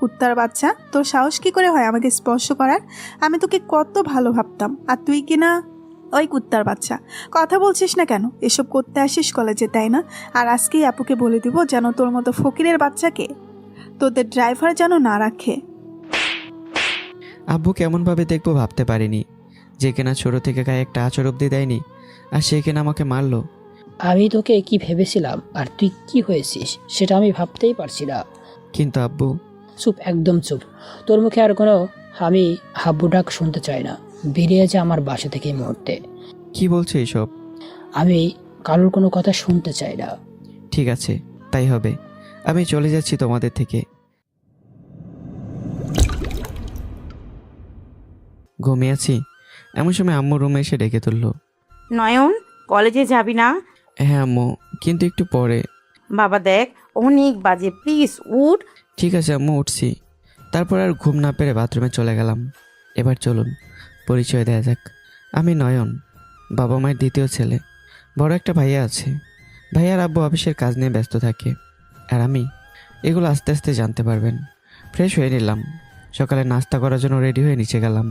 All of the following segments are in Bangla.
কুত্তার বাচ্চা, তোর সাহস কি করে হয় আমাকে স্পর্শ করার? আমি তোকে কত ভালো ভাবতাম, আর তুই কিনা ওই কুত্তার বাচ্চা। কথা বলছিস না কেন? এসব করতে আসিস কলেজে, তাই না? আর আজকেই আপুকে বলে দিব যেন তোর মতো ফকিরের বাচ্চাকে তোদের ড্রাইভার যেন না রাখে। আব্বু কেমনভাবে দেখবো ভাবতে পারিনি, যে কিনা ছোট থেকে গায়ে একটা আঁচড় অব্দি দেয়নি, আর সে কিনা আমাকে মারলো। আমি তোকে কি ভেবেছিলাম আর তুই কি হয়েছিস সেটা আমি ভাবতেই পারছি না। কিন্তু আব্বু। চুপ, একদম চুপ। তোর মুখে আর কোনো আমি হাব্বু ডাক শুনতে চাই না। বেরিয়ে যা আমার বাসা থেকে এই মুহূর্তে। কি বলছে এইসব? আমি কারোর কোনো কথা শুনতে চাই না। ঠিক আছে, তাই হবে। আমি চলে যাচ্ছি তোমাদের থেকে। ঘুমিয়ে আছি, এমন সময় আম্মু রুমে এসে ডেকে তুললো। নয়ন, কলেজে যাবি না? হ্যাঁ আম্মু, কিন্তু একটু পরে। বাবা দেখ, অনেক বাজে, প্লিজ উঠ। ঠিক আছে আম্মু, উঠছি। তারপর আর ঘুম না পেরে বাথরুমে চলে গেলাম। এবার চলুন পরিচয় দেয়া যাক। আমি নয়ন, বাবা মায়ের দ্বিতীয় ছেলে। বড় একটা ভাইয়া আছে। ভাইয়ার আব্বু অফিসের কাজ নিয়ে ব্যস্ত থাকে, আর আমি এগুলো আস্তে আস্তে জানতে পারবেন। ফ্রেশ হয়ে নিলাম, সকালে নাস্তা করার জন্য রেডি হয়ে নিচে গেলাম।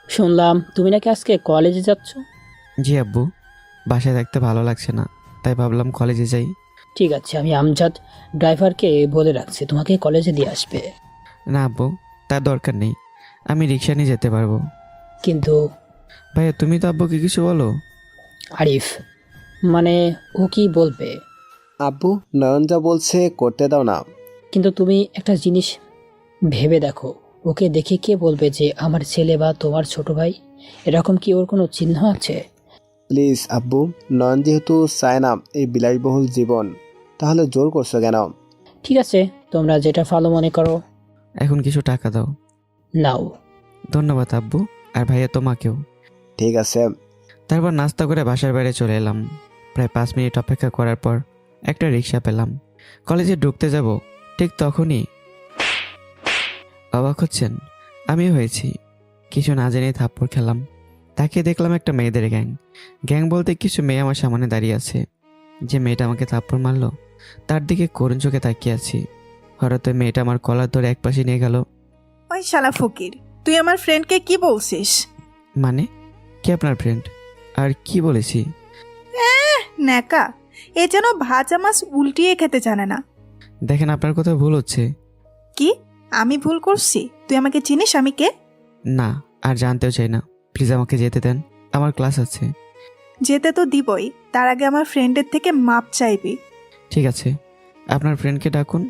শুনলাম তুমি নাকি আজকে কলেজে যাচ্ছ। জি আব্বু, বাসায় থাকতে ভালো লাগছে না, তাই ভাবলাম কলেজে যাই। ঠিক আছে, আমি আমজাদ ড্রাইভারকে বলে রাখছি তোমাকে কলেজে দিয়ে আসবে। না আব্বু, তার দরকার নেই, আমি রিক্সা নিয়ে যেতে পারবো। কিন্তু ভাইয়া তুমি তো আব্বুকে কিছু বলো। আরিফ, মানে ও কি বলবে? আব্বু, নয়ন যা বলছে করতে দাও না। কিন্তু তুমি একটা জিনিস ভেবে দেখো, ওকে দেখে কে বলবে যে আমার ছেলে বা তোমার ছোট ভাই? এরকম কি ওর কোনো চিহ্ন আছে? প্লিজ আব্বু, নয়ন যেহেতু চায় না এই বিলাসবহুল জীবন, তাহলে জোর করছো কেন? ঠিক আছে, তোমরা যেটা ভালো মনে করো। এখন কিছু টাকা দাও। নাও। ধন্যবাদ আব্বু, আর ভাইয়া তোমাকেও। ঠিক আছে। তারপর নাস্তা করে বাসার বাইরে চলে এলাম। প্রায় 5 মিনিট অপেক্ষা করার পর একটা রিক্সা পেলাম। কলেজে ঢুকতে যাব, ঠিক তখনই। অবাক হচ্ছেন? আমিও হয়েছি। কিছু না জেনে থাপ্পড় খেলাম। তাকে দেখলাম একটা মেয়েদের গ্যাং। গ্যাং বলতে কিছু মেয়ে আমার সামনে দাঁড়িয়ে আছে। যে মেয়েটা আমাকে থাপ্পড় মারলো তার দিকে করুণ চোখে তাকিয়ে আছি। হঠাৎ ওই মেয়েটা আমার কলার ধরে একপাশে নিয়ে গেল। ওই শালা ফকির, তুই আমার ফ্রেন্ডকে কি বলছিস? মানে কি আপনার ফ্রেন্ড? আর কি বলেছি? ন্যাকা, এ যেন ভাজা মাছ উল্টিয়ে খেতে জানে না। দেখেন আপনার কথা ভুল হচ্ছে। কি? আমি ভুল করছি? তুই আমাকে চিনিস আমি কে? না, আর জানতেও চাই না। প্লিজ আমাকে যেতে দেন, আমার ক্লাস আছে। যেতে তো দিবই, তার আগে আমার ফ্রেন্ডের থেকে মাপ চাইবি। ঠিক আছে, আপনার ফ্রেন্ডকে ডাকুন।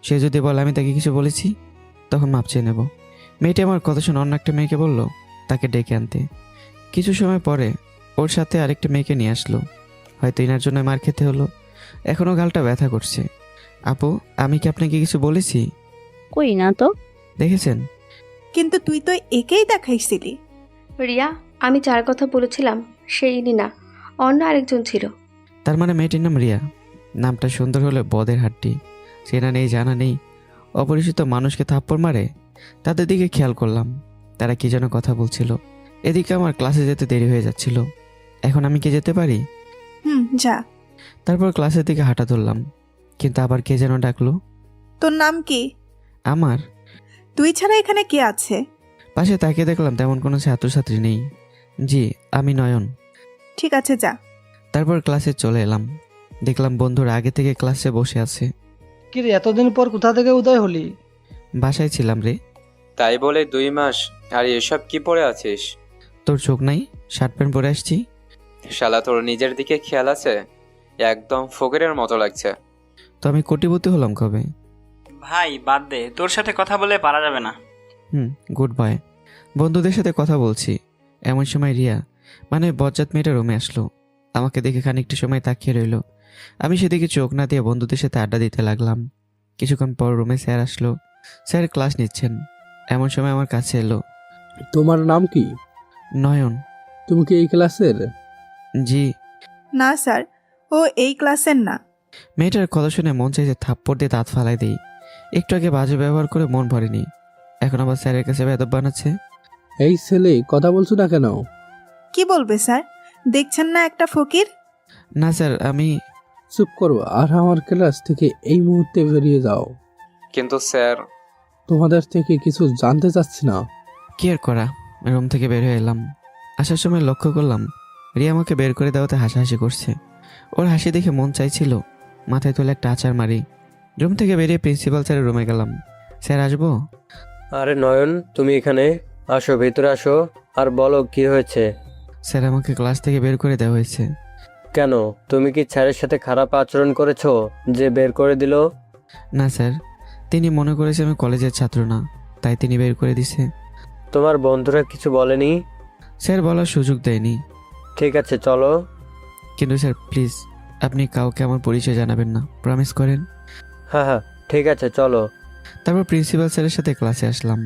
সে যদি বলে আমি তাকে কিছু বলেছি, তখন মাপ চেয়ে নেব। মেয়েটি আমার কথা শুনে অন্য একটা মেয়েকে বলল তাকে ডেকে আনতে। কিছু সময় পরে ওর সাথে আরেকটা মেয়েকে নিয়ে আসলো। হয়তো ইনার জন্য মার খেতে হলো। এখনও গালটা ব্যথা করছে। আপু, আমি কি আপনাকে কিছু বলেছি? কই না তো। দেখেছেন? কিন্তু তুই তো একেই দেখাইছিলি। রিয়া, আমি যার কথা বলেছিলাম সেই না, অন্য আরেকজন ছিল। তার মানে মেয়েটির নাম রিয়া। নামটা সুন্দর হলে বদের হাড্ডি। চেনা নেই, জানা নেই, অপরিচিত মানুষকে থাপ্পড় মারে। তাদের দিকে খেয়াল করলাম, তারা কি যেন কথা বলছিল। এদিকে আমার ক্লাসে যেতে দেরি হয়ে যাচ্ছিল। এখন আমি কি যেতে পারি? যা। তারপর ক্লাসের দিকে হাঁটা ধরলাম, কিন্তু আবার কে যেন ডাকলো। তোর নাম কি? আমার। তুই ছাড়া এখানে কে আছে? পাশে তাকিয়ে দেখলাম তেমন কোনো ছাত্রছাত্রী নেই। জি, আমি নয়ন। ঠিক আছে, যা। তারপর ক্লাসে চলে এলাম। দেখলাম বন্ধুরা আগে থেকে ক্লাসে বসে আছে। কিরে, এতদিন পর কোথা থেকে উদয় হলি? বাসায় ছিলাম রে। তাই বলে 2 মাস? আর এসব কি পরে আছিস? তোর চোখ নাই? শার্ট প্যান্ট পরে আসছি। শালা, তোর নিজের দিকে খেয়াল আছে? একদম ফকিরের মতো লাগছে। তো আমি কোটিপতি হলাম কবে? ভাই বাদ দে, তোর সাথে কথা বলে পারা যাবে না। Good boy. বন্ধুদের সাথে কথা বলছি, এমন সময় রিয়া, মানে বজ্জাত মেয়েটা রুমে আসলো। আমাকে দেখে খানিকটা সময় তাকিয়ে রইল। আমি সেদিকে চোখ না দিয়ে বন্ধুদের সাথে আড্ডা দিতে লাগলাম। কিছুক্ষণ পর রুমে স্যার আসলো। স্যার ক্লাস নিচ্ছেন। এমন সময় আমার কাছে এলো। তোমার নাম কি? নয়ন। তুমি কি এই ক্লাসের? জি। না স্যার, ও এই ক্লাসের না। মেয়েটার কথা শুনে মন চাইছে থাপ্পড় দিয়ে দাঁত ফালাই দিই। একটু আগে বাজে ব্যবহার করে মন ভরেনি, এখন আবার স্যারের কাছে বেদব বানাচ্ছে। এই ছেলে, কথা বলছো না কেন? কি বলবে স্যার? দেখছেন না একটা ফকির? না স্যার, আমি। চুপ করো আর আমার ক্লাস থেকে এই মুহূর্তে বেরিয়ে যাও। কিন্তু স্যার। তোমাদের থেকে কিছু জানতে চাচ্ছি না। কি আর করা, রুম থেকে বের হয়ে এলাম। আসার সময় লক্ষ্য করলাম রিয়া আমাকে বের করে দেওয়াতে হাসাহাসি করছে। ওর হাসি দেখে মন চাইছিল মাথায় তুলে একটা আচার মারি। রুম থেকে বেরিয়ে প্রিন্সিপাল স্যারের রুমে গেলাম। স্যার আসবো? আরে নয়ন, তুমি এখানে আসো, ভিতরে আসো আর বলো কি হয়েছে। স্যার, আমাকে ক্লাস থেকে বের করে দেওয়া হয়েছে। কেন, তুমি কি স্যারের সাথে খারাপ আচরণ করেছো যে বের করে দিল? না স্যার, তিনি মনে করেছে আমি কলেজের ছাত্র না, তাই তিনি বের করে দিছে। তোমার বন্ধুরা কিছু বলেনি? স্যার, বলার সুযোগ দেয়নি। ঠিক আছে, চলো। কিন্তু স্যার প্লিজ, আপনি কাউকে আমার পরিচয় জানাবেন না, প্রমিস করেন। হ্যাঁ হ্যাঁ, ঠিক আছে, চলো। তারপর প্রিন্সিপাল স্যারের সাথে ক্লাসে আসলাম।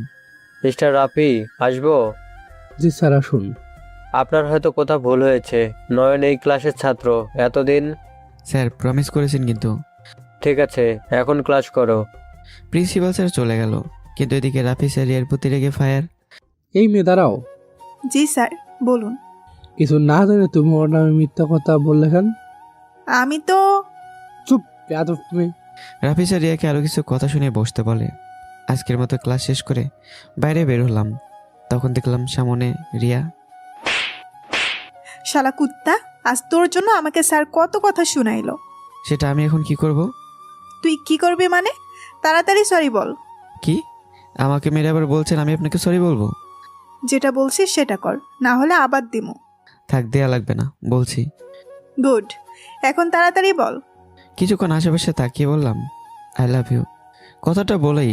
মিস্টার রাফি, আসবো? জি স্যার, আসুন। আপনার হয়তো কোথাও ভুল হয়েছে, নয়ন এই ক্লাসের ছাত্র এতদিন। স্যার, প্রমিস করেছেন কিন্তু। ঠিক আছে, এখন ক্লাস করো। প্রিন্সিপাল স্যার চলে গেল, কিন্তু এদিকে রাফি স্যার এর প্রতি রেগে ফায়ার। এই মেয়ে দাঁড়াও। জি স্যার, বলুন। কিছু না জানে তুমি ওর নামে মিথ্যা কথা বললে কেন? আমি তো চুপ, বেয়াদব মেয়ে। রাফি স্যার রিয়াকে আরও কিছু কথা শুনে বসতে বলে। আজকের মতো ক্লাস শেষ করে বাইরে বের হলাম, তখন দেখলাম সামনে রিয়া। শালা কুত্তা, আজ তোর জন্য আমাকে স্যার কত কথা শুনাইলো। সেটা আমি এখন কি করব? তুই কি করবি মানে? তাড়াতাড়ি সরি বল। কি? আমাকে মেরে আবার বলছেন আমি আপনাকে সরি বলবো? যেটা বলছিস সেটা কর, না হলে আবার দিমু। থাক, দেয়া লাগবে না, বলছি। গুড, এখন তাড়াতাড়ি বল। কিছুক্ষণ আশেপাশে তাকিয়ে বললাম আই লাভ ইউ। কথাটা বলেই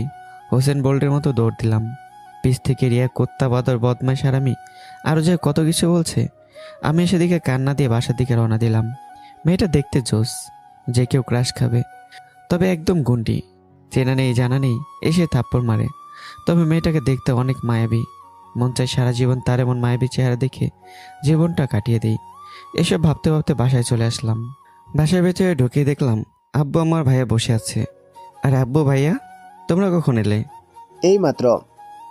হোসেন বোল্টের মতো দৌড় দিলাম। পিছ থেকে রিয়া কোত্তা বাদর বদমাইশ হারামি আরও যে কত কিছু বলছে। আমি সেদিকে কান্না দিয়ে বাসার দিকে রওনা দিলাম। মেয়েটা দেখতে জোস, যে কেউ ক্রাশ খাবে, তবে একদম গুন্ডি। চেনা নেই জানা নেই এসে থাপ্পড় মারে। তবে মেয়েটাকে দেখতে অনেক মায়াবী, মন চাই সারা জীবন তার এমন মায়াবী চেহারা দেখে জীবনটা কাটিয়ে দিই। এসব ভাবতে ভাবতে বাসায় চলে আসলাম। বাসার ভেতরে ঢুকে দেখলাম আব্বু আমার ভাইয়া বসে আছে। আর আব্বু, ভাইয়া তোমরা কখন এলে? এই মাত্র।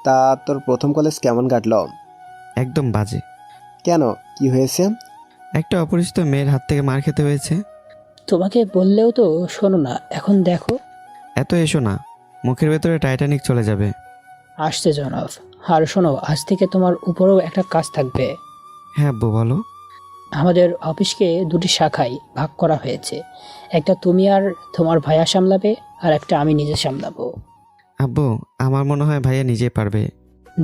তা তোর প্রথম কলেজ কেমন কাটলো? একদম বাজে। কেন, কি হয়েছে? একটা অপরিচিত মেয়ের হাত থেকে মার খেতে হয়েছে। তোমাকে বললেও তো শোনো না, এখন দেখো। এত এসো না, মুখের ভেতরে টাইটানিক চলে যাবে। আসছে জনাব। আর শোনো, আজ থেকে তোমার উপরেও একটা কাজ থাকবে। হ্যাঁ আব্বু, বলো। আমাদের অফিসকে দুটি শাখায় ভাগ করা হয়েছে। একটা তুমি আর তোমার ভাইয়া সামলাবে, আর একটা আমি নিজে সামলাবো। আব্বু, আমার মনে হয় ভাইয়া নিজেই পারবে।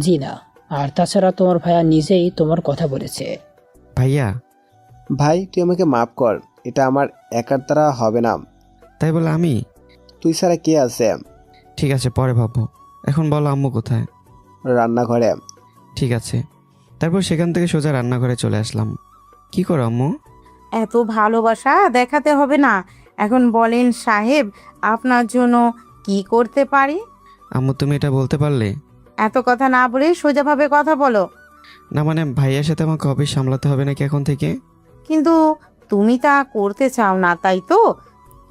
জি না, আর তাছাড়া তোমার ভাইয়া নিজেই তোমার কথা বলেছে। ভাইয়া? ভাই, তুই আমাকে মাফ কর, এটা আমার একার দ্বারা হবে না। তাই বলে আমি? তুই ছাড়া কে আছে? ঠিক আছে, পরে ভাববো। এখন বলো আম্মু কোথায়? রান্নাঘরে। ঠিক আছে। তারপর সেখান থেকে সোজা রান্নাঘরে চলে আসলাম। কি করো আম্মু? এত ভালোবাসা দেখাতে হবে না, এখন বলেন সাহেব, আপনার জন্য কি করতে পারি? আম্মু, তুমি এটা বলতে পারলে? এত কথা না বলে সোজাভাবে কথা বলো। না মানে ভাইয়ার সাথে আমাকে অফিস সামলাতে হবে নাকি এখন থেকে? কিন্তু তুমি তা করতে চাও না, তাই তো?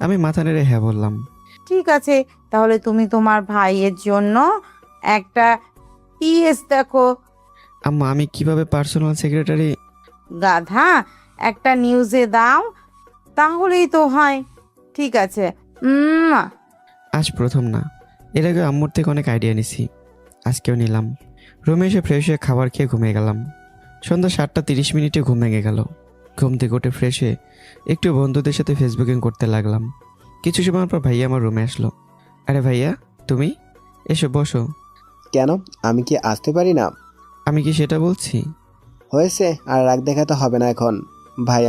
আমি মাথা নেড়ে হ্যাঁ বললাম। ঠিক আছে, তাহলে তুমি তোমার ভাইয়ের জন্য একটা পিএস দেখো। আম্মু, আমি কিভাবে পার্সোনাল সেক্রেটারি? গাধা, একটা নিউজে দাও, তাহলেই তো হয়। ঠিক আছে। আজ প্রথম না, এর আগে আম্মুর থেকে অনেক আইডিয়া নিছি, আজকেও নিলাম। রুমে এসে ফ্রেশ হয়ে খাবার খেয়ে ঘুমিয়ে গেলাম। সন্ধ্যা 7:30 ঘুম ভেঙে গেল। ঘুম থেকে উঠে ফ্রেশ হয়ে একটু বন্ধুদের সাথে ফেসবুকিং করতে লাগলাম। কিছু সময় পর ভাইয়া আমার রুমে আসলো। আরে ভাইয়া, তুমি এসো, বসো। কেন, আমি কি আসতে পারি না? আমি কি সেটা বলছি? হয়েছে, আর রাগ দেখাতে হবে না এখন। ভাই,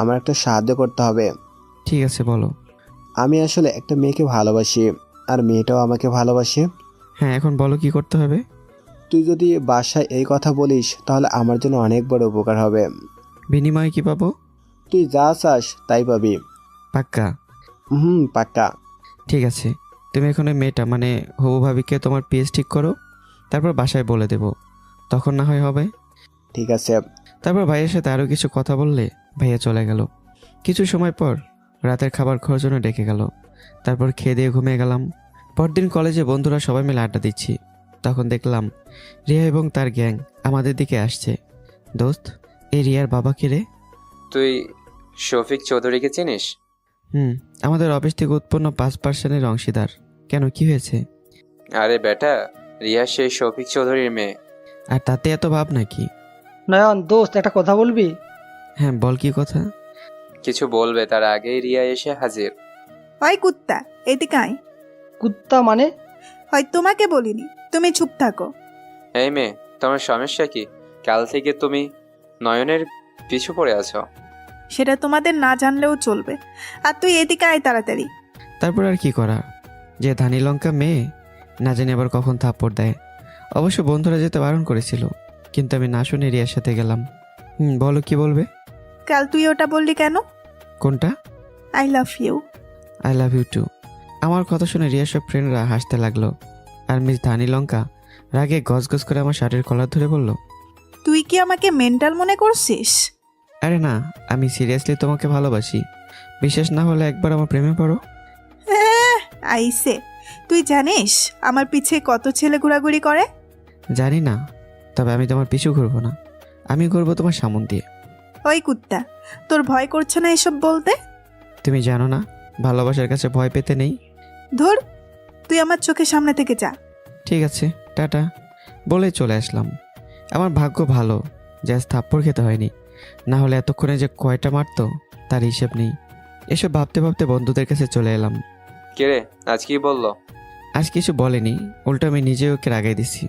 আমার একটা সাহায্য করতে হবে। ঠিক আছে, বলো। আমি আসলে একটা মেয়েকে ভালোবাসি, আর মেয়েটাও আমাকে ভালোবাসে। হ্যাঁ, এখন বলো কি করতে হবে। তুই যদি বাসায় এই কথা বলিস তাহলে আমার জন্য অনেক বড় উপকার হবে। বিনিময়ে কি পাবো? তুই যা চাস তাই পাবি। পাক্কা? পাক্কা। ঠিক আছে, তুমি এখন ওই মেয়েটা মানে হবু ভাবিকে তোমার পিএস ঠিক করো, তারপর বাসায় বলে দেব, তখন না হয় হবে। ঠিক আছে। তারপর ভাইয়ের সাথে আরও কিছু কথা বললে ভাইয়া চলে গেল। কিছু সময় পর রাতের খাবার খাওয়ার জন্য ডেকে গেল। তারপর খেয়ে দিয়ে ঘুমিয়ে গেলাম। পরদিন কলেজে বন্ধুরা সবাই মিলে আড্ডা দিচ্ছি, তখন দেখলাম রিয়া এবং তার গ্যাং আমাদের দিকে আসছে। দোস্ত, এই রিয়ার বাবা কে রে? তুই শফিক চৌধুরীকে চিনিস? আমাদের অফিস থেকে উৎপন্ন 5% অংশীদার। কেন, কি হয়েছে? আরে বেটা, রিয়া সেই শফিক চৌধুরীর মেয়ে। আর তাতে এত ভাব নাকি? নয়ন দোস্ত, একটা কথা বলবি? হ্যাঁ বল, কি কথা? কিছু বলবে তার আগেই রিয়া এসে হাজির। ওই কুত্তা, এদিকে আয়। কুত্তা মানে? হয় তোমাকে বলিনি, তুমি চুপ থাকো। এই মেয়ে, তোমার সমস্যা কি? কাল থেকে তুমি নয়নের পিছু পড়ে আছো। সেটা তোমাদের না জানলেও চলবে। আর তুই এদিকে আয় তাড়াতাড়ি। তারপর আর কি করা, যে ধানি লঙ্কা মেয়ে না জানি আবার কখন থাপ্পড় দেয়। অবশ্য বন্ধুরা যেতে বারণ করেছিল, কিন্তু আমি না শুনে রিয়ার সাথে গেলাম। বলো, কি বলবে? কাল তুই ওটা বললি কেন? কোনটা? I love you. I love you too. আমার কথা শুনে রিয়ার সব ফ্রেন্ডরা হাসতে লাগলো। আর মিস ধানি লঙ্কা রাগে গজগজ করে আমার শার্টের কলার ধরে বলল, তুই কি আমাকে মেন্টাল মনে করছিস? আরে না, আমি সিরিয়াসলি তোমাকে ভালোবাসি। বিশ্বাস না হলে একবার আমার প্রেমে পড়ো। আইসে, তুই জানিস আমার পিছে কত ছেলে ঘোরাঘুরি করে? জানি না, তবে আমি তোমার পিছু ঘুরবো না, আমি ঘুরবো তোমার সামন দিয়ে। ওই কুত্তা, তোর ভয় করছে না এসব বলতে? তুমি জানো না ভালোবাসার কাছে ভয় পেতে নেই। ধুর, তুই আমার চোখের সামনে থেকে যা। ঠিক আছে, টাটা বলে চলে আসলাম। আমার ভাগ্য ভালো যে আজ থাপ্পড় খেতে হয়নি, না হলে এতক্ষণে যে কয়টা মারতো তার হিসেব নেই। এসব ভাবতে ভাবতে বন্ধুদের কাছে চলে এলাম। কে রে, আজ কি বললো? আজ কিছু বলেনি, উল্টো আমি নিজে ওকে রাগাই দিছি।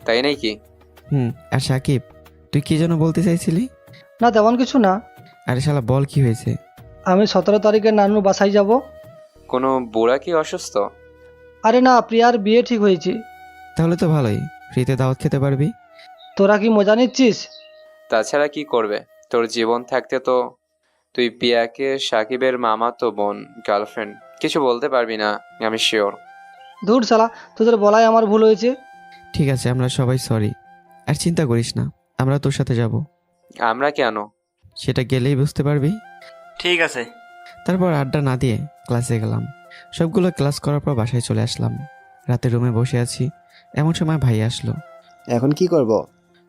তাই নাকি? আর সাকিব, তুই কি যেন বলতে চাইছিলি? না তেমন কিছু না। আরে শালা বল, কি হয়েছে? আমি 17 তারিখে নানুর বাসায় যাব। কোনো বুড়া কি অসুস্থ? আরে না, প্রিয়ার বিয়ে ঠিক হয়েছে। তাহলে তো ভালোই, ফ্রিতে দাওয়াত খেতে পারবি। তোরা কি মজা নিচ্ছিস? তাছাড়া কি করবে, তোর জীবন থাকতে তো তুই পিয়াকে সাকিবের মামা তো বোন গার্লফ্রেন্ড কিছু বলতে পারবি না, আমি শিওর। দূর শালা, তোদের বলাই আমার ভুল হয়েছে। ঠিক আছে, আমরা সবাই সরি। আর চিন্তা করিস না, আমরা তোর সাথে যাব। আমরা কেন? সেটা গেলেই বুঝতে পারবি। ঠিক আছে। তারপর আড্ডা না দিয়ে ক্লাসে গেলাম। সবগুলো ক্লাস করার পর বাসায় চলে আসলাম। রাতে রুমে বসে আছি, এমন সময় ভাই আসলো। এখন কি করব?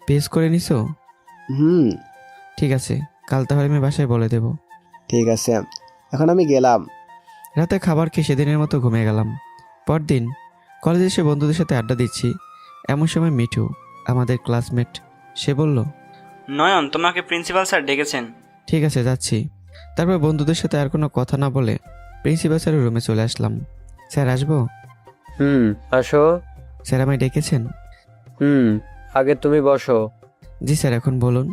পেস করে নিছো? হুম। ঠিক আছে, কাল তাহলে আমি বাসায় বলে দেব। ঠিক আছে, এখন আমি গেলাম। রাতে খাবার খেয়ে সেদিনের মতো ঘুমিয়ে গেলাম। পরদিন কলেজে এসে বন্ধুদের সাথে আড্ডা দিচ্ছি, এমন সময় মিঠু, আমাদের ক্লাসমেট, সে বলল, নয়ন, তোমাকে প্রিন্সিপাল স্যার ডেকেছেন। ঠিক আছে, যাচ্ছি। তারপর বন্ধুদের সাথে আর কোনো কথা না বলে প্রিন্সিপাল স্যারের রুমে চলে আসলাম। স্যার, আসবো? আসো। স্যার আমায় ডেকেছেন? আগে তুমি বসো। জি স্যার, এখন বলুন।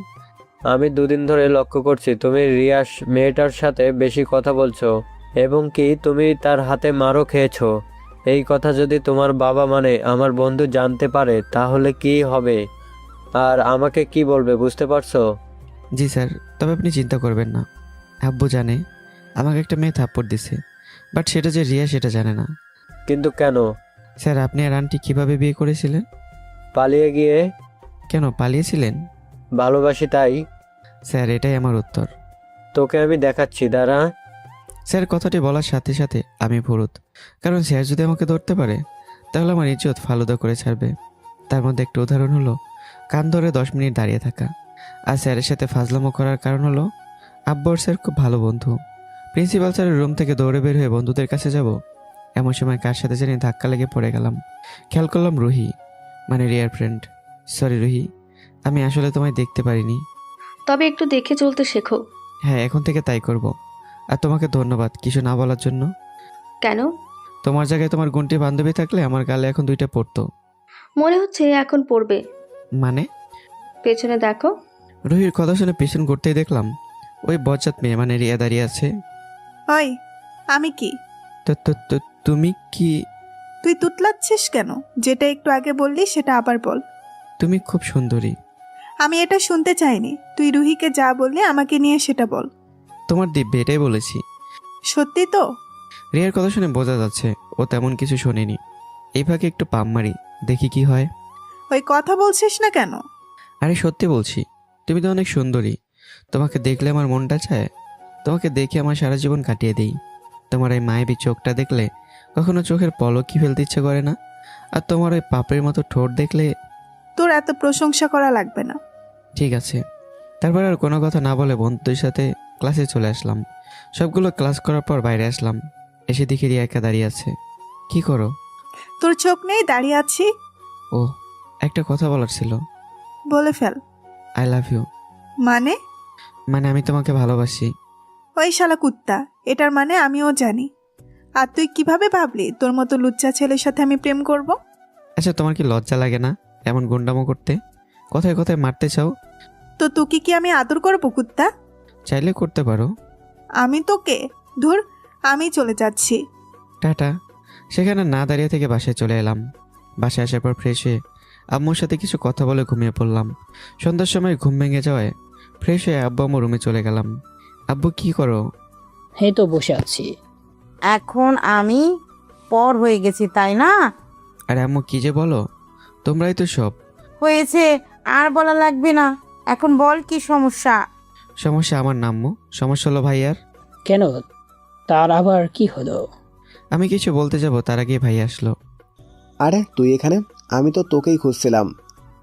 আমি দুদিন ধরে লক্ষ্য করছি তুমি রিয়াস মেয়েটার সাথে বেশি কথা বলছো, এবং কি তুমি তার হাতে মারও খেয়েছো। এই কথা যদি তোমার বাবা মানে আমার বন্ধু জানতে পারে তাহলে কি হবে, আর আমাকে কি বলবে, বুঝতে পারছো? জি স্যার, তবে আপনি চিন্তা করবেন না। আব্বু জানে আমাকে একটা মেয়ে থাপ্পড় দিছে, বাট সেটা যে রিয়া সেটা জানে না। কিন্তু কেন? স্যার, আপনি আর আন্টি কীভাবে বিয়ে করেছিলেন? পালিয়ে গিয়ে। কেন পালিয়েছিলেন? ভালোবাসি তাই। স্যার, এটাই আমার উত্তর। তোকে আমি দেখাচ্ছি, দাঁড়া। স্যার কথাটি বলার সাথে সাথে আমি ফুরুত, কারণ স্যার যদি আমাকে ধরতে পারে তাহলে আমার ইজ্জত ফালুদা করে ছাড়বে। তার মধ্যে একটা উদাহরণ হলো কান ধরে 10 মিনিট দাঁড়িয়ে থাকা। আর স্যারের সাথে ফাজলামো করার কারণ হলো আব্বর স্যার খুব ভালো বন্ধু। প্রিন্সিপাল স্যারের রুম থেকে দৌড়ে বের হয়ে বন্ধুদের কাছে যাব, এমন সময় কার সাথে জানি ধাক্কা লেগে পড়ে গেলাম। খেয়াল করলাম রুহি, মানে রিয়ার ফ্রেন্ড। সরি রুহি, আমি আসলে তোমায় দেখতে পারিনি। তবে একটু দেখে চলতে শেখো। হ্যাঁ, এখন থেকে তাই করব। আর তোমাকে ধন্যবাদ কিছু না বলার জন্য। কেন? তোমার জায়গায় তোমার গুণটি বান্ধবী থাকলে আমার গালে এখন 2টা পড়তো। মনে হচ্ছে এখন পড়বে। মানে? পেছনে দেখো। রুহির কথা শুনে পেছন করতেই দেখলাম ওই বজ্জাত মেয়ে মানে রিয়া দাঁড়িয়ে আছে। ওই, আমি কি? তো তুমি কি? তুই তুতলাচ্ছিস কেন? যেটা একটু আগে বললি সেটা আবার বল। তুমি খুব সুন্দরী। আমি এটা শুনতে চাইনি। তুই রুহিকে যা বললি আমাকে নিয়ে সেটা বল। তোমার দিব্যে এটাই বলেছি। সত্যি তো? রিয়ার কথা শুনে বোঝা যাচ্ছে ও তেমন কিছু শোনেনি। এই ফাঁকে একটু পাম মারি, দেখি কি হয়। ওই কথা বলছিস না কেন? আরে সত্যি বলছি, তুমি তো অনেক সুন্দরী। তোমাকে দেখলে আমার মনটা চায় তোমাকে দেখে আমার সারা জীবন কাটিয়ে দেই। তোমার এই মায়াবী চোখটা দেখলে কখনো চোখের পলকই ফেলতে ইচ্ছে করে না। আর তোমার ওই পাপড়ির মতো ঠোঁট দেখলে। তোর এত প্রশংসা করা লাগবে না। ঠিক আছে। তারপর আর কোনো কথা না বলে বন্ধুদের সাথে ক্লাসে চলে আসলাম। সবগুলো ক্লাস করার পর বাইরে আসলাম, এসে দেখি রিয়া একা দাঁড়িয়ে আছে। কি করো? তোর চোখ নেই, দাঁড়িয়ে আছি। ও, একটা কথা বলার ছিল। বলে ফেল। I love you. মানে? মানে আমি তোমাকে ভালোবাসি। ওই শালা কুত্তা, এটার মানে আমিও জানি। আর তুই কিভাবে ভাবলি তোর মতো লুচ্চা ছেলের সাথে আমি প্রেম করব? আচ্ছা, তোমার কি লজ্জা লাগে না এমন গুন্ডামো করতে? কথায় কথায় মারতে চাও? তো তোকে কি আমি আদর করবো কুত্তা? চাইলে করতে পারো। আমি তোকে? ধুর, আমি চলে যাচ্ছি। টাটা। সেখানে না দাঁড়িয়ে থেকে বাসায় চলে এলাম। বাসায় আসার পর ফ্রেশ হয়ে আম্মুর সাথে কিছু কথা বলে ঘুমিয়ে পড়লাম। সন্ধ্যার সময় ঘুম ভেঙে যাওয়ায় ফ্রেশ হয়ে আব্বু আমার রুমে চলে গেলাম। আব্বু কি করো? এই তো বসে আছি। এখন আমি পর হয়ে গেছি তাই না? আরে আম্মু কি যে বলো, তোমরাই তো সব। হয়েছে, আর বলা লাগবে না। এখন বল কি সমস্যা? সমস্যা আমার না আম্মু, সমস্যা হলো ভাইয়ার। কেন, তার আবার কি হলো? আমি কিছু বলতে যাব তার আগে ভাই আসলো। আরে তুই এখানে? আমি তো তোকেই খুঁজছিলাম।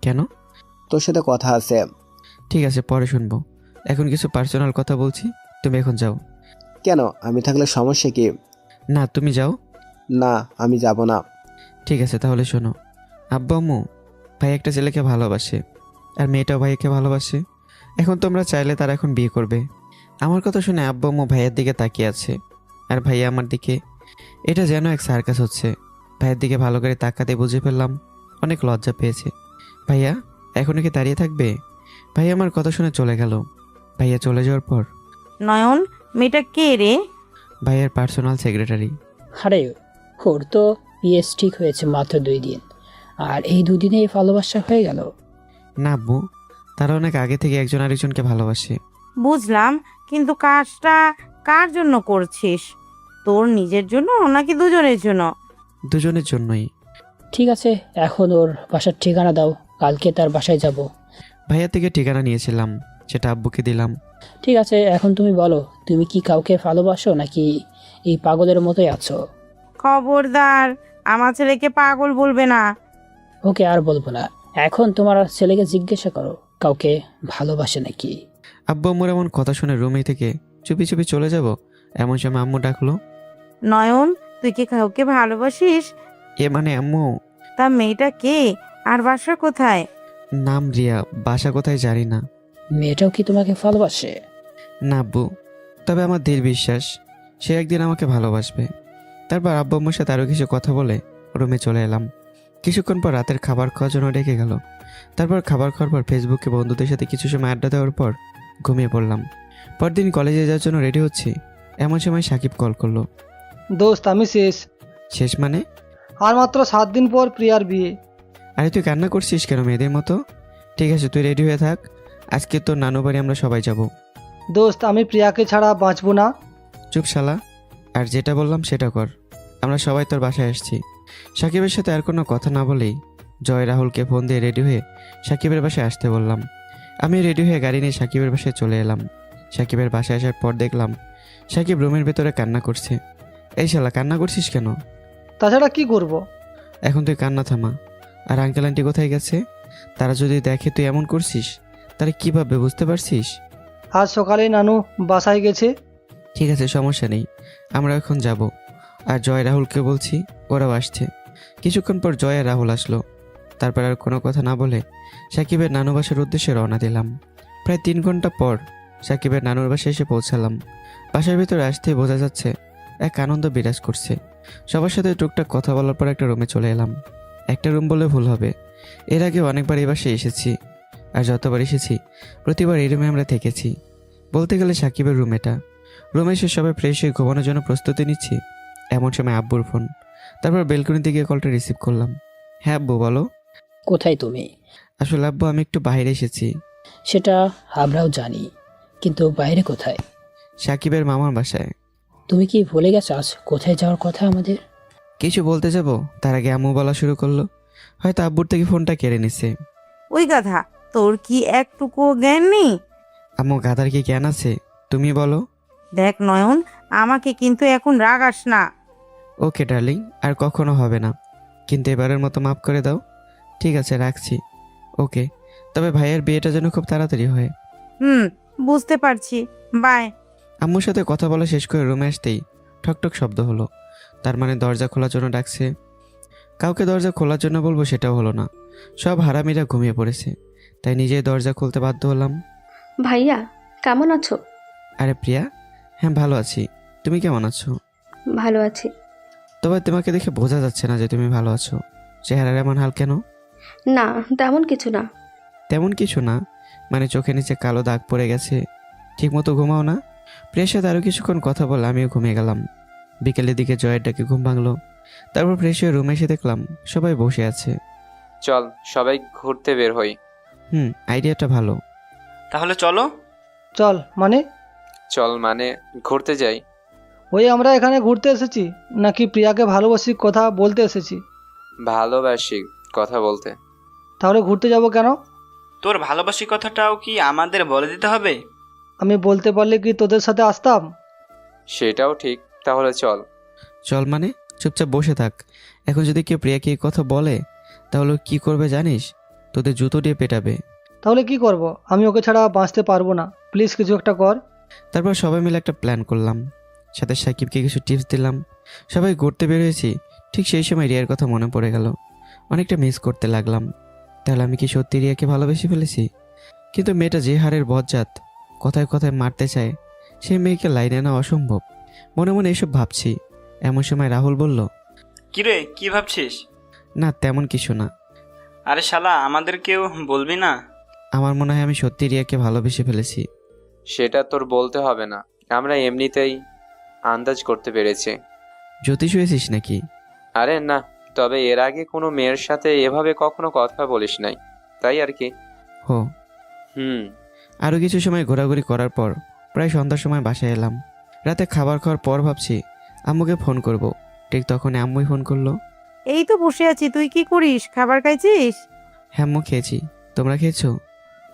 কেন? তোর সাথে কথা আছে। ঠিক আছে, পরে শুনবো। এখন কিছু পার্সোনাল কথা বলছি, তুমি এখন যাও। কেন, আমি থাকলে সমস্যা কি? না, তুমি যাও। না, আমি যাব না। ঠিক আছে, তাহলে শোনো। আব্বু আম্মু, ভাই একটা ছেলেকে ভালোবাসে আর মেয়েটাও ভাইকে ভালোবাসে। এখন তোমরা চাইলে তারা এখন বিয়ে করবে। আমার কথা শুনে আব্বু আম্মু ভাইয়ের দিকে তাকিয়ে আছে আর ভাইয়া আমার দিকে। এটা যেন এক সার্কাস হচ্ছে। ভাইয়ের দিকে ভালো করে তাকাতে বুঝে ফেললাম অনেক লজ্জা পেয়েছে। ভাইয়া এখন কি দাঁড়িয়ে থাকবে? ভাইয়া আমার কথা শুনে চলে গেল। ভাইয়া চলে যাওয়ার পর নয়ন, মেয়েটা কে রে? ভাইয়ের পার্সোনাল সেক্রেটারি। আরে, ওর তো পিএস ঠিক হয়েছে মাত্র 2 দিন, আর এই 2 দিনেই ভালোবাসা হয়ে গেল। না আব্বু, তারা অনেক আগে থেকে একজন আরেকজনকে ভালোবাসে। বুঝলাম, কিন্তু কাজটা কার জন্য করছিস? তোর নিজের জন্য নাকি দুজনের জন্য? দুজনের জন্যই। ঠিক আছে, এখন ওর বাসার ঠিকানা দাও, কালকে তার বাসায় যাব। ভাইয়া থেকে ঠিকানা নিয়েছিলাম, সেটা আব্বুকে দিলাম। ঠিক আছে, এখন তুমি বলো, তুমি কি কাউকে ভালোবাসো নাকি এই পাগলের মতোই আছো? খবরদার, আমার ছেলেকে পাগল বলবে না। ওকে, আর বলবো না। এখন তোমার ছেলেকে জিজ্ঞাসা করো কাউকে ভালোবাসে নাকি। আব্বু আম্মুর এমন কথা শুনে রুমে থেকে চুপি চুপি চলে যাব এমন সময় আম্মু ডাকলো। নয়ন, তুই কি কাউকে ভালোবাসিস? এ মানে আম্মু, তা মেয়েটা কে আর বাসা কোথায়? নাম রিয়া, বাসা কোথায় জানি না। মেয়েটাও কি তোমাকে ভালোবাসে? না আব্বু, তবে আমার দৃঢ় বিশ্বাস সে একদিন আমাকে ভালোবাসবে। তারপর আব্বু আম্মুর সাথে আরও কিছু কথা বলে রুমে চলে এলাম। কিছুক্ষণ পর রাতের খাবার খাওয়ার জন্য ডেকে গেল। তারপর খাবার খাওয়ার পর ফেসবুকে বন্ধুদের সাথে কিছু সময় আড্ডা দেওয়ার পর ঘুমিয়ে পড়লাম। পরদিন কলেজে যাওয়ার জন্য রেডি হচ্ছি, এমন সময় সাকিব কল করলো। দোস্ত, আমি শেষ। শেষ মানে? আর মাত্র 7 দিন পর প্রিয়ার বিয়ে। আরে তুই কান্না করছিস কেন মেয়েদের মতো? ঠিক আছে, তুই রেডি হয়ে থাক, আজকে তোর নানু বাড়ি আমরা সবাই যাব। দোস্ত, আমি প্রিয়াকে ছাড়া বাঁচবো না। চুপ শালা, আর যেটা বললাম সেটা কর। আমরা সবাই তোর বাসায় আসছি। সাকিবের সাথে আর কোনো কথা না বলেই জয় রাহুলকে ফোন দিয়ে রেডি হয়ে সাকিবের বাসায় আসতে বললাম। আমি রেডি হয়ে গাড়ি নিয়ে সাকিবের বাসায় চলে এলাম। সাকিবের বাসায় আসার পর দেখলাম সাকিব রুমের ভেতরে কান্না করছে। এই শালা, কান্না করছিস কেন? তাছাড়া কি করব? এখন তুই কান্না থামা। আর আঙ্কেল আন্টি কোথায় গেছে? তারা যদি দেখে তুই এমন করছিস তাহলে কী ভাববে বুঝতে পারছিস? আজ সকালে নানু বাসায় গেছে। ঠিক আছে, সমস্যা নেই, আমরা এখন যাব। আর জয় রাহুলকে বলছি, ওরাও আসছে। কিছুক্ষণ পর জয় আর রাহুল আসলো। তারপর আর কোনো কথা না বলে সাকিবের নানু বাসার উদ্দেশ্যে রওনা দিলাম। প্রায় 3 ঘন্টা পর সাকিবের নানুর বাসায় এসে পৌঁছালাম। বাসার ভিতরে আসতেই বোঝা যাচ্ছে এক আনন্দ বিরাজ করছে। সবার সাথে টুকটাক কথা বলার পর একটা রুমে চলে এলাম। একটা রুম বলে ভুল হবে, এর আগে অনেকবার এই বাসায় এসেছি। আর যতবার এসেছি প্রতিবার এই রুমে আমরা থেকেছি। বলতে গেলে সাকিবের রুম এটা। রুমে এসে সবাই ফ্রেশ হয়ে ঘুমানোর জন্য প্রস্তুতি নিচ্ছি, এমন সময় আব্বুর ফোন। তারপর বেলকনিতে গিয়ে কলটা রিসিভ করলাম। হ্যাঁ আব্বু, বলো। কোথায় তুমি? আসলে আব্বু, আমি একটু বাইরে এসেছি। সেটা আমরাও জানি, কিন্তু বাইরে কোথায়? সাকিবের মামার বাসায়। তুমি কি ভুলে গেছো আজ কোথায় যাওয়ার কথা আমাদের? কিছু বলতে যাব তার আগে আম্মু বলা শুরু করলো। হয়তো আব্বুর থেকে ফোনটা কেড়ে নিছে। ওই গাধা, তোর কি একটুকু জ্ঞান নেই? আম্মু, গাধার কি জ্ঞান আছে? তুমি বলো। দেখ নয়ন, আমাকে কিন্তু এখন রাগাস না। ওকে ডার্লিং, আর কখনো হবে না, কিন্তু এবারের মতো মাফ করে দাও। ঠিক আছে, রাখছি। ওকে, তবে ভাইয়ের বিয়েটা যেন খুব তাড়াতাড়ি হয়। বুঝতে পারছি, বাই। আম্মুর সাথে কথা বলা শেষ করে রুমে আসতেই ঠকঠক শব্দ হলো। তার মানে দরজা খোলার জন্য ডাকছে। কাউকে দরজা খোলার জন্য বলবো সেটাও হলো না। সব হারামিরা ঘুমিয়ে পড়েছে, তাই নিজেই দরজা খুলতে বাধ্য হলাম। ভাইয়া কেমন আছো? আরে প্রিয়া, হ্যাঁ ভালো আছি, তুমি কেমন আছো? ভালো আছি। তবে তোমাকে দেখে বোঝা যাচ্ছে না যে তুমি ভালো আছো। চেহারার এমন হাল কেন? না, তেমন কিছু না। তেমন কিছু না মানে চোখে নিচে কালো দাগ পড়ে গেছে? ঠিকমতো ঘুমাও না? প্রিয়ার সাথে আরও কিছুক্ষণ কথা বলে আমিও ঘুমিয়ে গেলাম। বিকেলের দিকে জয়ের ডাকে ঘুম ভাঙলো। তারপর ফ্রেশ হয়ে রুমে এসে দেখলাম সবাই বসে আছে। চল সবাই ঘুরতে বের হই। আইডিয়াটা ভালো। তাহলে চলো। চল মানে? চল মানে ঘুরতে যাই। ওই আমরা এখানে ঘুরতে এসেছি নাকি প্রিয়াকে ভালোবাসি কথা বলতে এসেছি? ভালোবাসি কথা বলতে। তাহলে ঘুরতে যাব কেন? তোর ভালোবাসি কথাটাও কি আমাদের বলে দিতে হবে? আমি বলতে পারলে কি তোদের সাথে আসতাম? সেটাও ঠিক, তাহলে চল। চল মানে চুপচাপ বসে থাক। এখন যদি কেউ প্রিয়াকে এই কথা বলে তাহলে ও কি করবে জানিস? তোদের জুতো দিয়ে পেটাবে। তাহলে কি করব? আমি ওকে ছাড়া বাঁচতে পারবো না, প্লিজ কিছু একটা কর। তারপর সবাই মিলে একটা প্ল্যান করলাম, সাথে সাকিবকে কিছু টিপস দিলাম। সবাই ঘুরতে বেরিয়েছি, ঠিক সেই সময় রিয়ার কথা মনে পড়ে গেল। অনেকটা মিস করতে লাগলাম। তাহলে আমি কি সত্যি রিয়াকে ভালোবেসে ফেলেছি? কিন্তু মেয়েটা যে হারের বজ্জাত, কথায় কথায় মারতে চায়, সেই মেয়েকে লাইনে আনা অসম্ভব। মনে মনে এসব ভাবছি, এমন সময় রাহুল বলল, কিরে, কি ভাবছিস? না তেমন কিছু না। আরে শালা, আমাদের কেউ বলবি না? আমার মনে হয় আমি সত্যি রিয়াকে ভালোবেসে ফেলেছি। সেটা তোর বলতে হবে না, আমরা এমনিতেই আন্দাজ করতে পেরেছি। জ্যোতিষ হয়েছিস নাকি? আরে না, তবে এর আগে কোনো মেয়ের সাথে এভাবে কখনো কথা বলিস নাই, তাই আর কি। হো। আরও কিছু সময় ঘোরাঘুরি করার পর প্রায় সন্ধ্যার সময় বাসায় এলাম। রাতে খাবার খাওয়ার পর ভাবছি আম্মুকে ফোন করব। ঠিক তখনই আম্মুই ফোন করলো। এই তো বসে আছি, তুই কি করিস? খাবার খাইছিস? হ্যাঁ আম্মু, খেয়েছি। তোমরা খেয়েছো?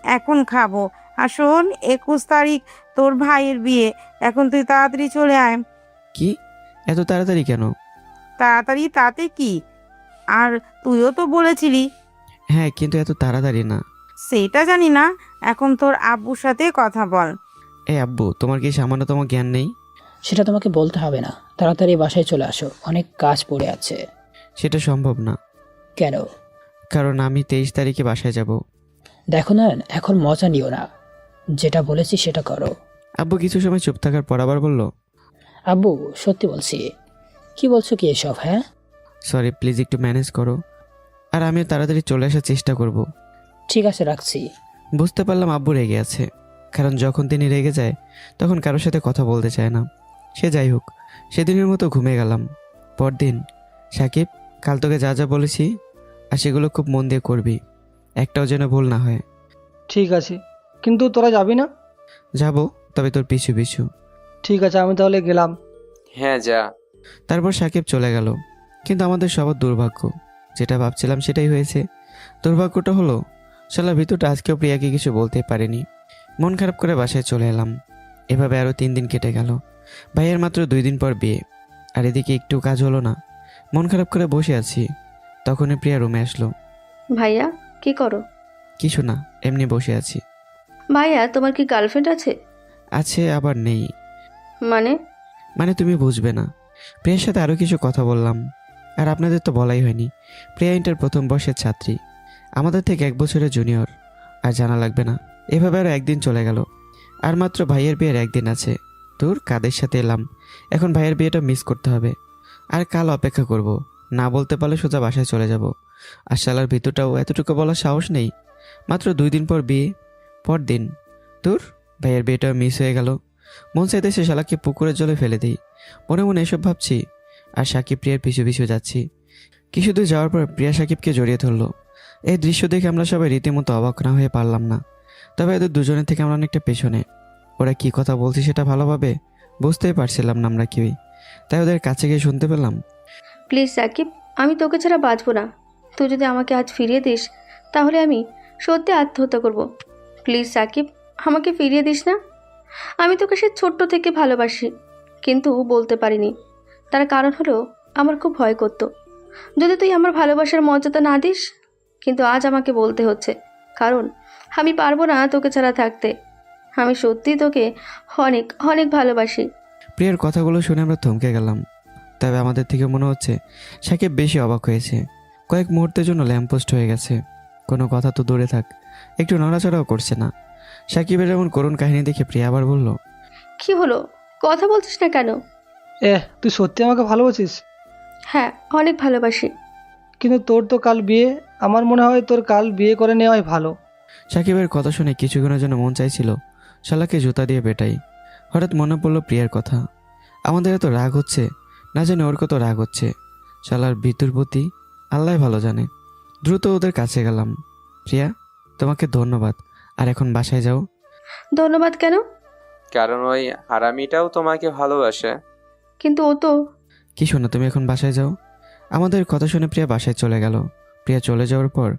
এখন খাবো। আর শোন, 21 তারিখ তোর ভাইয়ের বিয়ে, এখন তুই তাড়াতাড়ি চলে আয়। কি এত তাড়াতাড়ি কেন? তাড়াতাড়ি তাতে কি, আর তুইও তো বলেছিলি। হ্যাঁ কিন্তু এত তাড়াতাড়ি না। সেটা জানি না, এখন তোর আব্বুর সাথে কথা বল। এই আব্বু, তোমার কি সামান্যতম জ্ঞান নেই? সেটা তোমাকে বলতে হবে না, তাড়াতাড়ি বাসায় চলে আসো, অনেক কাজ পড়ে আছে। সেটা সম্ভব না। কেন? কারণ আমি 23 তারিখে বাসায় যাব। দেখো না, এখন মজা নিও না, যেটা বলেছি সেটা করো। আব্বু কিছু সময় চুপ থাকার পর আবার বলল, আব্বু সত্যি বলছি। কি বলছো কি এসব? হ্যাঁ সরি প্লিজ একটু ম্যানেজ করো, আর আমিও তাড়াতাড়ি চলে আসার চেষ্টা করব। ঠিক আছে, রাখছি। বুঝতে পারলাম আব্বু রেগে আছে, কারণ যখন তিনি রেগে যায় তখন কারোর সাথে কথা বলতে চায় না। সে যাই হোক, সেদিনের মতো ঘুমিয়ে গেলাম। পরদিন, সাকিব কাল তোকে যা যা বলেছি আর সেগুলো খুব মন দিয়ে করবি, একটাও যেন ভুল না হয়। ঠিক আছে, কিন্তু তোরা যাবি না? যাব, তবে তোর পিছু পিছু। ঠিক আছে, আমি তাহলে গেলাম। হ্যাঁ যা। তারপর সাকিব চলে গেল। কিন্তু আমাদের সবার দুর্ভাগ্য, যেটা ভাবছিলাম সেটাই হয়েছে। দুর্ভাগ্যটা হলো শালার ভিতরটা আজকেও প্রিয়াকে কিছু বলতে পারেনি। মন খারাপ করে বাসায় চলে এলাম। এভাবে আরও 3 দিন কেটে গেল। ভাইয়ের মাত্র 2 দিন পর বিয়ে, আর এদিকে একটু কাজ হলো না। মন খারাপ করে বসে আছি, তখনই প্রিয়া রুমে আসলো। ভাইয়া কি করো? কিছু না, এমনি বসে আছি। ভাইয়া তোমার কি গার্লফ্রেন্ড আছে? আছে আবার নেই। মানে তুমি বুঝবে না। প্রিয়ার সাথে আরও কিছু কথা বললাম, আর আপনাদের তো বলাই হয়নি, প্রিয়া ইন্টার প্রথম বর্ষের ছাত্রী, আমাদের থেকে 1 বছরের জুনিয়র। আর জানা লাগবে না। এভাবে আরও 1 দিন চলে গেল, আর মাত্র ভাইয়ের বিয়ের 1 দিন আছে। তোর কাদের সাথে এলাম, এখন ভাইয়ের বিয়েটা মিস করতে হবে। আর কাল অপেক্ষা করব, না বলতে পারলে সোজা বাসায় চলে যাব। আর শালার ভিতরটাও এতটুকু বলার সাহস নেই। মাত্র 2 দিন পর বিয়ে, পরদিন তোর ভাইয়ের বিয়েটাও মিস হয়ে গেল। মন চাইতে সে শালাকে পুকুরের জলে ফেলে দিই। মনে মনে এসব ভাবছি, আর সাকিব প্রিয়ার পিছু পিছু যাচ্ছি। কিছু দূর যাওয়ার পর প্রিয়া সাকিবকে জড়িয়ে ধরলো। এই দৃশ্য দেখে আমরা সবাই রীতিমতো অবাক না হয়ে পারলাম না। তবে এদের দুজনের থেকে আমরা অনেকটা পেছনে। ওরা কি কথা বলছে সেটা ভালোভাবে বুঝতেই পারছিলাম না আমরা কেউই, তাই ওদের কাছে গিয়ে শুনতে পেলাম, প্লিজ সাকিব, আমি তোকে ছাড়া বাঁচবো না। তুই যদি আমাকে আজ ফিরিয়ে দিস তাহলে আমি সত্যি আত্মহত্যা করব। প্লিজ সাকিব, আমাকে ফিরিয়ে দিস না। আমি তোকে সে ছোট্ট থেকে ভালোবাসি, কিন্তু বলতে পারিনি। তার কারণ হলো আমার খুব ভয় করতো যদি তুই আমার ভালোবাসার মর্যাদা না দিস। কিন্তু আজ আমাকে বলতে হচ্ছে, কারণ আমি পারবো না তোকে ছাড়া থাকতে। আমি সত্যি তোকে অনেক অনেক ভালোবাসি। প্রিয়ার কথাগুলো শুনে আমরা থমকে গেলাম। তবে আমাদের থেকে মনে হচ্ছে সাকিব বেশি অবাক হয়েছে। কয়েক মুহূর্তের জন্য ল্যাম্পপোস্ট হয়ে গেছে। কোনো কথা তো দূরে থাক, একটু নড়াচড়াও করছে না। সাকিবের এমন করুণ কাহিনী দেখে প্রিয়া আবার বলল, কি হলো, কথা বলছিস না কেন? তুই সত্যি আমাকে ভালোবাসিস? হ্যাঁ, অনেক ভালোবাসি। কিন্তু তোর তো কাল বিয়ে, আমার মনে হয় তোর কাল বিয়ে করে নেওয়াই ভালো। সাকিবের কথা শুনে কিছুক্ষণের জন্য মন চাইছিল শালাকে জুতা দিয়ে পেটাই। হঠাৎ মনে পড়লো প্রিয়ার কথা। আমাদের এত রাগ হচ্ছে, না জানি ওর কত রাগ হচ্ছে। শালার বিদ্যুর প্রতি আল্লাহ ভালো জানে। দ্রুত ওদের কাছে গেলাম। প্রিয়া, তোমাকে ধন্যবাদ, আর এখন বাসায় যাও। ধন্যবাদ কেন? কারণ ওই হারামিটাও তোমাকে ভালোবাসে। কিন্তু ও তো... কি শোনো, তুমি এখন বাসায় যাও। আমাদের কথা শুনে প্রিয়া বাসায় চলে গেল। প্রিয়া চলে যাওয়ার পর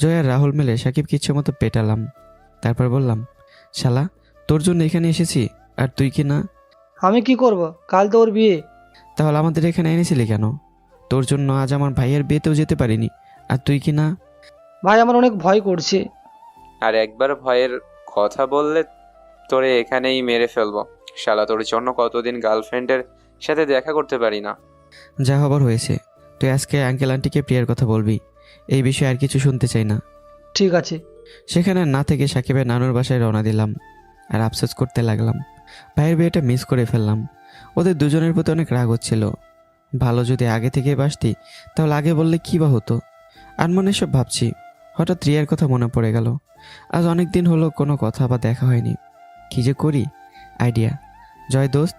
জয় আর রাহুল মিলে সাকিবকে ইচ্ছে মতো পেটালাম। তারপর বললাম, শালা, তোর জন্য এখানে এসেছি, আর তুই কি না? আমি কি করব, কাল তো ওর বিয়ে। তাহলে আমাদের এখানে এনেছিলি কেন? তোর জন্য আজ আমার ভাইয়ের বিয়েতেও যেতে পারিনি, আর তুই কি না? ভাই, আমার অনেক ভয় করছে। আর একবার ভয়ের কথা বললে তোরে এখানেই মেরে ফেলবো। শালা, তোর জন্য কতদিন গার্লফ্রেন্ডের সাথে দেখা করতে পারি না। যা হবার হয়েছে। তুই আজকে আঙ্কেল আন্টিকে প্রিয়ার কথা বলবি, এই বিষয়ে আর কিছু শুনতে চাই না। ঠিক আছে। সেখানে না থেকে সাকিবের নানুর বাসায় রওনা দিলাম। আর আফসোস করতে লাগলাম, ভাইয়ের বিয়েটা মিস করে ফেললাম। ওদের দুজনের প্রতি অনেক রাগ হচ্ছিল। ভালো যদি আগে থেকে বাসতি, তাহলে আগে বললে কী বা হতো। আনমনে সব ভাবছি, হঠাৎ রিয়ার কথা মনে পড়ে গেল। আজ অনেক দিন হলো কোনো কথা বা দেখা হয়নি। কী যে করি, আইডিয়া। জয় দোস্ত,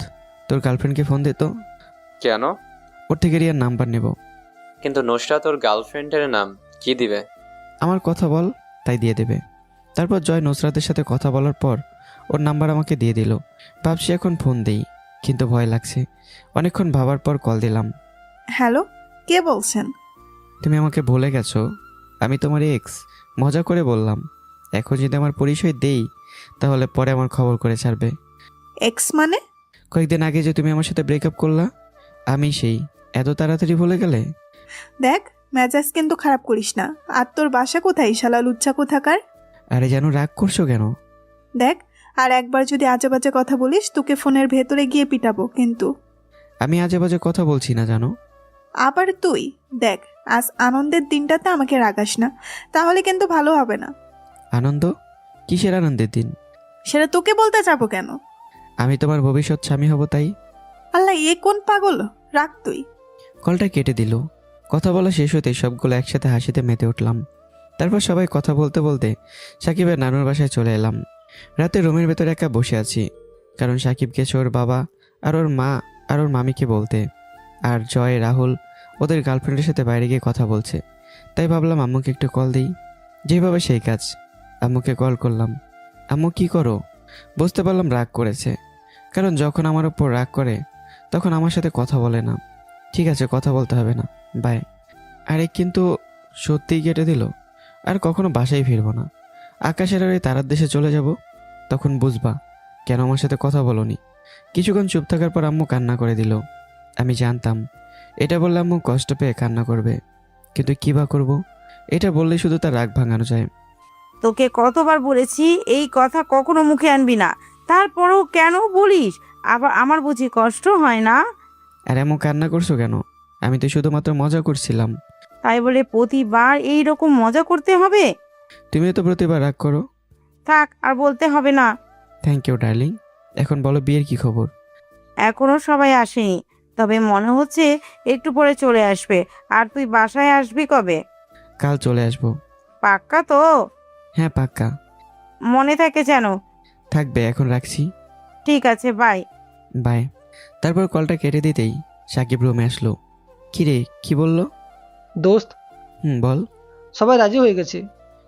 তোর গার্লফ্রেন্ডকে ফোন দে তো। কেন? ওর থেকে রিয়ার নাম্বার নেব। কিন্তু নুসরাত তোর গার্লফ্রেন্ডের নাম কি দিবে? আমার কথা বল, তাই দিয়ে দেবে। তারপর জয় নুসরাতের সাথে কথা বলার পর ওর নাম্বার আমাকে দিয়ে দিল। ভাবছি এখন ফোন দেই, কিন্তু ভয় লাগছে। অনেকক্ষণ ভাবার পর কল দিলাম। হ্যালো, কে বলছেন? তুমি আমাকে ভুলে গেছো? আমি তোমার এক্স। মজা করে বললাম। এখন যদি আমার পরিচয় দেই, তাহলে পরে আমার খবর করে ছাড়বে। এক্স মানে? কয়েকদিন আগে যে তুমি আমার সাথে ব্রেকআপ করলা, আমি সেই। এত তাড়াতাড়ি ভুলে গেলে? দেখ, মেজাজ কিন্তু খারাপ করিস না। আর তোর বাসা কোথায়, শালা লুচ্চা কোথাকার? আরে যেন রাগ করছো কেন? দেখ, আর একবার যদি আজে বাজে কথা বলিস, তোকে ফোনের ভেতরে গিয়ে পিটাবো কিন্তু। আমি আজে বাজে কথা বলছি না, জানো। আবার তুই দেখ, আজ আনন্দের দিনটাতে আমাকে রাগাস না, তাহলে কিন্তু ভালো হবে না। আনন্দ? কিসের আনন্দের দিন? সেটা তোকে বলতে যাবো কেন? আমি তোমার ভবিষ্যৎ স্বামী হব, তাই। আল্লাহ, এ কোন পাগল! রাখ তুই। কলটা কেটে দিল। কথা বলা শেষ হতে সবগুলো একসাথে হাসিতে মেতে উঠলাম। তারপর সবাই কথা বলতে বলতে সাকিবের নানুর বাসায় চলে এলাম। রাতে রুমের ভেতরে একা বসে আছি, কারণ সাকিব গেছে ওর বাবা আর ওর মা আর ওর মামিকে বলতে। আর জয়, রাহুল ওদের গার্লফ্রেন্ডের সাথে বাইরে গিয়ে কথা বলছে। তাই ভাবলাম আম্মুকে একটু কল দিই। যেভাবে সেই কাজ। আম্মুকে কল করলাম। আম্মু, কি করো? বুঝতে পারলাম রাগ করেছে, কারণ যখন আমার ওপর রাগ করে তখন আমার সাথে কথা বলে না। ঠিক আছে, কথা বলতে হবে না, বাই। আরে কিন্তু সত্যিই কেটে দিল। আর কখনো বাসায় ফিরবো না। আকাশের আর ওই তারার দেশে চলে যাব, তখন বুঝবা কেন আমার সাথে কথা বলোনি। কিছুক্ষণ চুপ থাকার পর আম্মু কান্না করে দিল। আমি জানতাম এটা বললে আম্মু কষ্ট পেয়ে কান্না করবে, কিন্তু কী বা করবো? এটা বললে শুধু তার রাগ ভাঙানো যায়। তোকে কতবার বলেছি এই কথা কখনো মুখে আনবি না, তারপরেও কেন বলিস? আবার আমার বুঝি কষ্ট হয় না? আর এমন কান্না করছো কেন? আমি তো শুধুমাত্র মজা করছিলাম। তাই বলে প্রতিবার এই রকম মজা করতে হবে? তুমিও তো প্রতিবার রাগ করো। থাক, আর বলতে হবে না। Thank you darling. এখন বলো, বিয়ের কি খবর? এখনো সবাই আসেনি, তবে মনে হচ্ছে একটু পরে চলে আসবে। আর তুই বাসায় আসবি কবে? কাল চলে আসবো। পাক্কা তো? হ্যাঁ, পাক্কা। মনে থাকে যেন। থাকবে। এখন রাখছি। ঠিক আছে, বাই। বাই। তারপর কলটা কেটে দিতেই সাকিব রুমে আসলো। কি রে, কি বললো? দোস্ত, বল। সবাই রাজি হয়ে গেছে।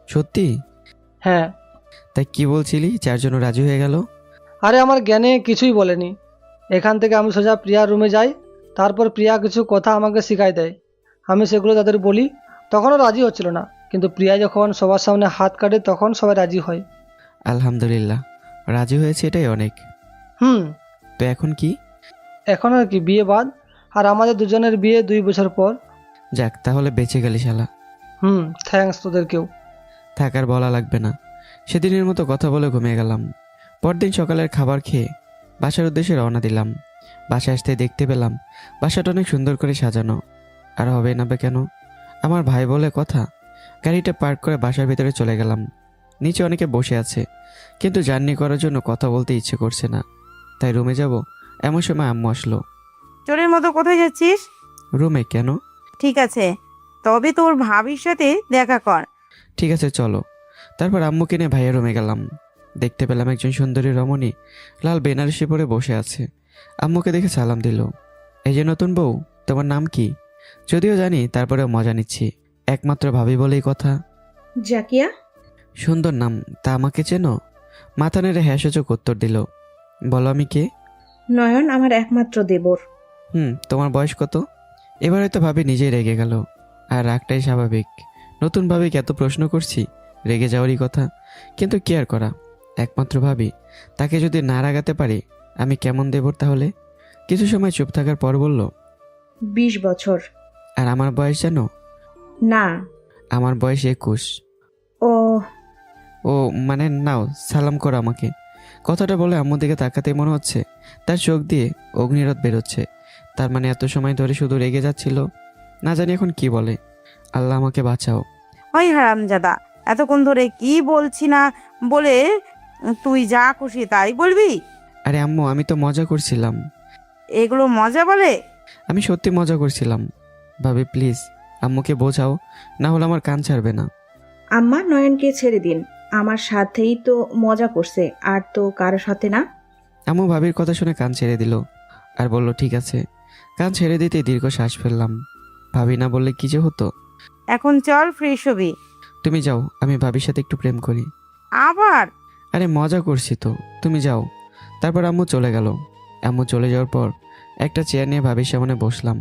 সত্যি? হ্যাঁ। তাই কি বলছিলি, যার জন্য রাজি হয়ে গেল? আরে আমার জ্ঞানে কিছুই বলেনি। এখান থেকে আমি সোজা প্রিয়ার রুমে যাই, তারপর প্রিয়া কিছু কথা আমাকে শিখাই দেয়। আমি সেগুলো তাদের বলি। তখনও রাজি হচ্ছিল না, কিন্তু প্রিয়া যখন সবার সামনে হাত কাটে তখন সবাই রাজি হয়। আলহামদুলিল্লাহ, রাজি হয়েছে, এটাই অনেক। তো এখন কি? এখন আর কি, বিয়ে বাদ। আর আমাদের দুজনের বিয়ে 2 বছর পর। যাক, তাহলে বেঁচে গেলি শালা। থ্যাঙ্কস তোদেরকেও। থাকার বলা লাগবে না। সেদিনের মতো কথা বলে ঘুমিয়ে গেলাম। পরদিন সকালের খাবার খেয়ে বাসার উদ্দেশ্যে রওনা দিলাম। বাসায় আসতে দেখতে পেলাম বাসাটা অনেক সুন্দর করে সাজানো। আর হবে না বা কেন, আমার ভাই বলে কথা। গাড়িটা পার্ক করে বাসার ভিতরে চলে গেলাম। নিচে অনেকে বসে আছে, কিন্তু জার্নি করার জন্য কথা বলতে ইচ্ছে করছে না, তাই রুমে যাব। এমন সময় আম্মু আসলো। চোরের মতো কোথায় যাচ্ছিস? রুমে কেন? ঠিক আছে, তবে তোর ভাবির সাথে দেখা কর। ঠিক আছে চলো। তারপর আম্মুকে নিয়ে ভাইয়ের রুমে গেলাম। দেখতে পেলাম একজন সুন্দরী রমণী লাল বেনারসি পরে বসে আছে। আম্মুকে দেখে সালাম দিল। এই যে নতুন বউ, তোমার নাম কি? যদিও জানি, তারপরেও মজা নিচ্ছি, একমাত্র ভাবি বলেই কথা। জাকিয়া। সুন্দর নাম, তা আমাকে চেনো? মাথা নেড়ে হ্যাসূচক উত্তর দিল। বলো আমি কে? নয়ন আমার একমাত্র দেবর। তোমার বয়স কত? এবারে তো ভাবি নিজেই রেগে গেল। আর রাগটাই স্বাভাবিক। নতুন ভাবিকে এত প্রশ্ন করছি, রেগে যাওয়ারই কথা, কিন্তু কি আর করা, একমাত্র ভাবি, তাকে যদি না রাগাতে পারি আমি কেমন দেবর তাহলে? কিছু সময় চুপ থাকার পর বলল, 20 বছর। আর আমার বয়স জানো? না। আমার বয়স 21। ও ও মানে নাও, সালাম করো আমাকে। কথাটা বলে আম্মুর দিকে তাকাতেই মনে হচ্ছে তার চোখ দিয়ে অগ্নিরথ বেরোচ্ছে। তার মানে এত সময় ধরে শুধু রেগে যাচ্ছিল, না জানি এখন কি বলে। আল্লাহ আমাকে বাঁচাও। ওই হারামজাদা, এতক্ষণ ধরে কি বলছি না বলে তুই যা খুশি তাই বলবি? আরে আম্মু, আমি তো মজা করছিলাম। এগুলো মজা বলে? আমি সত্যি মজা করছিলাম। ভাবি প্লিজ আম্মুকে বোঝাও, না হলে আমার কান ছাড়বে না। আম্মা নয়নকে ছেড়ে দিন, আমার সাথেই তো মজা করছে, আর তো কারো সাথে না। আম্মু ভাবির কথা শুনে কান ছেড়ে দিল আর বলল ঠিক আছে। কান ছেড়ে দিতে দীর্ঘ শ্বাস ফেললাম। ভাবি না বললে কি যে হতো। এখন চল ফ্রেশ হবি। তুমি যাও, আমি ভাবির সাথে একটু প্রেম করি। আবার? আরে মজা করছি তো, তুমি যাও। তারপর আম্মু চলে গেল। আম্মু চলে যাওয়ার পর একটা চেয়ার নিয়ে ভাবির সামনে বসলাম।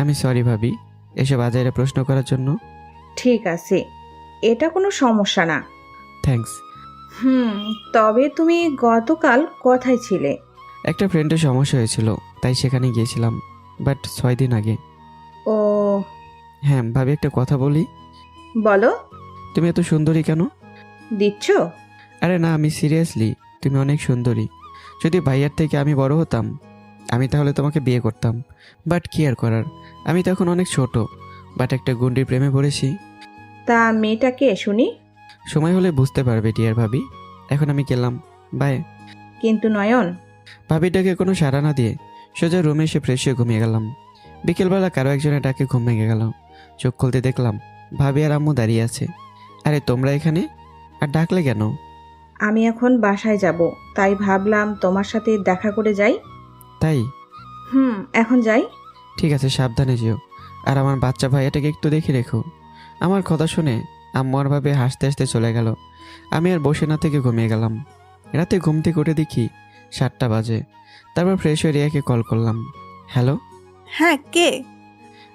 আমি সরি ভাবি, এসব আজাইরা প্রশ্ন করার জন্য। ঠিক আছে, এটা কোনো সমস্যা না। থ্যাঙ্কস। তবে তুমি গতকাল কোথায় ছিলে? একটা ফ্রেন্ডের সমস্যা হয়েছিল, তাই সেখানে গিয়েছিলাম, বাট 6 দিন আগে। ও হ্যাঁ ভাবি, একটা কথা বলি। বলো। তুমি এত সুন্দরী কেন? দিচ্ছ? আরে না, আমি সিরিয়াসলি, তুমি অনেক সুন্দরী। যদি ভাইয়ার থেকে আমি বড় হতাম, আমি তাহলে তোমাকে বিয়ে করতাম। বাট কি আর করার, আমি তখন অনেক ছোট। বাট একটা গুন্ডির প্রেমে পড়েছি। তা মেয়েটাকে শুনি। সময় হলে বুঝতে পারবে ডিয়ার ভাবি। এখন আমি গেলাম, বাই। কিন্তু নয়ন। ভাবিটাকে কোনো সাড়া না দিয়ে সোজা রুমে এসে ফ্রেশ হয়ে ঘুমিয়ে গেলাম। বিকেলবেলা কারো একজনের ডাকে ঘুম ভেঙে গেল। চোখ খুলতে দেখলাম ভাবি আর আম্মু দাঁড়িয়ে আছে। আরে তোমরা এখানে, আর ডাকলে কেন? আমি এখন বাসায় যাব, তাই ভাবলাম তোমার সাথে দেখা করে যাই। তাই? এখন যাই। ঠিক আছে, সাবধানে যেও। আর আমার বাচ্চা ভাইয়াটাকে একটু দেখে রেখো। আমার কথা শুনে আম্মু আর ভাবে হাসতে হাসতে চলে গেল। আমি আর বসে না থেকে ঘুমিয়ে গেলাম। রাতে ঘুম থেকে উঠে দেখি 7টা বাজে। তারপর ফ্রেশ হয়ে রিয়াকে কল করলাম। হ্যালো। হ্যাঁ, কে?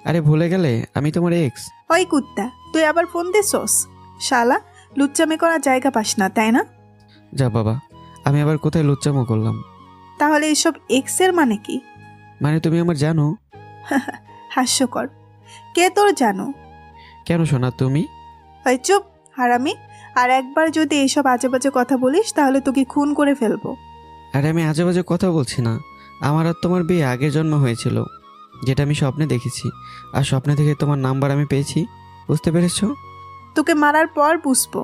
আরে ভুলে গেলে, আমি তোমার এক্স। ওই কুত্তা, তুই আবার ফোন দিছোস? শালা, লুচ্চামি করার জায়গা পাস না, তাই না? যা বাবা, আমি আবার কোথায় লুচ্চামো করলাম? তাহলে এসব এক্সের মানে কি? মানে তুমি আমার জানো? হাস্যকর। কে তোর জানো? কেন শোনা তুমি? ওই চুপ হারামি। আর একবার যদি এইসব আজে বাজে কথা বলিস তাহলে তোকে খুন করে ফেলবো। আরে আমি আজে বাজে কথা বলছি না। আমার আর তোমার বিয়ে আগের জন্ম হয়েছিল, যেটা আমি স্বপ্নে দেখেছি। আর স্বপ্নে থেকে তোমার নাম্বার আমি পেয়েছি, বুঝতে পেরেছো? তোকে মারার পর বুঝবো।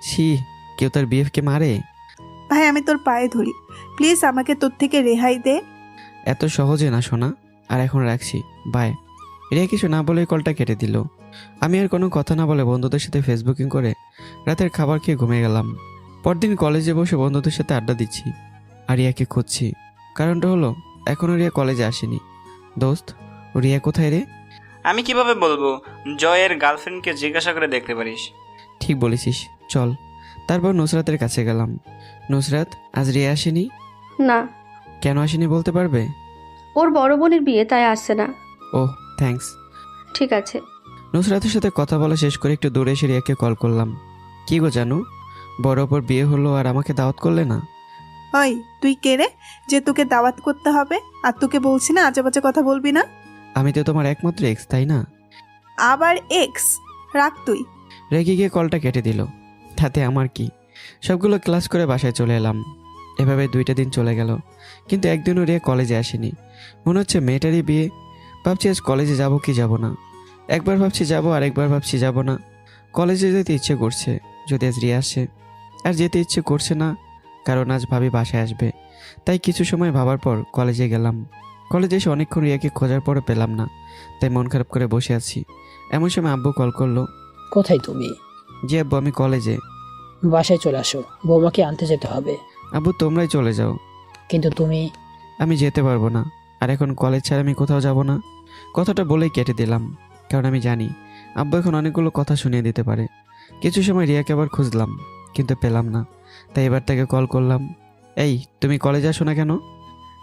ছি, কেউ তার বিএফকে মারে? ভাই আমি তোর পায়ে ধরি, প্লিজ আমাকে তোর থেকে রেহাই দে। এত সহজে না শোনা। আর এখন রাখছি, বাই। রিয়া কিছু না বলে কলটা কেটে দিল। আমি আর কোনো কথা না বলে বন্ধুদের সাথে ফেসবুকিং করে রাতের খাবার খেয়ে ঘুমিয়ে গেলাম। পরদিন কলেজে বসে বন্ধুদের সাথে আড্ডা দিচ্ছি আর রিয়াকে খুঁজছি। কারণটা হলো এখনও রিয়া কলেজে আসেনি। দোস্ত, রিয়া কোথায় রে? আমি কিভাবে বলবো? জয়ের গার্লফ্রেন্ডকে জিজ্ঞাসা করে দেখতে পারিস। ঠিক বলেছিস, চল। তারপর নুসরাতের কাছে গেলাম। নুসরাত, আজ রিয়া আসেনি? না। কেন আসেনি বলতে পারবে? ওর বড় বোনের বিয়ে, তাই আসছে না। ওহ, থ্যাঙ্কস। ঠিক আছে। নুসরাতের সাথে কথা বলা শেষ করে একটু দূরে এসে রিয়াকে কল করলাম। কি গো জানু, বড় অপর বিয়ে হলো আর আমাকে দাওয়াত করলে না? ওই তুই কে রে যে তোকে দাওয়াত করতে হবে? আর তোকে বলছি না আজে বাজে কথা বলবি না। আমি তো তোমার একমাত্র এক্স, তাই না? আবার এক্স? রাখ তুই। রেগে গিয়ে কলটা কেটে দিল। তাতে আমার কি, সবগুলো ক্লাস করে বাসায় চলে এলাম। এভাবে 2টা দিন চলে গেল, কিন্তু একদিনও রিয়া কলেজে আসেনি। মনে হচ্ছে মেয়েটারই বিয়ে। ভাবছি আজ কলেজে যাব কি যাব না। একবার ভাবছি যাব আর একবার ভাবছি যাব না। কলেজে যেতে ইচ্ছে করছে যদি আজ রিয়া আসে, আর যেতে ইচ্ছে করছে না কারণ আজ ভাবি বাসায় আসবে। তাই কিছু সময় ভাবার পর কলেজে গেলাম। কলেজে এসে অনেকক্ষণ রিয়াকে খোঁজার পরে পেলাম না, তাই মন খারাপ করে বসে আছি। এমন সময় আব্বু কল করলো। কোথায় তুমি? জি আব্বু, আমি কলেজে। বাসায় চলে আসো, বৌমাকে আনতে যেতে হবে। আব্বু তোমরাই চলে যাও। কিন্তু তুমি। আমি যেতে পারবো না, আর এখন কলেজ ছাড়া আমি কোথাও যাব না। কথাটা বলেই কেটে দিলাম, কারণ আমি জানি আব্বু এখন অনেকগুলো কথা শুনিয়ে দিতে পারে। কিছু সময় রিয়াকে আবার খুঁজলাম, কিন্তু পেলাম না, তাই এবার তাকে কল করলাম। এই, তুমি কলেজে আসো না কেন?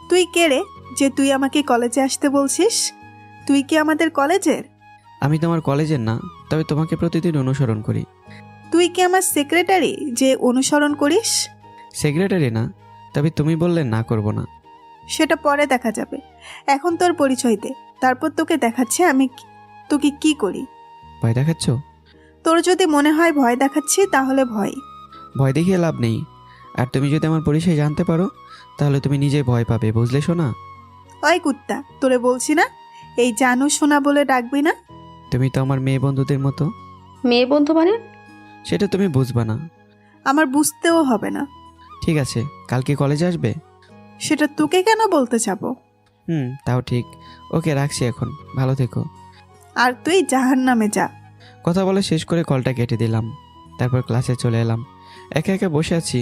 তুই কে রে যে তুই আমাকে কলেজে আসতে বলছিস? তুই কি আমাদের কলেজের? আমি তোমার কলেজের না, তবে তোমাকে প্রতিদিন অনুসরণ করি। তুই কি আমার সেক্রেটারি যে অনুসরণ করিস? সেক্রেটারি না, তবে তুমি বললে না করব না। সেটা পরে দেখা যাবে, এখন তোর পরিচয় দে, তারপর তোকে দেখাচ্ছি আমি তোকে কি করি। ভয় দেখাচ্ছ? তোর যদি মনে হয় ভয় দেখাচ্ছি তাহলে ভয়। ভয় দেখিয়ে লাভ নেই, আর তুমি যদি আমার পরিচয় জানতে পারো তাহলে তুমি নিজেই ভয় পাবে, বুঝলে শোনা? ওই কুত্তা, তোরে বলছি না এই জানু সোনা বলে ডাকবি না। তুমি তো আমার মেয়ে বন্ধুদের মতো। মেয়ে বন্ধু মানে? সেটা তুমি বুঝবা না। আমার বুঝতেও হবে না। ঠিক আছে, কালকে কলেজে আসবে? সেটা তোকে কেন বলতে যাব? তাও ঠিক। ওকে, রাখছি এখন, ভালো থেকো। আর তুই জাহান্নামে যা। কথা বলে শেষ করে কলটা কেটে দিলাম। তারপর ক্লাসে চলে এলাম। একা একা বসে আছি,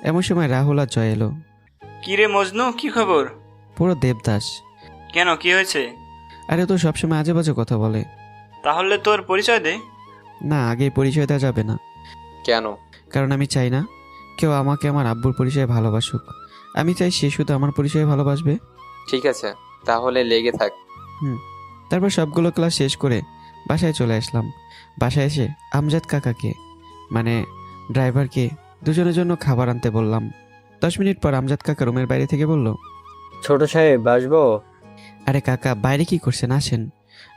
এমন সময় রাহুল আর জয় এলো। কি রে মজনু, কি খবর? পুরো দেবদাস। কেন, কি হয়েছে? আরে তো সবসময় আজে বাজে কথা বলে। তাহলে তোর পরিচয় দে। না, আগে পরিচয় দেওয়া যাবে না। কেন? কারণ আমি চাই না কেউ আমাকে আমার আব্বুর পরিচয়ে ভালোবাসুক। আমি চাই সে শুধু আমার পরিচয়ে ভালোবাসবে। ঠিক আছে, তাহলে লেগে থাক। তারপর সবগুলো ক্লাস শেষ করে বাসায় চলে আসলাম। বাসায় এসে আমজাদ কাকাকে, মানে ড্রাইভারকে, দুজনের জন্য খাবার আনতে বললাম। 10 মিনিট পর আমজাদ কাকা রুমের বাইরে থেকে বলল, ছোট সাহেব আসবো? আরে কাকা, বাইরে কি করছেন, আসেন।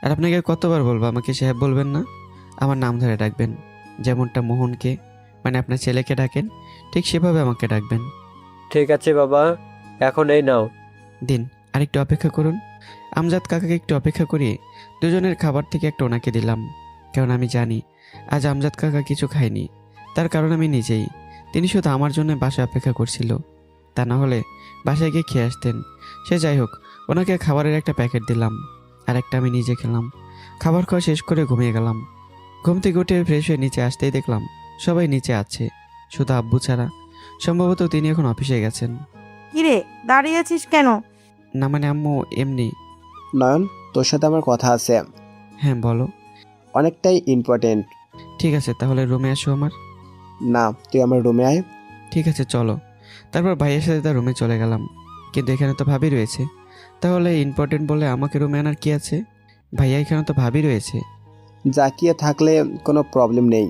আর আপনাকে কতবার বলবো আমাকে সাহেব বলবেন না, আমার নাম ধরে ডাকবেন। যেমনটা মোহনকে, মানে আপনার ছেলেকে ডাকেন, ঠিক সেভাবে আমাকে ডাকবেন। ঠিক আছে বাবা, এখন এই নাও। দিন, আরেকটু অপেক্ষা করুন। আমজাদ কাকাকে একটু অপেক্ষা করিয়ে দুজনের খাবার থেকে একটা ওনাকে দিলাম, কারণ আমি জানি আজ আমজাদ কাকা কিছু খায়নি। তার কারণ আমি নিজেই। তিনি শুধু আমার জন্য বাসায় অপেক্ষা করছিল, তা না হলে বাসায় গিয়ে খেয়ে আসতেন। সে যাই হোক, ওনাকে খাবারের একটা প্যাকেট দিলাম, আর একটা আমি নিজে খেলাম। খাবার খাওয়া শেষ করে ঘুমিয়ে গেলাম। ঘুম থেকে উঠে ফ্রেশ হয়ে নিচে আসতেই দেখলাম সবাই নিচে আছে, শুধু আব্বু ছাড়া। সম্ভবত তিনি এখন অফিসে গেছেন। কিরে, দাঁড়িয়ে আছিস কেন? না মানে আম্মু, এমনি। নয়ন, তোর সাথে আমার কথা আছে। হ্যাঁ বলো। অনেকটাই ইম্পর্টেন্ট। ঠিক আছে, তাহলে রুমে আসো আমার। না, তুই আমার রুমে আয়। ঠিক আছে চলো। তারপর ভাইয়ের সাথে তার রুমে চলে গেলাম, কিন্তু এখানে তো ভাবি রয়েছে। তাহলে ইম্পর্টেন্ট বলে আমাকে রুমে আনার কি আছে? ভাইয়া, এখানে তো ভাবি রয়েছে। জাকিয়া থাকলে কোনো প্রবলেম নেই।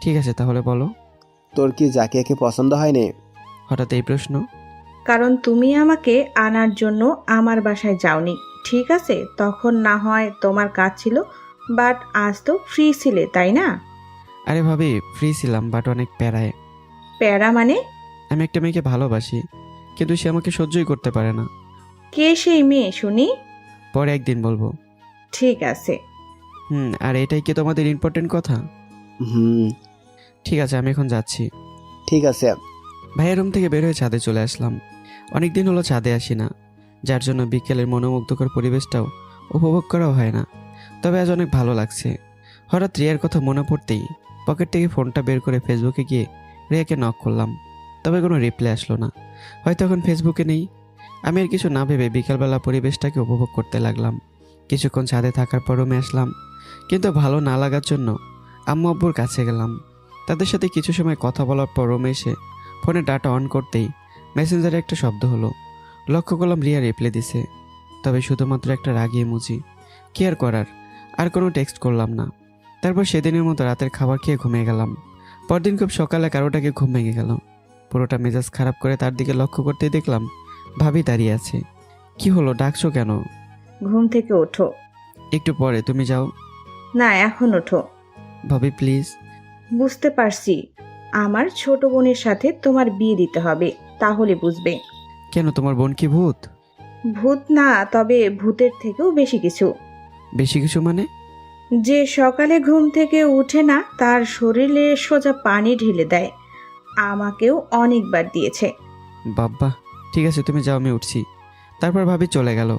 ঠিক আছে, তাহলে বলো। তোর কি জাকিয়াকে পছন্দ হয়নি? হঠাৎ এই প্রশ্ন? কারণ তুমি আমাকে আনার জন্য আমার বাসায় যাওনি, ঠিক আছে? তখন না হয় তোমার কাজ ছিল, বাট আজ তো ফ্রি ছিলে, তাই না? আরে ভাবি, ফ্রি ছিলাম, বাট অনেক প্যারায়। প্যারা মানে? আমি একটা মেয়েকে ভালোবাসি, কিন্তু সে আমাকে সহ্যই করতে পারে না। কে সেই মেয়ে শুনি? পরে একদিন বলবো। ঠিক আছে। আর এটাই কি তোমাদের ইম্পর্টেন্ট কথা? ঠিক আছে, আমি এখন যাচ্ছি। ঠিক আছে। ভাইয়ের রুম থেকে বের হয়ে ছাদে চলে আসলাম। অনেকদিন হলো ছাদে আসি না, যার জন্য বিকেলের মনোমুগ্ধকর পরিবেশটাও উপভোগ করাও হয় না। তবে আজ অনেক ভালো লাগছে। হঠাৎ রিয়ার কথা মনে পড়তেই পকেট থেকে ফোনটা বের করে ফেসবুকে গিয়ে রিয়াকে নক করলাম, তবে কোনো রিপ্লাই আসলো না। হয়তো এখন ফেসবুকে নেই। আমি আর কিছু না ভেবে বিকালবেলা পরিবেশটাকে উপভোগ করতে লাগলাম। কিছুক্ষণ ছাদে থাকার পর রুমে আসলাম, কিন্তু ভালো না লাগার জন্য আম্মু আব্বুর কাছে গেলাম। তাদের সাথে কিছু সময় কথা বলার পর রুমে এসে ফোনে ডাটা অন করতেই মেসেঞ্জারে একটা শব্দ হলো। লক্ষ্য করলাম রিয়া রিপ্লাই দিছে, তবে শুধুমাত্র একটা রাগি ইমোজি। কি আর করার, আর কোনো টেক্সট করলাম না। তারপর সেদিনের মতো রাতের খাবার খেয়ে ঘুমিয়ে গেলাম। পরদিন খুব সকালে কারোটাকে ঘুম ভেঙে গেল। পুরোটা মেজাজ খারাপ করে তার দিকে লক্ষ্য করতেই দেখলাম ভাবি দাঁড়িয়ে আছে। কি হলো, ডাকছো কেন? ঘুম থেকে ওঠো। একটু পরে, তুমি যাও। না, এখন ওঠো। ভাবি প্লিজ। বুঝতে পারছি, আমার ছোট বোনের সাথে তোমার বিয়ে দিতে হবে, তাহলে বুঝবে। কেন, তোমার বোন কি ভূত? ভূত না, তবে ভূতের থেকেও বেশি কিছু। বেশি কিছু মানে? যে সকালে ঘুম থেকে উঠে না তার শরীরে সোজা পানি ঢেলে দেয়, আমাকেও অনেকবার দিয়েছে। বাব্বা, ঠিক আছে তুমি যাও, আমি উঠছি। তারপর ভাবি চলে গেল।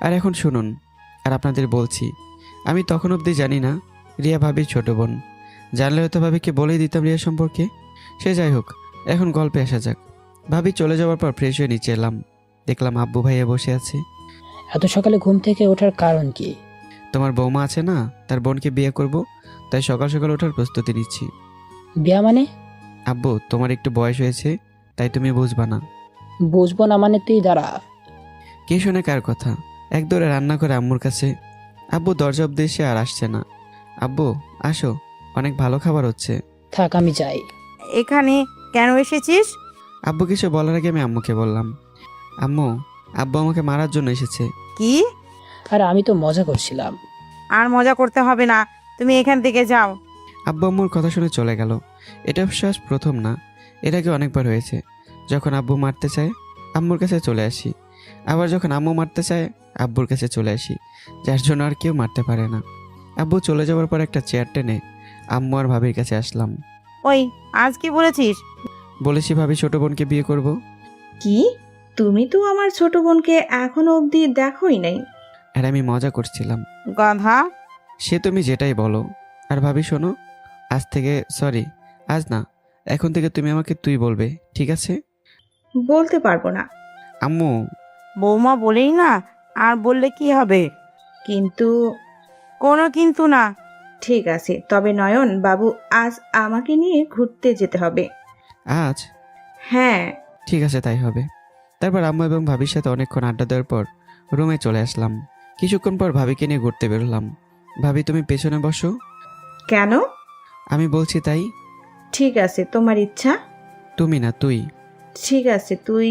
আর এখন শুনুন, আর আপনাদের বলছি, আমি তখন অবধি জানি না রিয়া ভাবির ছোট বোন। জানলে হয়তো ভাবিকে বলেই দিতাম রিয়া সম্পর্কে। সে যাই হোক, এখন গল্পে আসা যাক। ভাবি চলে যাওয়ার পর ফ্রেশ হয়ে নিচে এলাম। দেখলাম আব্বু ভাইয়া বসে আছে। এত সকালে ঘুম থেকে ওঠার কারণ কি? তোমার বৌমা আছে না, তার বোনকে বিয়ে করব, তাই সকাল সকাল ওঠার প্রস্তুতি নিচ্ছি। বিয়া মানে? আব্বু, তোমার একটু বয়স হয়েছে, তাই তুমি বুঝবা না। বুঝবো না মানে? তুই দাঁড়া। কে শোনে কার কথা? এক দৌড়ে রান্না করে আম্মুর কাছে। আব্বু দরজা অব্দি এসে আর আসছে না। আব্বু আসো, অনেক ভালো খাবার হচ্ছে। থাক, আমি যাই। এখানে কেন এসেছিস? আব্বু কিছু বলার আগে আমি আম্মুকে বললাম, আম্মু, আব্বু আমাকে মারার জন্য এসেছে। কি? আর আমি তো মজা করছিলাম। আর মজা করতে হবে না, তুমি এখান থেকে যাও। আব্বু আম্মুর কথা শুনে চলে গেল। এটা অবশ্য আজ প্রথম না, এর আগে অনেকবার হয়েছে। যখন আব্বু মারতে চায় আম্মুর কাছে চলে আসি, আবার যখন আম্মু মারতে চায় আব্বুর কাছে চলে আসি, যার জন্য আর কেউ মারতে পারে না। আব্বু চলে যাওয়ার পর একটা চেয়ার টেনে আম্মু আর ভাবির কাছে আসলাম। ওই, আজ কি বলেছিস? বলেছি ভাবি ছোট বোনকে বিয়ে করব। কি? তুমি তো আমার ছোট বোনকে এখনো অবধি দেখোই নাই। আর আমি মজা করছিলাম। গাধা। সে তুমি যেটাই বলো। আর ভাবি শোনো, আজ থেকে, সরি আজ না, এখন থেকে তুমি আমাকে তুই বলবে, ঠিক আছে? বলতে পারবো না। আম্মু। বৌমা বলেই না, আর বললে কি হবে? কিন্তু কোনো কিন্তু না। ঠিক আছে, তবে নয়ন বাবু, আজ আমাকে নিয়ে ঘুরতে যেতে হবে। আজ? হ্যাঁ। ঠিক আছে, তাই হবে। তারপর আম্মু এবং ভাবির সাথে অনেকক্ষণ আড্ডা দেওয়ার পর রুমে চলে আসলাম। কিছুক্ষণ পর ভাবিকে নিয়ে ঘুরতে বেরোলাম। ভাবি তুমি পেছনে বসো। কেন? আমি বলছি তাই। ঠিক আছে, তোমার ইচ্ছা। তুমি না, তুই। ঠিক আছে, তুই।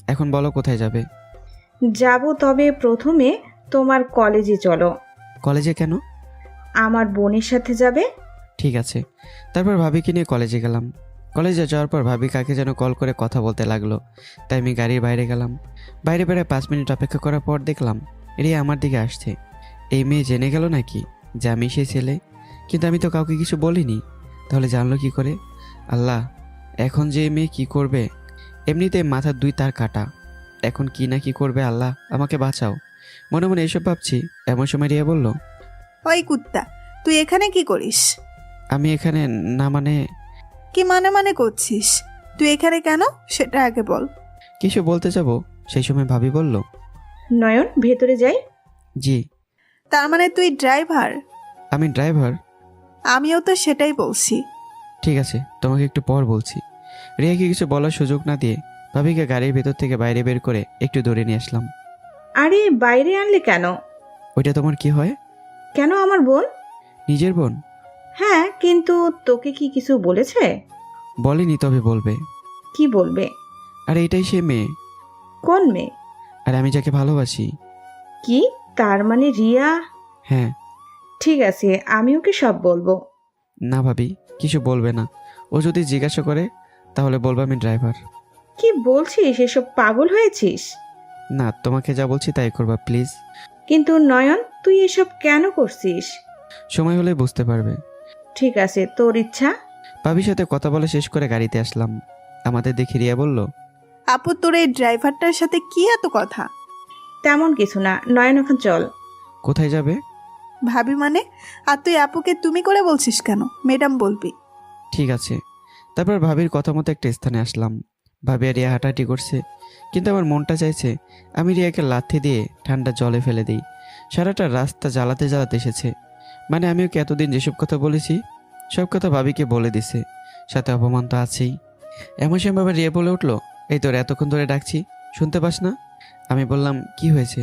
এখন বলো কোথায় যাবে? যাব, তবে প্রথমে তোমার কলেজে চলো। কলেজে কেন? আমার বোনের সাথে যাবে। ঠিক আছে। তারপর ভাবিকে নিয়ে কলেজে গেলাম। কলেজে যাওয়ার পর ভাবি কাকে যেন কল করে কথা বলতে লাগলো, তাই আমি গাড়ির বাইরে গেলাম। বাইরে বেড়ে 5 মিনিট অপেক্ষা করার পর দেখলাম রিয়া আমার দিকে আসছে। এই মেয়ে জেনে গেল নাকি যে আমি সেই ছেলে? কিন্তু আমি তো কাউকে কিছু বলিনি, তাহলে জানলো কি করে? আল্লাহ, এখন যে মেয়ে কি করবে? এমনিতে মাথার 2 তার কাটা, এখন কি না কি করবে, আল্লাহ আমাকে বাঁচাও। মনে মনে এসব ভাবছি, এমন সময় রিয়া বলল, ওই কুত্তা, তুই এখানে কি করিস? আমি এখানে না মানে। কি মানে করছিস? তুই এখানে কেন সেটা আগে বল। কিছু বলতে যাব, সেই সময় ভাবি বলল, নয়ন, ভেতরে যাই। জি। তার মানে তুই ড্রাইভার? আমি ড্রাইভার? আমিও তো সেটাই বলছি। ঠিক আছে, তোমাকে একটু পর বলছি। রিয়াকে কিছু বলার সুযোগ না দিয়ে ভাবিকে গাড়ির ভেতর থেকে বাইরে বের করে একটু দৌড়ে নিয়ে আসলাম। আরে, বাইরে আনলে কেন? ওইটা তোমার কি হয়? কেন, আমার বোন। নিজের বোন? হ্যাঁ, কিন্তু তোকে কি কিছু বলেছে? বলেনি, তবে বলবে। কি বলবে? আর এটাই সে মেয়ে। কোন মেয়ে? আর আমি যাকে ভালোবাসি। কি, তার মানে রিয়া? হ্যাঁ। ঠিক আছে, আমি ওকে সব বলবো। না ভাবি, কিছু বলবে না। ও যদি জিজ্ঞাসা করে তাহলে বলবো আমি ড্রাইভার। কি বলছিস, এসব পাগল হয়েছিস? না, তোমাকে যা বলছি তাই করবা প্লিজ। কিন্তু নয়ন, তুই এসব কেন করছিস? সময় হলে বুঝতে পারবে। ঠিক আছে, তোর ইচ্ছা। ভাবির সাথে কথা বলে শেষ করে গাড়িতে আসলাম। আমাদের দেখে রিয়া বলল, আপু, তোর এই ড্রাইভারটার সাথে কি এত কথা? তেমন কিছু না, নয়ন এখন চল। কোথায় যাবে? ভাবি মানে? আর তুই আপুকে তুমি করে বলছিস কেন? ম্যাডাম বলবি। ঠিক আছে। তারপর ভাবির কথা মতো একটা স্থানে আসলাম। ভাবি আর রিয়া হাঁটাহাঁটি করছে, কিন্তু আমার মনটা চাইছে আমি রিয়াকে লাথি দিয়ে ঠান্ডা জলে ফেলে দিই। সারাটা রাস্তা জ্বালাতে জ্বালাতে এসেছে। মানে আমি ওকে এতদিন যেসব কথা বলেছি সব কথা ভাবিকে বলে দিছে, সাথে অপমান তো আছেই। এমন সময় রিয়া বলে উঠলো, এই তোর এতক্ষণ ধরে ডাকছি, শুনতে পাস না? আমি বললাম, কি হয়েছে?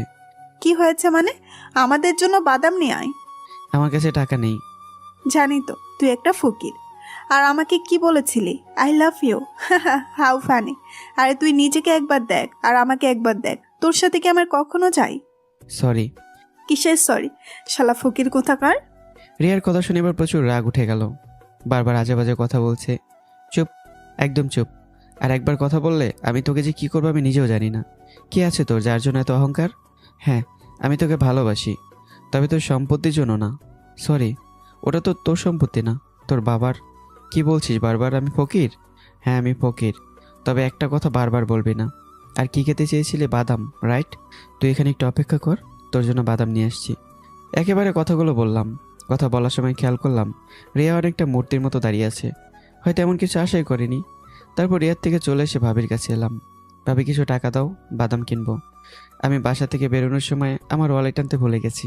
কি হয়েছে মানে? আমাদের জন্য বাদাম নিয়ে আয়। আমার কাছে টাকা নেই। জানি তো, তুই একটা ফকির। আর আমাকে কি বলেছিলি? I love you. How funny. আরে তুই নিজেকে একবার দেখ আর আমাকে একবার দেখ, তোর সাথে কি আমার কখনো যাই? সরি। কিসের সরি? শালা ফকির কোথাকার। রিয়ার কথা শুনে এবার প্রচুর রাগ উঠে গেল। বারবার আজে বাজে কথা বলছে। চুপ, একদম চুপ। আর একবার কথা বললে আমি তোকে যে কি করবো আমি নিজেও জানি না। কি আছে তোর যার জন্য এত অহংকার? হ্যাঁ, আমি তোকে ভালোবাসি, তবে তোর সম্পত্তির জন্য না। সরি, ওটা তো তোর সম্পত্তি না, তোর বাবার। কি বলছিস বারবার? আমি ফকির? হ্যাঁ আমি ফকির, তবে একটা কথা বারবার বলবি না। আর কি খেতে চেয়েছিলে? বাদাম, রাইট? তুই এখানে একটু অপেক্ষা কর, তোর জন্য বাদাম নিয়ে আসছি। একেবারে কথাগুলো বললাম। কথা বলার সময় খেয়াল করলাম রিয়া অনেকটা মূর্তির মতো দাঁড়িয়ে আছে, হয়তো এমন কিছু আশাই করিনি। তারপর রিয়ার থেকে চলে এসে ভাবির কাছে এলাম। ভাবি কিছু টাকা দাও, বাদাম কিনবো। আমি বাসা থেকে বেরোনোর সময় আমার ওয়ালেট আনতে ভুলে গেছি।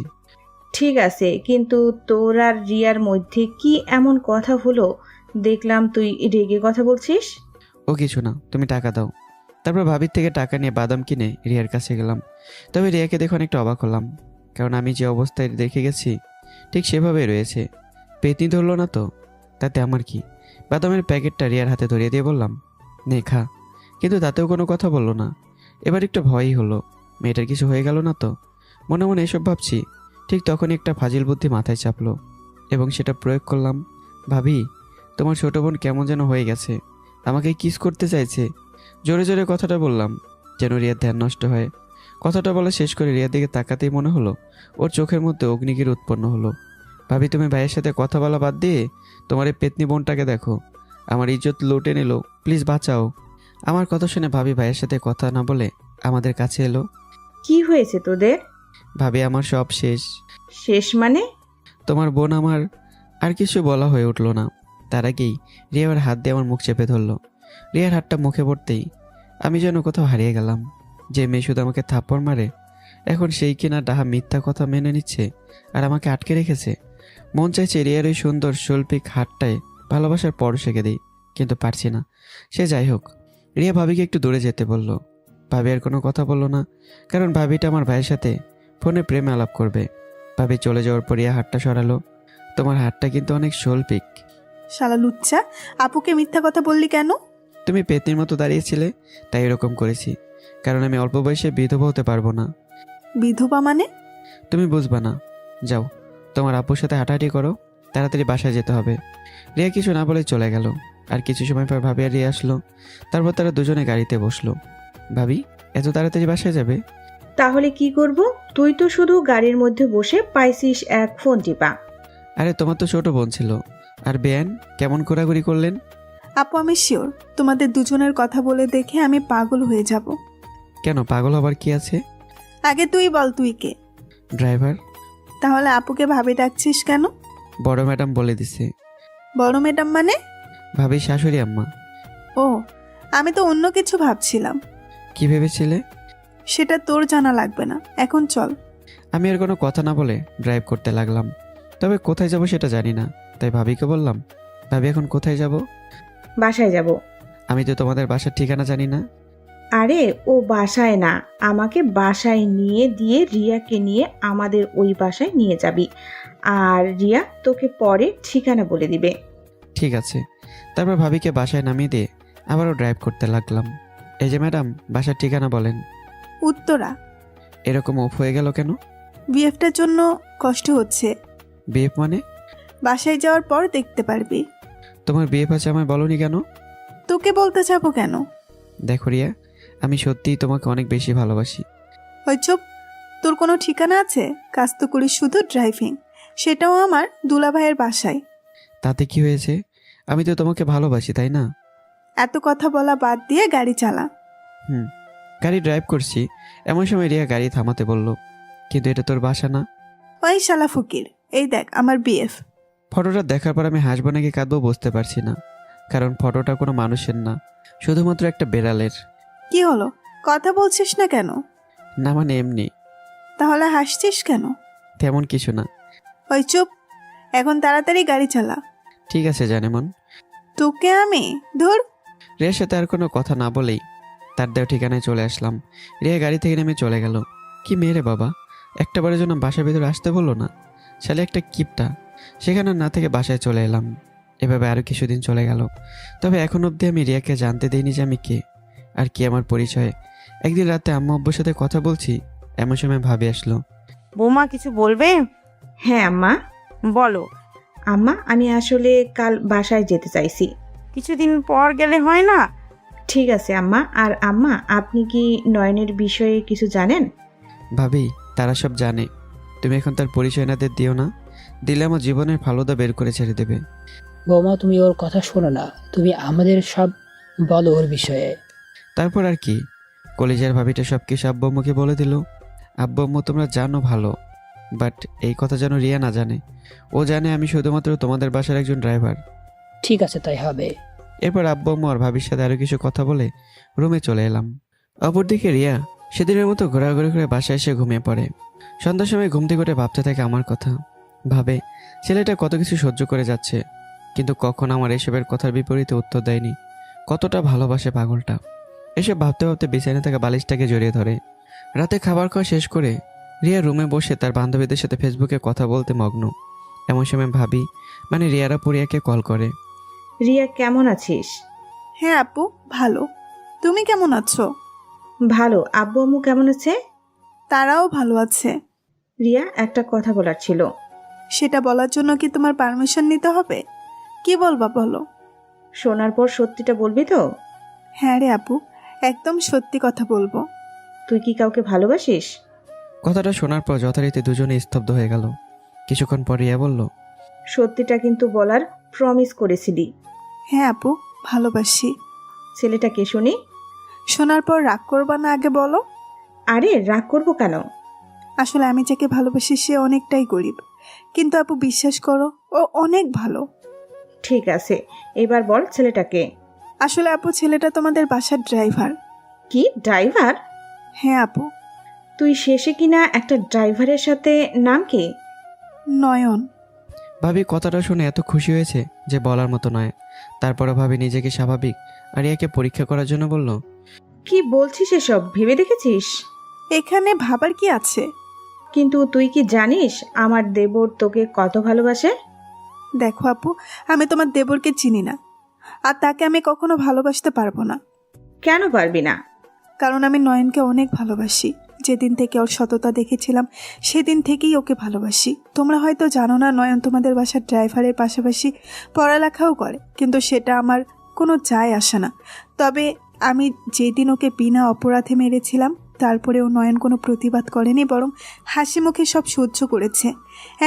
ঠিক আছে, কিন্তু তোর আর রিয়ার মধ্যে কি এমন কথা হলো? দেখলাম তুই রেগে কথা বলছিস। ও কিছু না, তুমি টাকা দাও। তারপর ভাবির থেকে টাকা নিয়ে বাদাম কিনে রিয়ার কাছে গেলাম। তবে রিয়াকে দেখে অনেকটা অবাক হলাম, কারণ আমি যে অবস্থায় দেখে গেছি ঠিক সেভাবেই রয়েছে। পেতনি ধরলো না তো, তাতে আমার কি? বাদামের প্যাকেটটা রিয়ার হাতে ধরিয়ে দিয়ে বললাম, নে খা। কিন্তু তাতেও কোনো কথা বললো না। এবার একটু ভয়ই হলো, মেয়েটার কিছু হয়ে গেল না তো। মনে মনে এসব ভাবছি, ঠিক তখনই একটা ফাজিল বুদ্ধি মাথায় চাপলো এবং সেটা প্রয়োগ করলাম। ভাবি, তোমার ছোট বোন কেমন যেন হয়ে গেছে, আমাকে কিস করতে চাইছে। জোরে জোরে কথাটা বললাম যেন রিয়ার ধ্যান নষ্ট হয়। কথাটা বলা শেষ করে রিয়ার দিকে তাকাতেই মনে হলো ওর চোখের মধ্যে অগ্নিগির উৎপন্ন হলো। ভাবি, তুমি ভাইয়ের সাথে কথা বলা বাদ দিয়ে তোমার এই পেতনি বোনটাকে দেখো, আমার ইজ্জত লুটে নিল, প্লিজ বাঁচাও। আমার কথা শুনে ভাবি ভাইয়ের সাথে কথা না বলে আমাদের কাছে এলো। কি হয়েছে তোদের? ভাবি, আমার সব শেষ। শেষ মানে? তোমার বোন আমার। আর কিছু বলা হয়ে উঠলো না। তার আগেই রিয়ার হাত দিয়ে আমার মুখ চেপে ধরলো। রিয়ার হাতটা মুখে পড়তেই আমি যেন কোথাও হারিয়ে গেলাম। যে মেয়ে শুধু আমাকে থাপ্পড় মারে, এখন সেই কিনা ডাহা মিথ্যা কথা মেনে নিচ্ছে আর আমাকে আটকে রেখেছে। মন চাইছে রিয়ার ওই সুন্দর শৈল্পিক হাতটায় ভালোবাসার পরশ এঁকে দিই, কিন্তু পারছি না। সে যাই হোক, রিয়া ভাবিকে একটু দূরে যেতে বলল। ভাবি আর কোনো কথা বললো না, কারণ ভাবিটা আমার ভাইয়ের সাথে ফোনে প্রেম আলাপ করবে। ভাবি চলে যাওয়ার পর রিয়া হাতটা সরালো। তোমার হাতটা কিন্তু অনেক শৈল্পিক। শালা লুচ্চা, আপুকে মিথ্যা কথা বললি কেন? তুমি পেতনির মতো দাঁড়িয়েছিলে, তাই এরকম করেছি। কারণ আমি অল্প বয়সে বিধবা হতে পারবো না। বিধবা মানে? তুমি বুঝবা না। যাও, তোমার আপুর সাথে হাঁটাহাঁটি করো, তাড়াতাড়ি বাসায় যেতে হবে। রিয়া কিছু না বলে চলে গেল। আর কিছু সময় পর ভাবি আর রিয়া আসলো। তারপর তারা দুজনে গাড়িতে বসলো। ভাবি, এত তাড়াতাড়ি বাসায় যাবে? তাহলে কি করব? তুই তো শুধু গাড়ির মধ্যে বসে পাইছিস এক ফোন টিপা। আরে তোমার তো ছোট বোন ছিল। আর বেয়ান কেমন ঘোরাঘুরি করলেন? আপু আমি শিওর তোমাদের দুজনের কথা বলে দেখে আমি পাগল হয়ে যাব। কেন, পাগল হবার কি আছে? আগে তুই বল, তুই কে? ড্রাইভার। তাহলে আপুকে ভাবি ডাকছিস কেন? বড় ম্যাডাম বলে দিছে। বড় ম্যাডাম মানে? ভাবি শাশুড়ি আম্মা। ও, আমি তো অন্য কিছু ভাবছিলাম। কি ভেবেছিলে? সেটা তোর জানা লাগবে না, এখন চল। আমি আর কোনো কথা না বলে ড্রাইভ করতে লাগলাম। তবে কোথায় যাব সেটা জানি না, তাই ভাবিকে বললাম, ভাবি এখন কোথায় যাব? বাসায় যাব। আমি তো তোমাদের বাসার ঠিকানা জানি না। আরে ও বাসায় না, আমাকে বাসায় নিয়ে দিয়ে রিয়াকে নিয়ে আমাদের ওই বাসায় নিয়ে যাবি, আর রিয়া তোকে পরে ঠিকানা বলে দিবে। ঠিক আছে। তারপর ভাবিকে বাসায় নামিয়ে দিয়ে আবারও ড্রাইভ করতে লাগলাম। এই যে ম্যাডাম, বাসার ঠিকানা বলেন। উত্তরা। এরকম অফ হয়ে গেল কেন? বিএফটার জন্য কষ্ট হচ্ছে। বিএফ মানে? বাসায় যাওয়ার পর দেখতে পারবি। তোমার বিএফ আছে আমায় বলনি কেন? তোকে বলতে যাবো কেন? দেখো রিয়া, আমি সত্যিই তোমাকে অনেক বেশি ভালোবাসি। ওই চুপ, তোর কোনো ঠিকানা আছে? কাজ তো করিস শুধু ড্রাইভিং, সেটাও আমার দুলাভাইয়ের বাসায়। তাতে কি হয়েছে? আমি তো তোমাকে ভালোবাসি, তাই না? এত কথা বলা বাদ দিয়ে গাড়ি চালা। গাড়ি ড্রাইভ করছি, এমন সময় রিয়া গাড়ি থামাতে বলল, কিন্তু এটা তোর বাসা না। ওই শালা ফকির, এই দেখ আমার বিএফ। ফটোটা দেখার পর আমি হাসবো নাকি কাঁদবো বুঝতে পারছি না, কারণ ফটোটা কোনো মানুষের না, শুধুমাত্র একটা বেড়ালের। কি হলো, কথা বলছিস না কেন? না মানে এমনি। তাহলে হাসছিস কেন? তেমন কিছু না। ওই চুপ, এখন তাড়াতাড়ি গাড়ি চালা। ঠিক আছে জানেমন। তোকে আমি ধর। রিয়ার সাথে আর কোনো কথা না বলেই তার দেওয়া ঠিকানায় চলে আসলাম। রিয়া গাড়ি থেকে নেমে চলে গেল। কি মেরে বাবা, একটা বারের জন্য বাসার ভিতরে আসতে বললো না, শালে একটা কিপটা। সেখানে না থেকে বাসায় চলে এলাম। এভাবে আরও কিছুদিন চলে গেল। তবে এখন অবধি আমি রিয়াকে জানতে দিইনি যে আমি কে আর কি আমার পরিচয়। একদিন রাতে আম্মা আব্বুর সাথে কথা বলছি, এমন সময় ভাবি আসলো। বৌমা কিছু বলবে? হ্যাঁ আম্মা। বলো। আম্মা, আমি আসলে কাল বাসায় যেতে চাইছি। কিছুদিন পর গেলে হয় না? ঠিক আছে আম্মা। আর আম্মা, আপনি কি নয়নের বিষয়ে কিছু জানেন? ভাবি, তারা সব জানে। তুমি এখন তার পরিচয় না দিও না, দিলে আমার জীবনের ফালুদা বের করে ছেড়ে দেবে। বৌমা, তুমি ওর কথা শোনো না, তুমি আমাদের সব বলো ওর বিষয়ে। তারপর আর কি, কলেজের ভাবিটা সব কিছু আব্বু আম্মুকে বলে দিল। আব্বু আম্মু তোমরা জানো ভালো, বাট এই কথা যেন রিয়া না জানে। ও জানে আমি শুধুমাত্র তোমাদের বাসার একজন ড্রাইভার। ঠিক আছে, তাই হবে। এরপর আব্বু আম্মু আর ভাবির সাথে আরও কিছু কথা বলে রুমে চলে এলাম। অপরদিকে রিয়া সেদিনের মতো ঘোরাঘুরি করে বাসায় এসে ঘুমিয়ে পড়ে। সন্ধ্যার সময় ঘুম থেকে উঠে ভাবতে থাকে আমার কথা, ভাবে ছেলেটা কত কিছু সহ্য করে যাচ্ছে, কিন্তু কখন আমার এসবের কথার বিপরীতে উত্তর দেয়নি। কতটা ভালোবাসে পাগলটা। এসব ভাবতে ভাবতে বিছানায় থাকা বালিশটাকে জড়িয়ে ধরে। রাতে খাবার খাওয়া শেষ করে রিয়া রুমে বসে তার বান্ধবীদের সাথে ফেসবুকে কথা বলতে মগ্ন। এমন সময় ভাবি মানে রিয়ারা পুরিয়াকে কল করে। রিয়া কেমন আছিস? হ্যাঁ আপু, ভালো। তুমি কেমন আছো? ভালো। আব্বু আম্মু কেমন আছে? তারাও ভালো আছে। রিয়া, একটা কথা বলার ছিল। সেটা বলার জন্য কি তোমার পারমিশন নিতে হবে? কি বলবা বলো। শোনার পর সত্যিটা বলবি তো? হ্যাঁ রে আপু, একদম সত্যি কথা বলবো। তুই কি কাউকে ভালোবাসিস? কথাটা শোনার পর যথারীতি দুজনে স্তব্ধ হয়ে গেল। কিছুক্ষণ পর রিয়া বলল, সত্যিটা কিন্তু বলার প্রমিস করেছিলি। হ্যাঁ আপু, ভালোবাসি। ছেলেটা কে শুনি? শোনার পর রাগ করবা না, আগে বলো। আরে রাগ করবো কেন? আসলে আমি যাকে ভালোবাসি সে অনেকটাই গরিব, কিন্তু আপু বিশ্বাস করো ও অনেক ভালো। ঠিক আছে, এবার বল ছেলেটাকে। আসলে আপু ছেলেটা তোমাদের বাসার ড্রাইভার। কি ড্রাইভার? হ্যাঁ আপু। তুই শেষে কিনা একটা ড্রাইভারের সাথে, নাম কি? নয়ন। ভাবি কথাটা শুনে এত খুশি হয়েছে যে বলার মতো নয়। তারপরে ভাবি নিজেকে স্বাভাবিক আর রিয়াকে পরীক্ষা করার জন্য বলল, কি বলছিস এসব? ভেবে দেখেছিস? এখানে ভাবার কি আছে? কিন্তু তুই কি জানিস আমার দেবর তোকে কত ভালোবাসে? দেখো আপু, আমি তোমার দেবরকে চিনি না, আর তাকে আমি কখনো ভালোবাসতে পারবো না। কেন পারবি না? কারণ আমি নয়নকে অনেক ভালোবাসি। যেদিন থেকে ওর সততা দেখেছিলাম সেদিন থেকেই ওকে ভালোবাসি। তোমরা হয়তো জানো না, নয়ন তোমাদের বাসার ড্রাইভারের পাশাপাশি পড়ালেখাও করে, কিন্তু সেটা আমার কোনো যায় আসে না। তবে আমি যেদিন ওকে বিনা অপরাধে মেরেছিলাম তারপরেও নয়ন কোনো প্রতিবাদ করেনি, বরং হাসি মুখে সব সহ্য করেছে।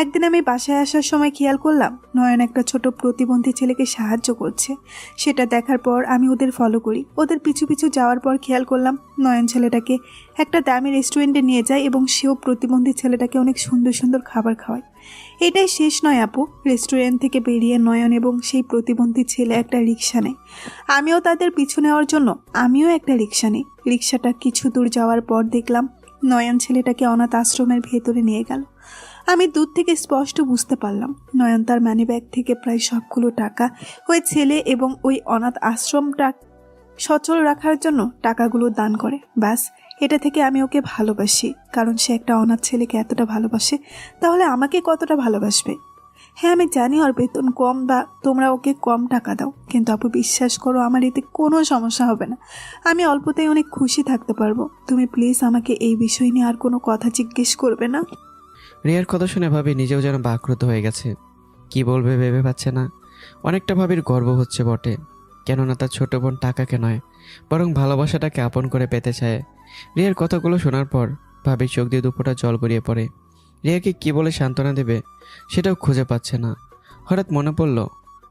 একদিন আমি বাসায় আসার সময় খেয়াল করলাম নয়ন একটা ছোট প্রতিবন্ধী ছেলেকে সাহায্য করছে। সেটা দেখার পর আমি ওদের ফলো করি। ওদের পিছু পিছু যাওয়ার পর খেয়াল করলাম নয়ন ছেলেটাকে একটা দামি রেস্টুরেন্টে নিয়ে যায় এবং সেও প্রতিবন্ধী ছেলেটাকে অনেক সুন্দর সুন্দর খাবার খাওয়ায়। এটাই শেষ নয় আপু, রেস্টুরেন্ট থেকে বেরিয়ে নয়ন এবং সেই প্রতিবন্ধী ছেলে একটা রিক্সা নেয়। আমিও তাদের পিছু নেওয়ার জন্য আমিও একটা রিক্সা নিই। রিক্সাটা কিছু দূর যাওয়ার পর দেখলাম নয়ন ছেলেটাকে অনাথ আশ্রমের ভেতরে নিয়ে গেল। আমি দূর থেকে স্পষ্ট বুঝতে পারলাম নয়ন তার মানিব্যাগ থেকে প্রায় সবগুলো টাকা ওই ছেলে এবং ওই অনাথ আশ্রমটা সচল রাখার জন্য টাকাগুলো দান করে। ব্যাস, এটা থেকে আমি ওকে ভালোবাসি। কারণ সে একটা অনাথ ছেলেকে এতটা ভালোবাসে, তাহলে আমাকে কতটা ভালোবাসবে। হ্যাঁ আমি জানি ওর বেতন কম বা তোমরা ওকে কম টাকা দাও, কিন্তু আপু বিশ্বাস করো আমার এতে কোনো সমস্যা হবে না। আমি অল্পতেই অনেক খুশি থাকতে পারবো। তুমি প্লিজ আমাকে এই বিষয় নিয়ে আর কোনো কথা জিজ্ঞেস করবে না। রিয়ার কথা শুনে ভাবি নিজেও যেন বাকরুদ্ধ হয়ে গেছে। কি বলবে ভেবে পাচ্ছে না। অনেকটা ভাবির গর্ব হচ্ছে বটে, কেননা তার ছোট বোন টাকাকে নয় বরং ভালোবাসাটাকে আপন করে পেতে চায়। রিয়ার কথাগুলো শোনার পর ভাবির চোখ দিয়ে দুপোটা জল গড়িয়ে পড়ে। রিয়াকে কি বলে সান্ত্বনা দেবে সেটাও খুঁজে পাচ্ছে না। হঠাৎ মনে পড়ল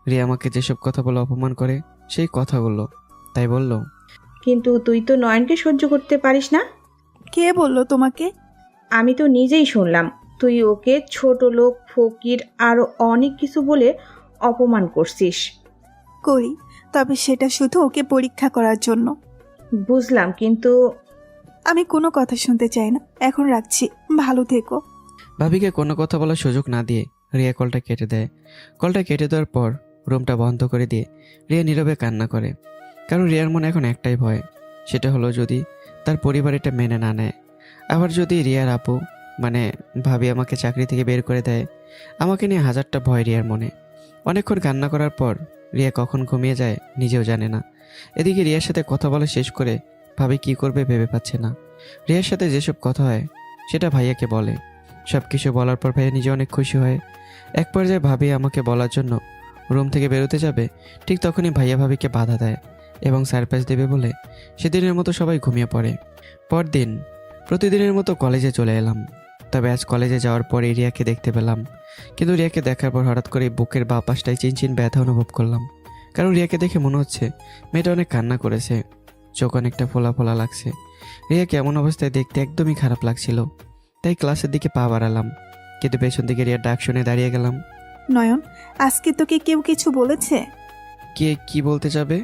রিয়া আমাকে যেসব কথা বলে অপমান করে সেই কথাগুলো, তাই বলল, কিন্তু তুই তো নয়নকে সহ্য করতে পারিস না। কে বললো তোমাকে? আমি তো নিজেই শুনলাম তুই ওকে ছোট লোক, ফকির আরো অনেক কিছু বলে অপমান করছিস। করি, তবে সেটা শুধু ওকে পরীক্ষা করার জন্য। বুঝলাম, কিন্তু আমি কোনো কথা শুনতে চাই না, এখন রাখছি, ভালো থেকো। ভাবিকে কোনো কথা বলার সুযোগ না দিয়ে রিয়া কলটা কেটে দেয়। কলটা কেটে দেওয়ার পর রুমটা বন্ধ করে দিয়ে রিয়া নীরবে কান্না করে। কারণ রিয়ার মনে এখন একটাই ভয়, সেটা হলো যদি তার পরিবার এটা মেনে না নেয়, আবার যদি রিয়ার আপু মানে ভাবি আমাকে চাকরি থেকে বের করে দেয়। আমাকে নিয়ে হাজারটা ভয় রিয়ার মনে। অনেকক্ষণ কান্না করার পর রিয়া কখন ঘুমিয়ে যায় নিজেও জানে না। এদিকে রিয়ার সাথে কথা বলা শেষ করে ভাবি কি করবে ভেবে পাচ্ছে না। রিয়ার সাথে যেসব কথা হয় সেটা ভাইয়াকে বলে। সব কিছু বলার পর ভাইয়া নিজে অনেক খুশি হয়। এক পর্যায়ে ভাবি আমাকে বলার জন্য রুম থেকে বেরোতে যাবে, ঠিক তখনই ভাইয়া ভাবিকে বাধা দেয় এবং সারপ্রাইজ দেবে বলে সেদিনের মতো সবাই ঘুমিয়ে পড়ে। পরদিন প্রতিদিনের মতো কলেজে চলে এলাম। তবে আজ কলেজে যাওয়ার পর রিয়াকে দেখতে পেলাম কিন্তু রিয়াকে দেখার পর হঠাৎ করে বুকের বাঁ পাশটায় চিনচিন ব্যথা অনুভব করলাম। কারণ রিয়াকে দেখে মনে হচ্ছে মেয়েটা অনেক কান্না করেছে, চোখ অনেকটা ফোলা ফোলা লাগছে। রিয়াকে এমন অবস্থায় দেখতে একদমই খারাপ লাগছিল। তাই ক্লাসের দিকে পা বাড়ালাম, কিন্তু পেছন দিকে রিয়ার ডাক শুনে দাঁড়িয়ে গেলাম। নয়ন, আজকে তোকে কেউ কিছু বলেছে? কে কি বলতে যাবে?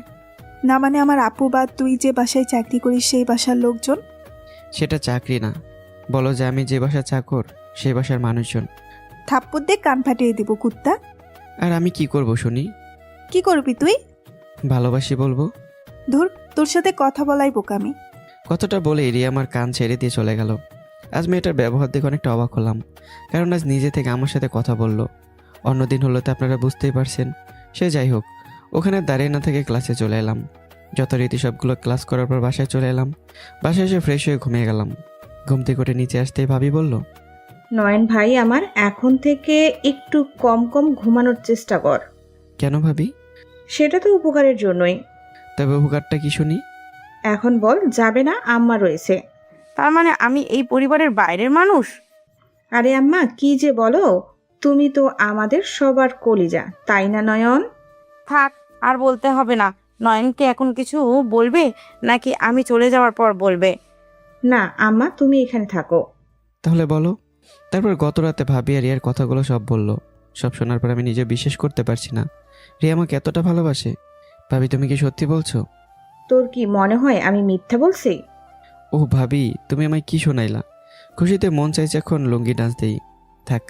না মানে আমার আপু বা তুই যে বাসায় চাকরি করিস সেই বাসার লোকজন। সেটা চাকরি না, বলো যে আমি যে বাসার চাকর সেই বাসার মানুষজন। থাপ্পড় দিয়ে কান ফাটিয়ে দিব কুত্তা। আর আমি কি করব শুনি? কি করবি তুই? ভালোবাসি বলবো। ধুর, তোর সাথে কথা বলাই বোকামি। কতটা বলে রিয়া আমার কান ছেড়ে দিয়ে চলে গেল। আজ মেয়েটার ব্যবহার দেখে অনেকটা অবাক হলাম, কারণ আজ নিজে থেকে আমার সাথে কথা বলল। অন্যদিন হলো তো আপনারা বুঝতেই পারছেন। সে যাই হোক, ওখানে দাঁড়িয়ে না থেকে ক্লাসে চলে এলাম। যথারীতি সবগুলো ক্লাস করার পর বাসায় চলে এলাম। বাসায় এসে ফ্রেশ হয়ে ঘুমিয়ে গেলাম। ঘুম থেকে উঠে নিচে আসতেই ভাবি বলল, নয়ন ভাই আমার, এখন থেকে একটু কম কম ঘুমানোর চেষ্টা কর। কেন ভাবি? সেটা তো উপকারের জন্যই। তবে উপকারটা কি শুনি? এখন বল, যাবে না? আম্মা রয়েছে। তার মানে আমি এই পরিবারের বাইরের মানুষ? আরে আম্মা কি যে বলো, তুমি তো আমাদের সবার কলিজা, তাই না নয়ন? থাক, আর বলতে হবে না। নয়নকে এখন কিছু বলবে নাকি আমি চলে যাওয়ার পর বলবে? না আম্মা, তুমি এখানে থাকো। তাহলে বলো। তারপর গত রাতে ভাবি আর রিয়ার কথাগুলো সব বলল। সব শোনার পর আমি নিজে বিশ্বাস করতে পারছি না রিয়া আমাকে এতটা ভালোবাসে। ভাবি, তুমি কি সত্যি বলছো? তোর কি মনে হয় আমি মিথ্যা বলছি? ও ভাবি, তুমি আমায় কি শোনাইলা? খুশিতে মন চাইছে এখন লুঙ্গি ডান্স দেই। থাক,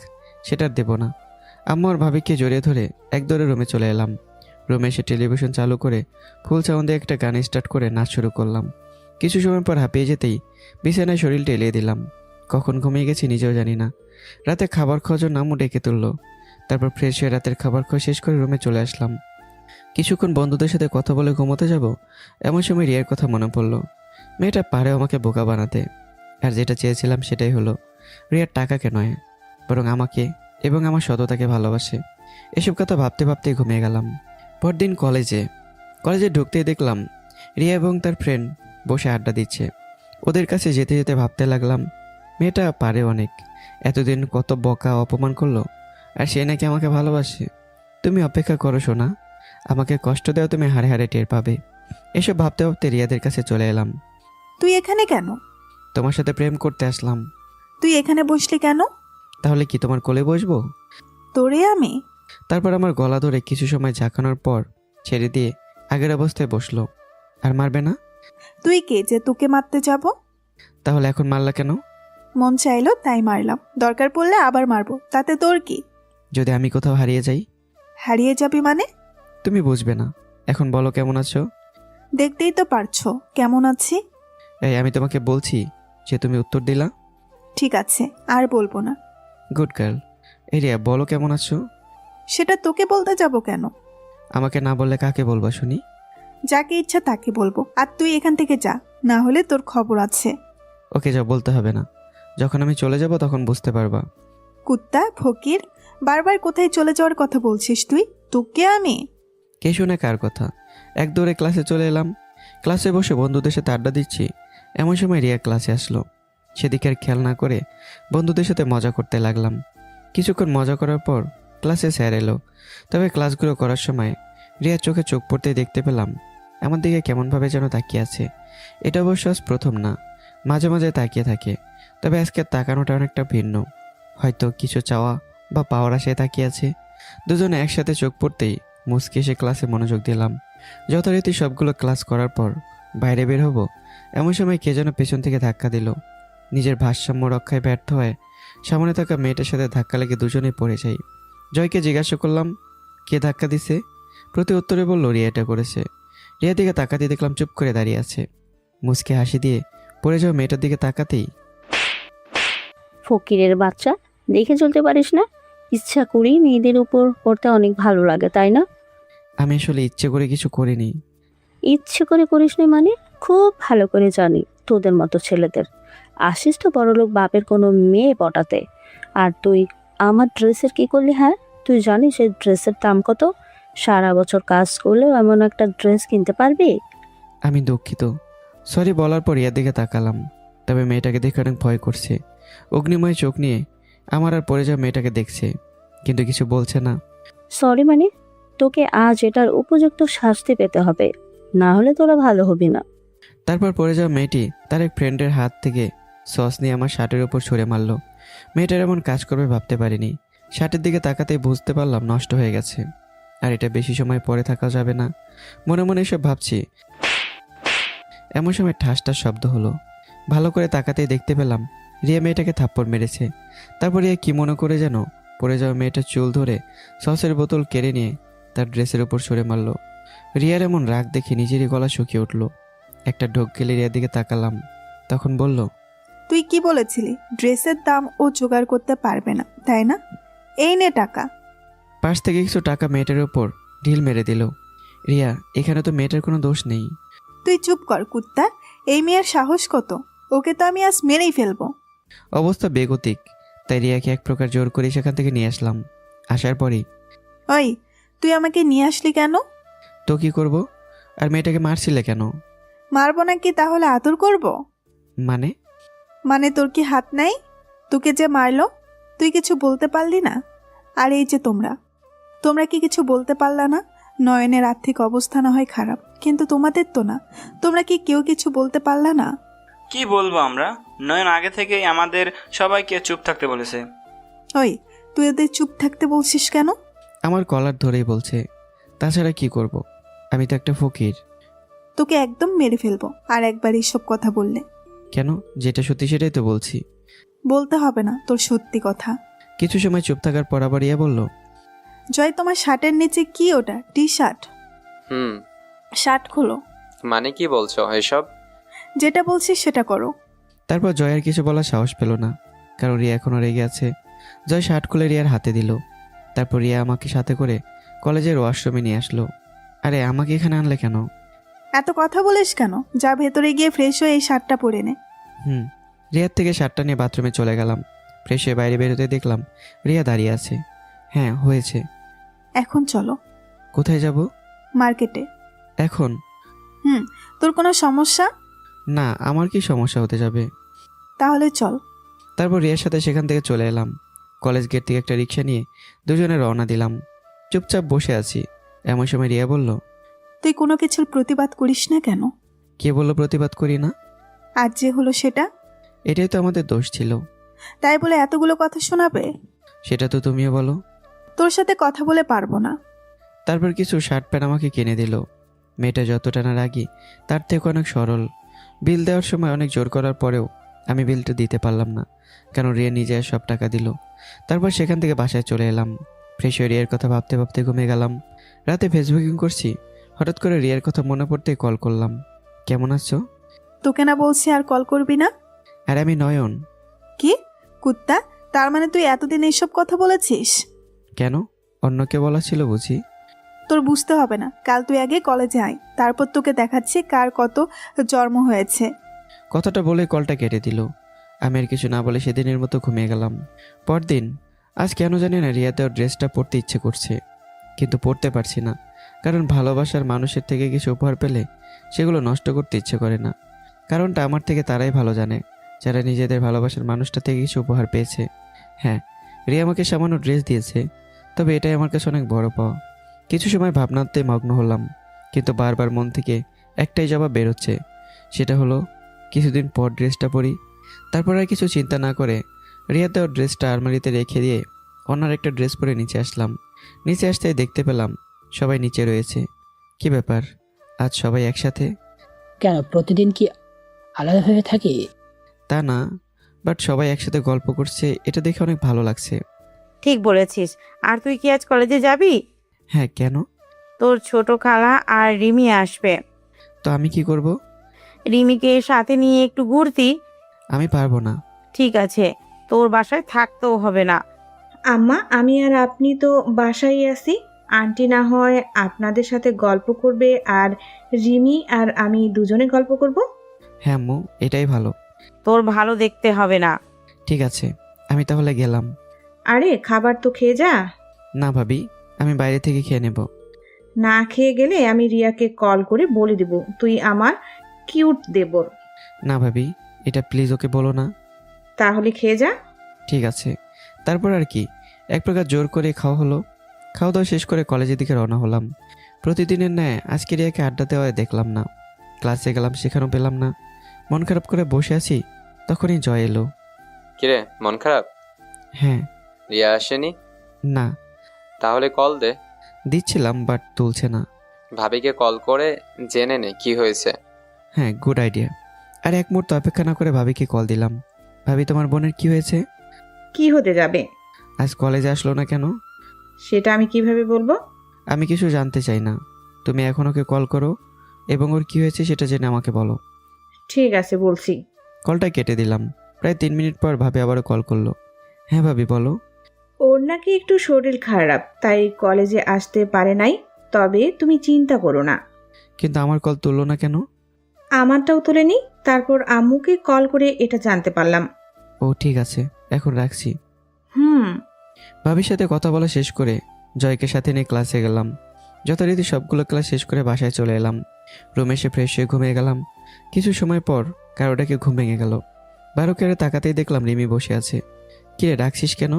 সেটা আর দেবো না। আম্মু আর ভাবিকে জড়িয়ে ধরে একদরে রুমে চলে এলাম। রুমে এসে টেলিভিশন চালু করে ফুল সাউন্ডে একটা গান স্টার্ট করে নাচ শুরু করলাম। কিছু সময় পর হাঁপিয়ে যেতেই বিছানায় শরীরটা এলিয়ে দিলাম। কখন ঘুমিয়ে গেছি নিজেও জানি না। রাতে খাবার খাওয়ার জন্য আম্মু ডেকে তুললো। তারপর ফ্রেশ হয়ে রাতের খাবার খাওয়া শেষ করে রুমে চলে আসলাম। কিছুক্ষণ বন্ধুদের সাথে কথা বলে ঘুমোতে যাব, এমন সময় রিয়ার কথা মনে পড়লো। মেয়েটা পারে আমাকে বোকা বানাতে, আর যেটা চেয়েছিলাম সেটাই হলো। রিয়ার টাকাকে নয়, বরং আমাকে এবং আমার সততাকে ভালোবাসে। এসব কথা ভাবতে ভাবতেই ঘুমিয়ে গেলাম। পরদিন কলেজে ঢুকতেই দেখলাম রিয়া এবং তার ফ্রেন্ড বসে আড্ডা দিচ্ছে। ওদের কাছে যেতে যেতে ভাবতে লাগলাম, মেয়েটা পারে অনেক। এতদিন কত বকা অপমান করলো, আর সে নাকি আমাকে ভালোবাসে। তুমি অপেক্ষা করো সোনা, আমাকে কষ্ট দেও, তুমি হাড়ে হাড়ে টের পাবে। এসব ভাবতে ভাবতে রিয়াদের কাছে চলে এলাম। তুই এখানে কেন? তোমার সাথে প্রেম করতে আসলাম। তুই এখানে বসলি কেন? তাহলে কি তোমার কোলে বসবো? তোরে আমি? তারপর আমার গলা ধরে কিছু সময় ঝাঁকানোর পর ছেড়ে দিয়ে আগের অবস্থায় বসলো। আর মারবে না? তুই কে যে তোকে মারতে যাব? তাহলে এখন মারলা কেন? মন চাইলো তাই মারলাম, দরকার পড়লে আবার মারবো, তাতে তোর কি? যদি আমি কোথাও হারিয়ে যাই? হারিয়ে যাবি মানে? তুমি বুঝবে না। এখন বলো কেমন আছো? দেখতেই তো পারছো কেমন আছি। এই আমি তোমাকে বলছি যে তুমি উত্তর দিলা। ঠিক আছে, আর বলবো না। Good girl. এই রিয়া, বলো কেমন আছো? সেটা তোকে বলতে যাব কেন? আমাকে না বললে কাকে বলবা শুনি? যাকে ইচ্ছা তাকে বলবো, আর তুই এখান থেকে যা, না হলে তোর খবর আছে। ওকে, যা, বলতে হবে না। যখন আমি চলে যাব তখন বুঝতে পারবা। কুত্তা ফকির, বারবার কোথায় চলে যাওয়ার কথা বলছিস তুই? তোকে আমি? কে শুনে কার কথা? এক দৌড়ে ক্লাসে চলে এলাম। ক্লাসে বসে বন্ধুদের সাথে আড্ডা দিচ্ছি, এমন সময় রিয়া ক্লাসে আসলো। সেদিকে আর খেয়াল না করে বন্ধুদের সাথে মজা করতে লাগলাম। কিছুক্ষণ মজা করার পর ক্লাসে স্যার এলো। তবে ক্লাসগুলো করার সময় রিয়ার চোখে চোখ পড়তেই দেখতে পেলাম আমার দিকে কেমনভাবে যেন তাকিয়ে আছে। এটা অবশ্য আজ প্রথম না, মাঝে মাঝে তাকিয়ে থাকে। তবে আজকে তাকানোটা অনেকটা ভিন্ন, হয়তো কিছু চাওয়া বা পাওয়ার আশায় তাকিয়ে আছে। দুজনে একসাথে চোখ পড়তেই মুচকি এসে ক্লাসে মনোযোগ দিলাম। যথারীতি সবগুলো ক্লাস করার পর বাইরে বের হব, এমন সময় কে যেন পেছন থেকে ধাক্কা দিল। নিজের ভারসাম্য রক্ষায় ব্যর্থ হয়ে সামনে থাকা মেয়েটার সাথে ধাক্কা লেগে দুজনেই পড়ে যাই। জয়কে জিজ্ঞাসা করলাম কে ধাক্কা দিছে। প্রতি উত্তরে বলল রিয়া এটা করেছে। রিয়ার দিকে তাকাতে দেখলাম চুপ করে দাঁড়িয়ে আছে। মুচকে হাসি দিয়ে পড়ে যাওয়া মেয়েটার দিকে তাকাতেই, ফকিরের বাচ্চা, দেখে চলতে পারিস না? ইচ্ছা করেই মেয়েদের উপর পড়তে অনেক ভালো লাগে, তাই না? আমি আসলে ইচ্ছে করে কিছু করিনি। ইচ্ছে করে করিস নি মানে? খুব ভালো করে জানি তোদের মতো ছেলেদের। আসিস তো বড়লোক বাপের কোনো মেয়ে পটাতে। আর তুই আমার ড্রেসের কি করলি? হ্যাঁ, তুই জানিস এই ড্রেসের দাম কত? সারা বছর কাজ করলেও এমন একটা ড্রেস কিনতে পারবি? আমি দুঃখিত। সরি বলার পর রিয়ার দিকে তাকালাম। তবে মেয়েটাকে দেখে অনেক ভয় করছে। অগ্নিময় চোখ নিয়ে আমার আর পড়ে যাওয়া মেয়েটাকে দেখছে। কিন্তু কিছু বলছে না। সরি মানে, তোকে আজ এটার উপযুক্ত শাস্তি পেতে হবে, না হলে তোরা ভালো হবি না। তারপর পড়ে যাওয়া মেয়েটি তার এক ফ্রেন্ডের হাত থেকে সস নিয়ে আমার শার্টের উপর ছুঁড়ে মারলো। মেয়েটার এমন কাজ করবে ভাবতে পারিনি। শার্টের দিকে তাকাতেই বুঝতে পারলাম নষ্ট হয়ে গেছে, আর এটা বেশি সময় পরে থাকা যাবে না। মনে মনে এসব ভাবছি, এমন সময় ঠাস ঠাস শব্দ হলো। ভালো করে তাকাতেই দেখতে পেলাম রিয়া মেয়েটাকে থাপ্পড় মেরেছে। তারপর রিয়া কি মনে করে যেন পড়ে যাওয়া মেয়েটার চুল ধরে সসের বোতল কেড়ে নিয়ে তার ড্রেসের উপর ছুঁড়ে মারলো। রিয়ার এমন রাগ দেখে নিজেরই গলা শুকিয়ে উঠল। একটা ঢোক গেলে রিয়ার দিকে তাকালাম, তখন বলল, তুই কি বলেছিলি ড্রেসের দাম ও জোগাড় করতে পারবে না, তাই না? এই নে টাকা। পাশ থেকে কিছু টাকা মেয়েটার উপর ঢিল মেরে দিল। রিয়া, এখানে তো মেয়েটার কোনো দোষ নেই। তুই চুপ কর কুত্তা, এই মেয়ের সাহস কত, ওকে তো আমি আজ মেরেই ফেলবো। অবস্থা বেগতিক, তাই রিয়াকে এক প্রকার জোর করে সেখান থেকে নিয়ে আসলাম। আসার পরেই, ওই তুই আমাকে নিয়ে আসলি কেন? তো কি করব? আর মেয়েটাকে মারছিলে কেন? মারবো নাকি তাহলে আদর করব? মানে? মানে তোর কি হাত নাই? তোকে যে মারলো তুই কিছু বলতে পারলি না? আর এই যে তোমরা কি কিছু বলতে পারলা না? নয়নের আর্থিক অবস্থা না হয় খারাপ, কিন্তু তোমাদের তো না। তোমরা কি কেউ কিছু বলতে পারলা না? কি বলবো আমরা? নয়ন আগে থেকেই আমাদের সবাইকে চুপ থাকতে বলেছে। ওই তুই ওদের চুপ থাকতে বলছিস কেন? আমার কলার ধরেই বলছে। তাছাড়া কি করব? আমি তো একটা ফকির। তোকে একদম মেরে ফেলবো আর একবার এইসব কথা বললে। কেন? যেটা সত্যি সেটাই তো বলছি। বলতে হবে না তোর সত্যি কথা। কিছু সময় চুপ থাকার পর আবার রিয়া বলল, জয়, তোমার শার্টের নিচে কি ওটা? T shirt? শার্ট খোলো। মানে কি বলছো এসব? যেটা বলছিস সেটা করো। তারপর জয়ের কিছু বলার সাহস পেল না, কারণ রিয়া এখনও রেগে আছে। জয় শার্ট খুলে রিয়ার হাতে দিল। তারপর রিয়া আমাকে সাথে করে কলেজের ওয়াশরুমে নিয়ে আসলো। আরে, আমাকে এখানে আনলে কেন? এত কথা বলিস কেন? যা ভেতরে গিয়ে ফ্রেশ হয়ে এই শার্টটা পরে নে। রিয়ার থেকে শার্টটা নিয়ে বাথরুমে চলে গেলাম। ফ্রেশ হয়ে বাইরে বেরোতে দেখলাম রিয়া দাঁড়িয়ে আছে। হ্যাঁ, হয়েছে। এখন চলো। কোথায় যাব? মার্কেটে। এখন? তোর কোনো সমস্যা? না, আমার কি সমস্যা হতে যাবে? তাহলে চল। তারপর রিয়ার সাথে সেখান থেকে চলে এলাম। কলেজ গেট থেকে একটা রিক্সা নিয়ে দুজনে রওনা দিলাম। চুপচাপ বসে আছি, এমন সময় রিয়া বলল, তুই কোনো কিছুর প্রতিবাদ করিস না কেন? কে বললো প্রতিবাদ করি না? আজ যে হলো সেটা। এটাই তো আমাদের দোষ ছিল। তাই বলে এতগুলো কথা শোনাবে? সেটা তো তুমিও বলো। তোর সাথে কথা বলে পারবো না। তারপর কিছু শার্ট প্যান্ট আমাকে কিনে দিল। মেয়েটা যতটা না রাগী তার থেকে অনেক সরল। বিল দেওয়ার সময় অনেক জোর করার পরেও আমি বিলটা দিতে পারলাম না, কারণ রিয়া নিজে সব টাকা দিল। তারপর সেখান থেকে বাসায় চলে এলাম। ফ্রেশ হয়ে রিয়ার কথা ভাবতে ভাবতে ঘুমিয়ে গেলাম। রাতে ফেসবুকিং করছি, হঠাৎ করে রিয়ার কথা মনে পড়তে কল করলাম। কেমন আছো? তোকে না বলছি আর কল করবি না? আর আমি নয়ন। কি কুত্তা, তার মানে তুই এতদিন এইসব কথা বলেছিস? কেন? অন্যকে বলা ছিল বুঝি? তোর বুঝতে হবে না, কাল তুই আগে কলেজে আয়, তারপর তোকে দেখাচ্ছি কার কত জন্ম হয়েছে। কথাটা বলে কলটা কেটে দিল। আমি আর কিছু না বলে সেদিনের মতো ঘুমিয়ে গেলাম। পরদিন আজ কেন জানি না রিয়াতে ওর ড্রেসটা পরতে ইচ্ছে করছে, কিন্তু পরতে পারছি না, কারণ ভালোবাসার মানুষের থেকে কিছু উপহার পেলে সেগুলো নষ্ট করতে ইচ্ছে করে না। কারণটা আমার থেকে তারাই ভালো জানে, যারা নিজেদের ভালোবাসার মানুষটা থেকে কিছু উপহার পেয়েছে। হ্যাঁ, রিয়া আমাকে সামান্য ড্রেস দিয়েছে, তবে এটাই আমার কাছে অনেক বড় পাওয়া। কিছু সময় ভাবনাতে মগ্ন হলাম, কিন্তু বারবার মন থেকে একটাই জবাব বেরোচ্ছে, সেটা হলো কিছুদিন পর ড্রেসটা পরি। তারপর আর কিছু চিন্তা না করে রিয়াতে ওর ড্রেসটা আলমারিতে রেখে দিয়ে অন্য একটা ড্রেস পরে নিচে আসলাম। নিচে আসতেই দেখতে পেলাম সবাই নিচে রয়েছে। কি ব্যাপার, আজ সবাই একসাথে? কেন, প্রতিদিন কি আলাদাভাবে থাকি? তা না, বাট সবাই একসাথে গল্প করছে, এটা দেখে অনেক ভালো লাগছে। ঠিক বলেছিস। আর তুই কি আজ কলেজে যাবি? হ্যাঁ, কেন? তোর ছোট খালা আর রিমি আসবে। তো আমি কি করব? রিমিকে সাথে নিয়ে একটু ঘুরতি। আমি পারবো না। ঠিক আছে, তোর বাসায় থাকতেও হবে না। আম্মা, আমি আর আপনি তো বাসায় আছি। আন্টি না হয় আপনাদের সাথে গল্প করবে, আর রিমি আর আমি দুজনে গল্প করব। হ্যাঁ আম্মু, এটাই ভালো। তোর ভালো দেখতে হবে না। ঠিক আছে, আমি তাহলে গেলাম। আরে, খাবার তো খেয়ে যা। না ভাবি, আমি বাইরে থেকে খেয়ে নেব। না খেয়ে গেলে আমি রিয়াকে কল করে বলে দেব তুই আমার কিউট দেবর। না ভাবি, এটা প্লিজ ওকে বলো না। তাহলে খেয়ে যা। ঠিক আছে। তারপর আর কি, এক প্রকার জোর করে খাওয়া হলো। খাওয়া দাওয়া শেষ করে কলেজের দিকে রওনা হলাম। প্রতিদিনের ন্যায় আজকে রিয়াকে আড্ডা দেওয়ায় দেখলাম না। ক্লাসে গেলাম, সেখানেও পেলাম না। মন খারাপ করে বসে আছি, তখনই জয় এলো। কিরে, মন খারাপ? হ্যাঁ। রিয়া আসেনি? না। তাহলে কল দে। দিচ্ছিলাম বাট তুলছে না। ভাবিকে কল করে জেনে নে কি হয়েছে। হ্যাঁ, গুড আইডিয়া। আর এক মুহূর্ত অপেক্ষা না করে ভাবিকে কল দিলাম। ভাবি, তোমার বোনের কি হয়েছে? কি হতে যাবে? আজ কলেজে আসলো না কেন? সেটা আমি কিভাবে বলবো? আমি কিছু জানতে চাই না, তুমি এখন ওকে কল করো এবং ওর কি হয়েছে সেটা জেনে আমাকে বলো। ঠিক আছে, বলছি। কলটা কেটে দিলাম। প্রায় 3 মিনিট পর ভাবি আবারও কল করলো। হ্যাঁ ভাবি, বলো। ওর নাকি একটু শরীর খারাপ, তাই কলেজে আসতে পারে নাই। তবে তুমি চিন্তা করো না। কিন্তু আমার কল তুললো না কেন? আমারটাও তোলেনি, তারপর আম্মুকে কল করে এটা জানতে পারলাম। ও ঠিক আছে, এখন রাখছি। হুম। ভাবির সাথে কথা বলা শেষ করে জয়কে সাথে নিয়ে ক্লাসে গেলাম। যথারীতি সবগুলো ক্লাস শেষ করে বাসায় চলে এলাম। রুমে এসে ফ্রেশ হয়ে ঘুমিয়ে গেলাম। কিছু সময় পর কারোটাকে ঘুম ভেঙে গেল। বারোকেরে তাকাতেই দেখলাম রিমি বসে আছে। কিরে, ডাকছিস কেন?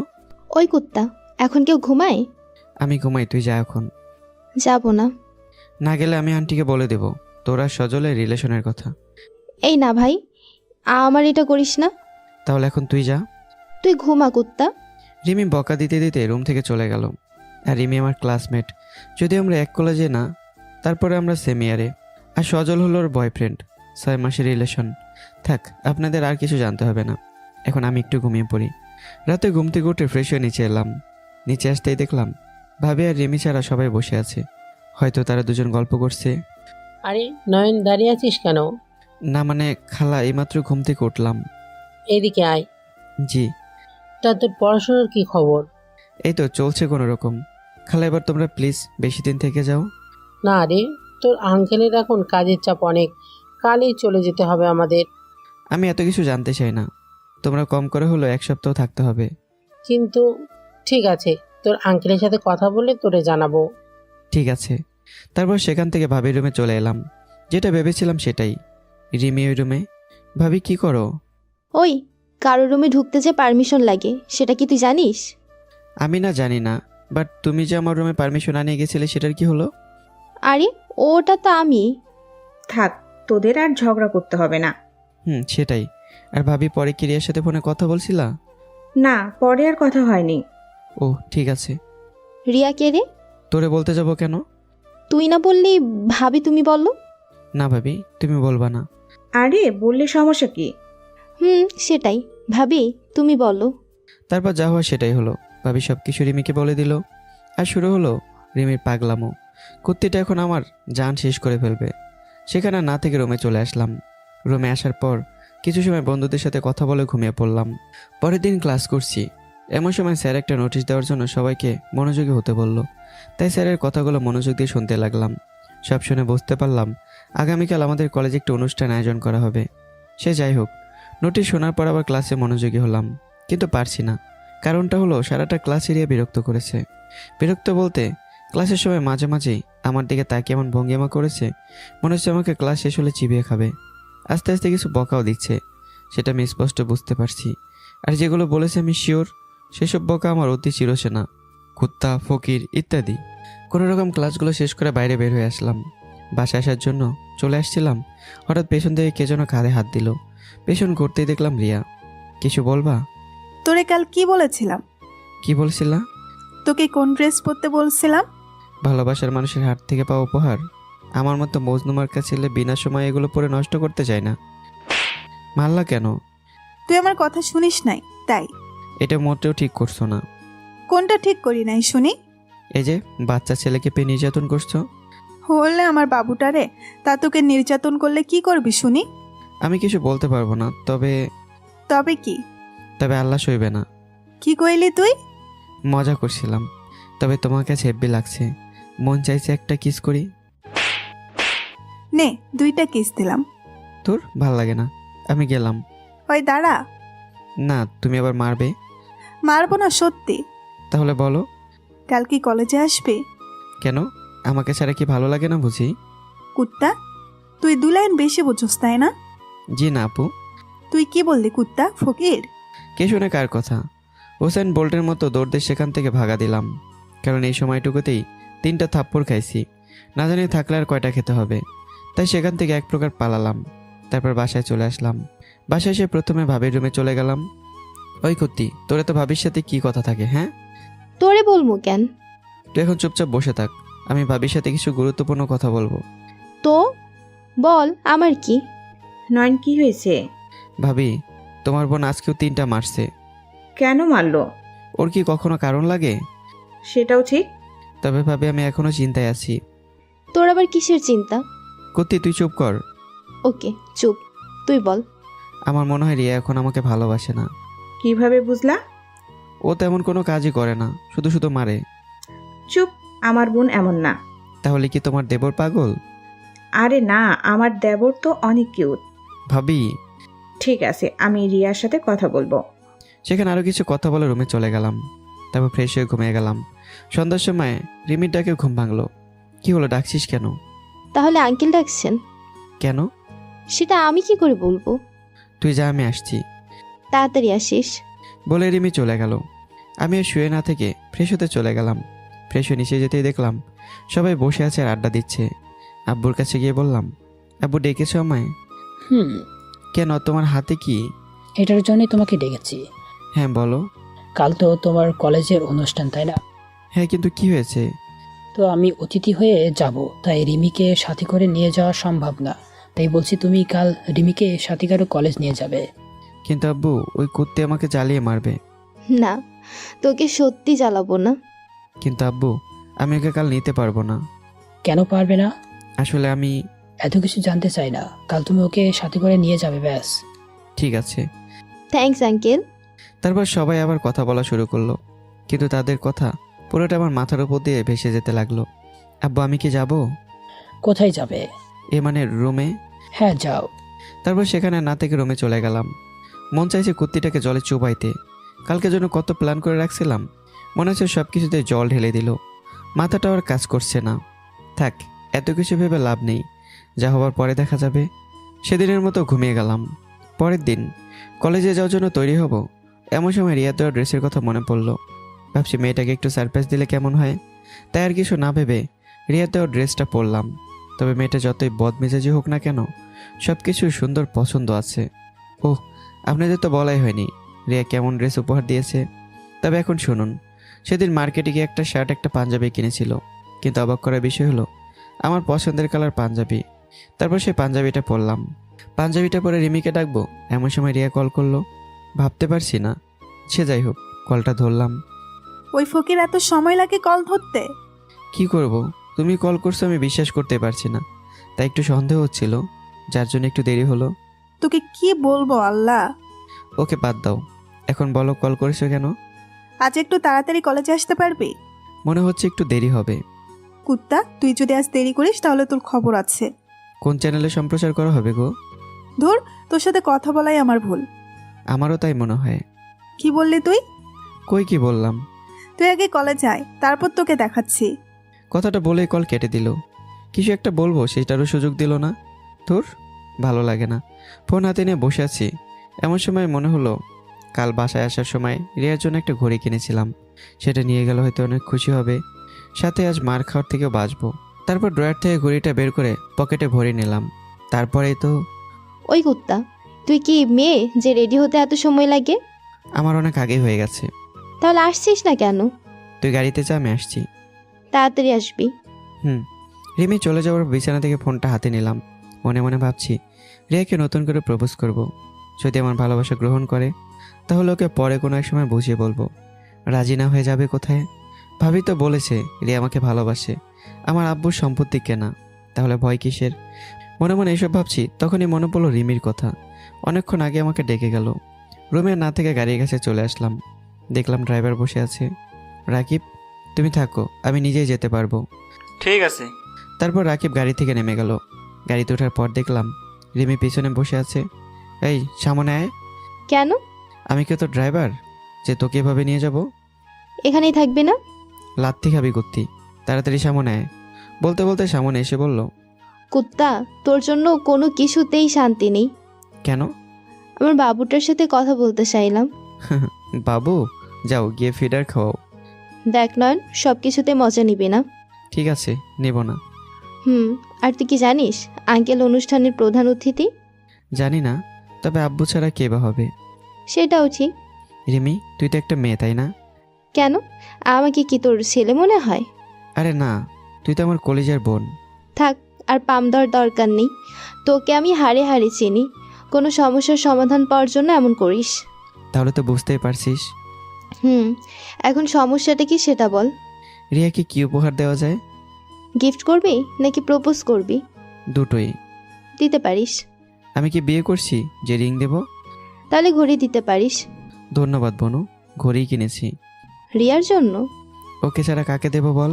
ওই কুত্তা, এখন কেউ ঘুমায়? আমি ঘুমাই, তুই যা এখন। যাব না। না গেলে আমি আন্টিকে বলে দেব তোরা সজলের রিলেশনের কথা। এই না ভাই, আমার এটা করিস না। তাহলে এখন তুই যা। তুই ঘুমা কুত্তা। রিমি বকা দিতে দিতে রুম থেকে চলে গেল। আর রিমি আমার ক্লাসমেট, যদি আমরা এক কলেজে না, তারপরে আমরা সেম ইয়ারে। আর সজল হলো ওর বয়ফ্রেন্ড। 6 মাসের রিলেশন। থাক, আপনাদের আর কিছু জানতে হবে না। এখন আমি একটু ঘুমিয়ে পড়ি। রাতে ঘুম থেকে উঠে ফ্রেশ হয়ে নিচে এলাম। নিচে আসতেই দেখলাম ভাবি আর রিমি ছাড়া সবাই বসে আছে। হয়তো তারা দুজন গল্প করছে। আরে নয়ন, দাঁড়িয়ে আছিস কেন? না মানে খালা, এইমাত্র ঘুম থেকে উঠলাম। এদিকে আয়। জি। তা তোর পড়াশোনার কি খবর? এই তো চলছে কোনো রকম। খালা, এবার তোমরা প্লিজ বেশি দিন থেকে যাও। না রে, তোর আঙ্কেলের এখন কাজের চাপ অনেক, কালই চলে যেতে হবে আমাদের। আমি এত কিছু জানতে চাই না, তোমরা কম করে হলো 1 সপ্তাহ থাকতে হবে। কিন্তু ঠিক আছে, তোর আঙ্কেলের সাথে কথা বলে তোরে জানাবো। ঠিক আছে। তারপর সেখান থেকে ভাবির রুমে চলে এলাম। যেটা ভেবেছিলাম সেটাই। রিমি ওই রুমে। ভাবি, কি করো? ওই, কারো রুমে ঢুকতে যে পারমিশন লাগে, সেটা কি তুই জানিস? আমি না জানি না, বাট তুমি যে আমার রুমে পারমিশন আনিয়ে গেছিলে সেটার কি হলো? আরে ওটা তো আমি। থাক, তোদের আর ঝগড়া করতে হবে না। সেটাই। আর ভাবি, পরে কি রিয়ার সাথে ফোনে কথা বলছিলা? না, পরে আর কথা হয়নি। ও ঠিক আছে। রিয়া কে রে? তোরে বলতে যাব কেন? তুই না বললি ভাবি তুমি বললো? না ভাবি, তুমি বলবা না। আরে বললে সমস্যা কি? সেটাই, ভাবি তুমি বলো। তারপর যা হওয়া সেটাই হলো। ভাবি সব কিছু রিমিকে বলে দিল। আর শুরু হলো রিমির পাগলামো। কুত্তিটা এখন আমার জান শেষ করে ফেলবে। সেখানে না থেকে রুমে চলে আসলাম। রুমে আসার পর কিছু সময় বন্ধুদের সাথে কথা বলে ঘুমিয়ে পড়লাম। পরের দিন ক্লাস করছি। এমন সময় স্যার একটা নোটিশ দেওয়ার জন্য সবাইকে মনোযোগী হতে বলল। তাই স্যারের কথাগুলো মনোযোগ দিয়ে শুনতে লাগলাম। সব শুনে বুঝতে পারলাম আগামীকাল আমাদের কলেজে একটা অনুষ্ঠান আয়োজন করা হবে। সে যাই হোক, নোটিশ শোনার পর আবার ক্লাসে মনোযোগী হলাম, কিন্তু পারছি না। কারণটা হলো সারাটা ক্লাস এরিয়া বিরক্ত করেছে। বিরক্ত বলতে ক্লাসের সময় মাঝে মাঝেই আমার দিকে তাকিয়ে এমন ভঙ্গিমা করেছে, মনে হচ্ছে আমাকে ক্লাস শেষ হলে চিবিয়ে খাবে। আস্তে আস্তে কিছু বকাও দিচ্ছে, সেটা আমি স্পষ্ট বুঝতে পারছি। আর যেগুলো বলেছে আমি শিওর সেসব বকা আমার অতি চিরসেনা, কুত্তা, ফকির ইত্যাদি। কোনো রকম ক্লাসগুলো শেষ করে বাইরে বের হয়ে আসলাম। বাসায় আসার জন্য চলে আসছিলাম, হঠাৎ পেছন থেকে কে যেন কাঁধে হাত দিল। পেছন ঘুরতেই দেখলাম রিয়া। কিছু বলবা? তোরে কাল কি বলেছিলাম? কি বলছিলা? তোকে কোন ড্রেস পরতে বলছিলাম? ভালোবাসার মানুষের হাত থেকে পাওয়া উপহার। আমার মতো মজনুমার কাছে বিনা সময় এগুলো পরে নষ্ট করতে চাই না। মারলা কেন? তুই আমার কথা শুনিস নাই তাই। এটা মোটেও ঠিক করছো না। কোনটা ঠিক করি নাই শুনি? এই যে বাচ্চা ছেলেকে পেয়ে নির্যাতন করছো। হলে আমার বাবুটারে, তা তোকে নির্যাতন করলে কি করবি শুনি? আমি কিছু বলতে পারবো না, তবে তবে কি? তবে আল্লাহ সইবে না। কি কইলি তুই? মজা করছিলাম, তবে তোমার কাছে হেব্বি লাগছে। মন চাইছে একটা কিস করি। নে 2টা কিস দিলাম। তোর ভাল লাগে না, আমি গেলাম। ওই দাঁড়া। না, তুমি আবার মারবে। মারবো না সত্যি। তাহলে বলো, কাল কি কলেজে আসবে? কেন? আমাকে ছাড়া কি ভালো লাগে না বুঝি? কুত্তা, তুই 2 লাইন বেশি বুঝোস তাই না? জি না আপু। তুই কি বললি কুত্তা, ফকির? কে শুনে কার কথা? হোসেন বোল্টের মতো দৌড় দিয়ে সেখান থেকে ভাগা দিলাম, কারণ এই সময়টুকুতেই 3টা থাপ্পড় খাইছি, না জানি থাকলে আর কয়টা খেতে হবে। তাই সেখান থেকে এক প্রকার পালালাম। তারপর বাসায় চলে আসলাম। বাসায় এসে প্রথমে ভাবির রুমে চলে গেলাম। ওই কুত্তি, তোরে তো ভাবির সাথে কি কথা থাকে হ্যাঁ? তোরে বলবো কেন? তুই এখন চুপচাপ বসে থাক, আমি ভাবির সাথে কিছু গুরুত্বপূর্ণ কথা বলবো। তো বল, আমার কি? নয়ন, কি হয়েছে? ভাবি, তোমার বোন আজকেও 3টা মারছে। কেন মারলো? ওর কি কখনো কারণ লাগে? সেটাও ঠিক। তবে ভাবি, আমি এখনো চিন্তায় আছি। তোর আবার কিসের চিন্তা? কুত্তি, তুই চুপ কর। ওকে চুপ, তুই বল। আমার মনে হয় রিয়া এখন আমাকে ভালোবাসে না। কিভাবে বুঝলা? ও তেমন কোনো কাজই করে না, শুধু শুধু মারে। চুপ, আমার বোন এমন না। তাহলে কি তোমার দেবর পাগল? আরে না, আমার দেবর তো অনেক কিউট। ভাবি, ঠিক আছে, আমি রিয়ার সাথে কথা বলবো। সেখানে আরো কিছু কথা বলে রুমে চলে গেলাম। তারপর ফ্রেশ হয়ে ঘুমিয়ে গেলাম। সন্ধ্যার সময় রিমির ডাকে ঘুম ভাঙলো। কি হলো, ডাকছিস কেন? তাহলে আঙ্কেল ডাকছেন? কেন? সেটা আমি কি করে বলবো? তুই যা, আমি আসছি। তাড়াতাড়ি আসিস। বলে রিমি চলে গেল। আমি আর শুয়ে না থেকে ফ্রেশ হতে চলে গেলাম। ফ্রেশ হয়ে নিচে যেতেই দেখলাম সবাই বসে আছে আর আড্ডা দিচ্ছে। আব্বুর কাছে গিয়ে বললাম, আব্বু ডেকেছো আমায়? কেন, তোমার হাতে কি? এটার জন্যই তোমাকে ডেকেছি। হ্যাঁ বলো। কাল তো তোমার কলেজের অনুষ্ঠান, তাই না? হ্যাঁ, কিন্তু কি হয়েছে? তো আমি অতিথি হয়ে যাব, তাই রিমিকে সাথে করে নিয়ে যাওয়া সম্ভব না। তাই বলছি তুমি কাল রিমিকে সাথে করে কলেজ নিয়ে যাবে। কিন্তু আব্বু, ওই কুত্তে আমাকে জ্বালিয়ে মারবে। না, তোকে সত্যি জ্বালাবো না। কিন্তু আব্বু, আমি ওকে কাল নিতে পারবো না। কেন পারবে না? আসলে আমি এত কিছু জানতে চাই না, কাল তুমি ওকে সাথে করে নিয়ে যাবে, ব্যাস। ঠিক আছে। Thanks uncle. তারপর সবাই আবার কথা বলা শুরু করলো, কিন্তু তাদের কথা পুরোটা আমার মাথার উপর দিয়ে ভেসে যেতে লাগলো। আব্বু, আমি কি যাব? কোথায় যাবে? এ মানে রুমে। হ্যাঁ যাও। তারপর সেখানে না থেকে রুমে চলে গেলাম। মন চাইছে কুত্তিটাকে জলে চুবাইতে। কালকে জন্য কত প্ল্যান করে রাখছিলাম, মনে হচ্ছে সব কিছুতে জল ঢেলে দিল। মাথাটা আর কাজ করছে না। থাক, এত কিছু ভেবে লাভ নেই, যা হবার পরে দেখা যাবে। সেদিনের মতো ঘুমিয়ে গেলাম। পরের দিন কলেজে যাওয়ার জন্য তৈরি হব, এমন সময় রিয়া দেওয়ার ড্রেসের কথা মনে পড়লো। ভাবছি মেয়েটাকে একটু সারপ্রাইজ দিলে কেমন হয়। তাই আর কিছু না ভেবে রিয়া দেওয়ার ড্রেসটা পরলাম। তবে মেয়েটা যতই বদমেজাজি হোক না কেন, সব কিছু সুন্দর পছন্দ আছে। ওহ, আপনাদের তো বলাই হয়নি রিয়া কেমন ড্রেস উপহার দিয়েছে। তবে এখন শুনুন, সেদিন মার্কেটে গিয়ে একটা শার্ট একটা পাঞ্জাবি কিনেছিল, কিন্তু অবাক করার বিষয় হলো আমার পছন্দের কালার পাঞ্জাবি। তারপর সেই পাঞ্জাবিটা পরলাম। পাঞ্জাবিটা পরে রিমিকে ডাকবো, এমন সময় রিয়া কল করলো। ভাবতে পারছি না, সে যাই হোক, কলটা ধরলাম। ওই ফকির এত সময় লাগে কল ধরতে? কি করব, তুমি কল করছো, আমি বিশ্বাস করতে পারছি না, তাই একটু সন্দেহ হচ্ছিল, যার জন্য একটু দেরি হলো। তোকে কি বলবো আল্লাহ। ওকে বাদ দাও, এখন বলো কল করেছো কেন? আজ একটু তাড়াতাড়ি কলেজে আসতে পারবি? মনে হচ্ছে একটু দেরি হবে। কুত্তা, তুই যদি আজ দেরি করিস তাহলে তোর খবর আছে। কোন চ্যানেলে সম্প্রচার করা হবে গো? ধুর, তোর সাথে কথা বলাই আমার ভুল। আমারও তাই মনে হয়। কি বললি তুই? কই কি বললাম? তুই আগে কলেজে আয়, তারপর তোকে দেখাচ্ছি। কথাটা বলেই কল কেটে দিল। কিছু একটা বলবো সেটারও সুযোগ দিল না। তোর ভালো লাগে না। ফোন হাতে নিয়ে বসে আছি, এমন সময় মনে হলো কাল বাসায় আসার সময় রিয়ার জন্য একটা ঘড়ি কিনেছিলাম, সেটা নিয়ে গেলে হয়তো অনেক খুশি হবে, সাথে আজ মার খাওয়ার থেকেও বাঁচবো। তারপর ড্রয়ার থেকে ঘড়িটা বের করে পকেটে ভরে নিলাম। তারপরেই তো ওই কুত্তা, তুই কি মেয়ে যে রেডি হতে এত সময় লাগে? আমার অনেক আগে হয়ে গেছে। তাহলে আসছিস না কেন? তুই গাড়িতে যা, আমি আসছি। তাড়াতাড়ি আসবি। রিমি চলে যাওয়ার বিছানা থেকে ফোনটা হাতে নিলাম। মনে মনে ভাবছি রিয়াকে নতুন করে প্রপোজ করব। যদি আমার ভালোবাসা গ্রহণ করে তাহলে ওকে পরে কোনো এক সময় বুঝিয়ে বলবো। রাজি না হয়ে যাবে কোথায়? ভাবি তো বলেছে রিয়া আমাকে ভালোবাসে, আমার আব্বুর সম্পত্তি কেনা, তাহলে ভয় কিসের? মনে মনে এসব ভাবছি, তখনই মনে পড়লো রিমির কথা। অনেকক্ষণ আগে আমাকে ডেকে গেল। রুমে না থেকে গাড়ির কাছে চলে আসলাম। দেখলাম ড্রাইভার বসে আছে। রাকিব, তুমি থাকো, আমি নিজেই যেতে পারবো। ঠিক আছে। তারপর রাকিব গাড়ি থেকে নেমে গেল। গাড়িতে ওঠার পর দেখলাম রিমি পিছনে বসে আছে। এই সামনে আয়। কেন? আমি কি তো ড্রাইভার যে তোকে এভাবে নিয়ে যাব? এখানেই থাকবে না? লাত্তি খাবি কুত্তি, তাড়াতাড়ি সামনে আয়। বলতে বলতে সামনে এসে বলল, কুত্তা, তোর জন্য কোনো কিছুতেই শান্তি নেই। কেন? আমার বাবুটার সাথে কথা বলতে চাইলাম। বাবু? যাও গিয়ে ফিডার খাওয়াও। দেখ নয়ন, সব কিছুতে মজা নিবি না। ঠিক আছে, নেব না। আর তুই কি জানিস আঙ্কেল অনুষ্ঠানের প্রধান অতিথি? জানি না, তবে আব্বু ছাড়া কে বা হবে? সেটাও ঠিক। রিমি, তুই তো একটা মেয়ে, তাই না? কেন, আমাকে কি তোর ছেলে মনে হয়? আরে না, তুই তো আমার কলেজের বোন। থাক, আর পাম দেওয়ার দরকার নেই। তোকে আমি হাড়ে হাড়ে চিনি। কোনো সমস্যার সমাধান পাওয়ার জন্য এমন করিস। তাহলে তো বুঝতেই পারছিস। এখন সমস্যাটা কি সেটা বল। রিয়াকে কি উপহার দেওয়া যায়? গিফট করবি নাকি প্রপোজ করবি? দুটোই। দিতে পারিস। আমি কি বিয়ে করছি যে রিং দেব? তাহলে ঘড়ি দিতে পারিস। ধন্যবাদ বনু, ঘড়ি কিনেছি। রিয়ার জন্য? ওকে ছাড়া কাকে দেব বল?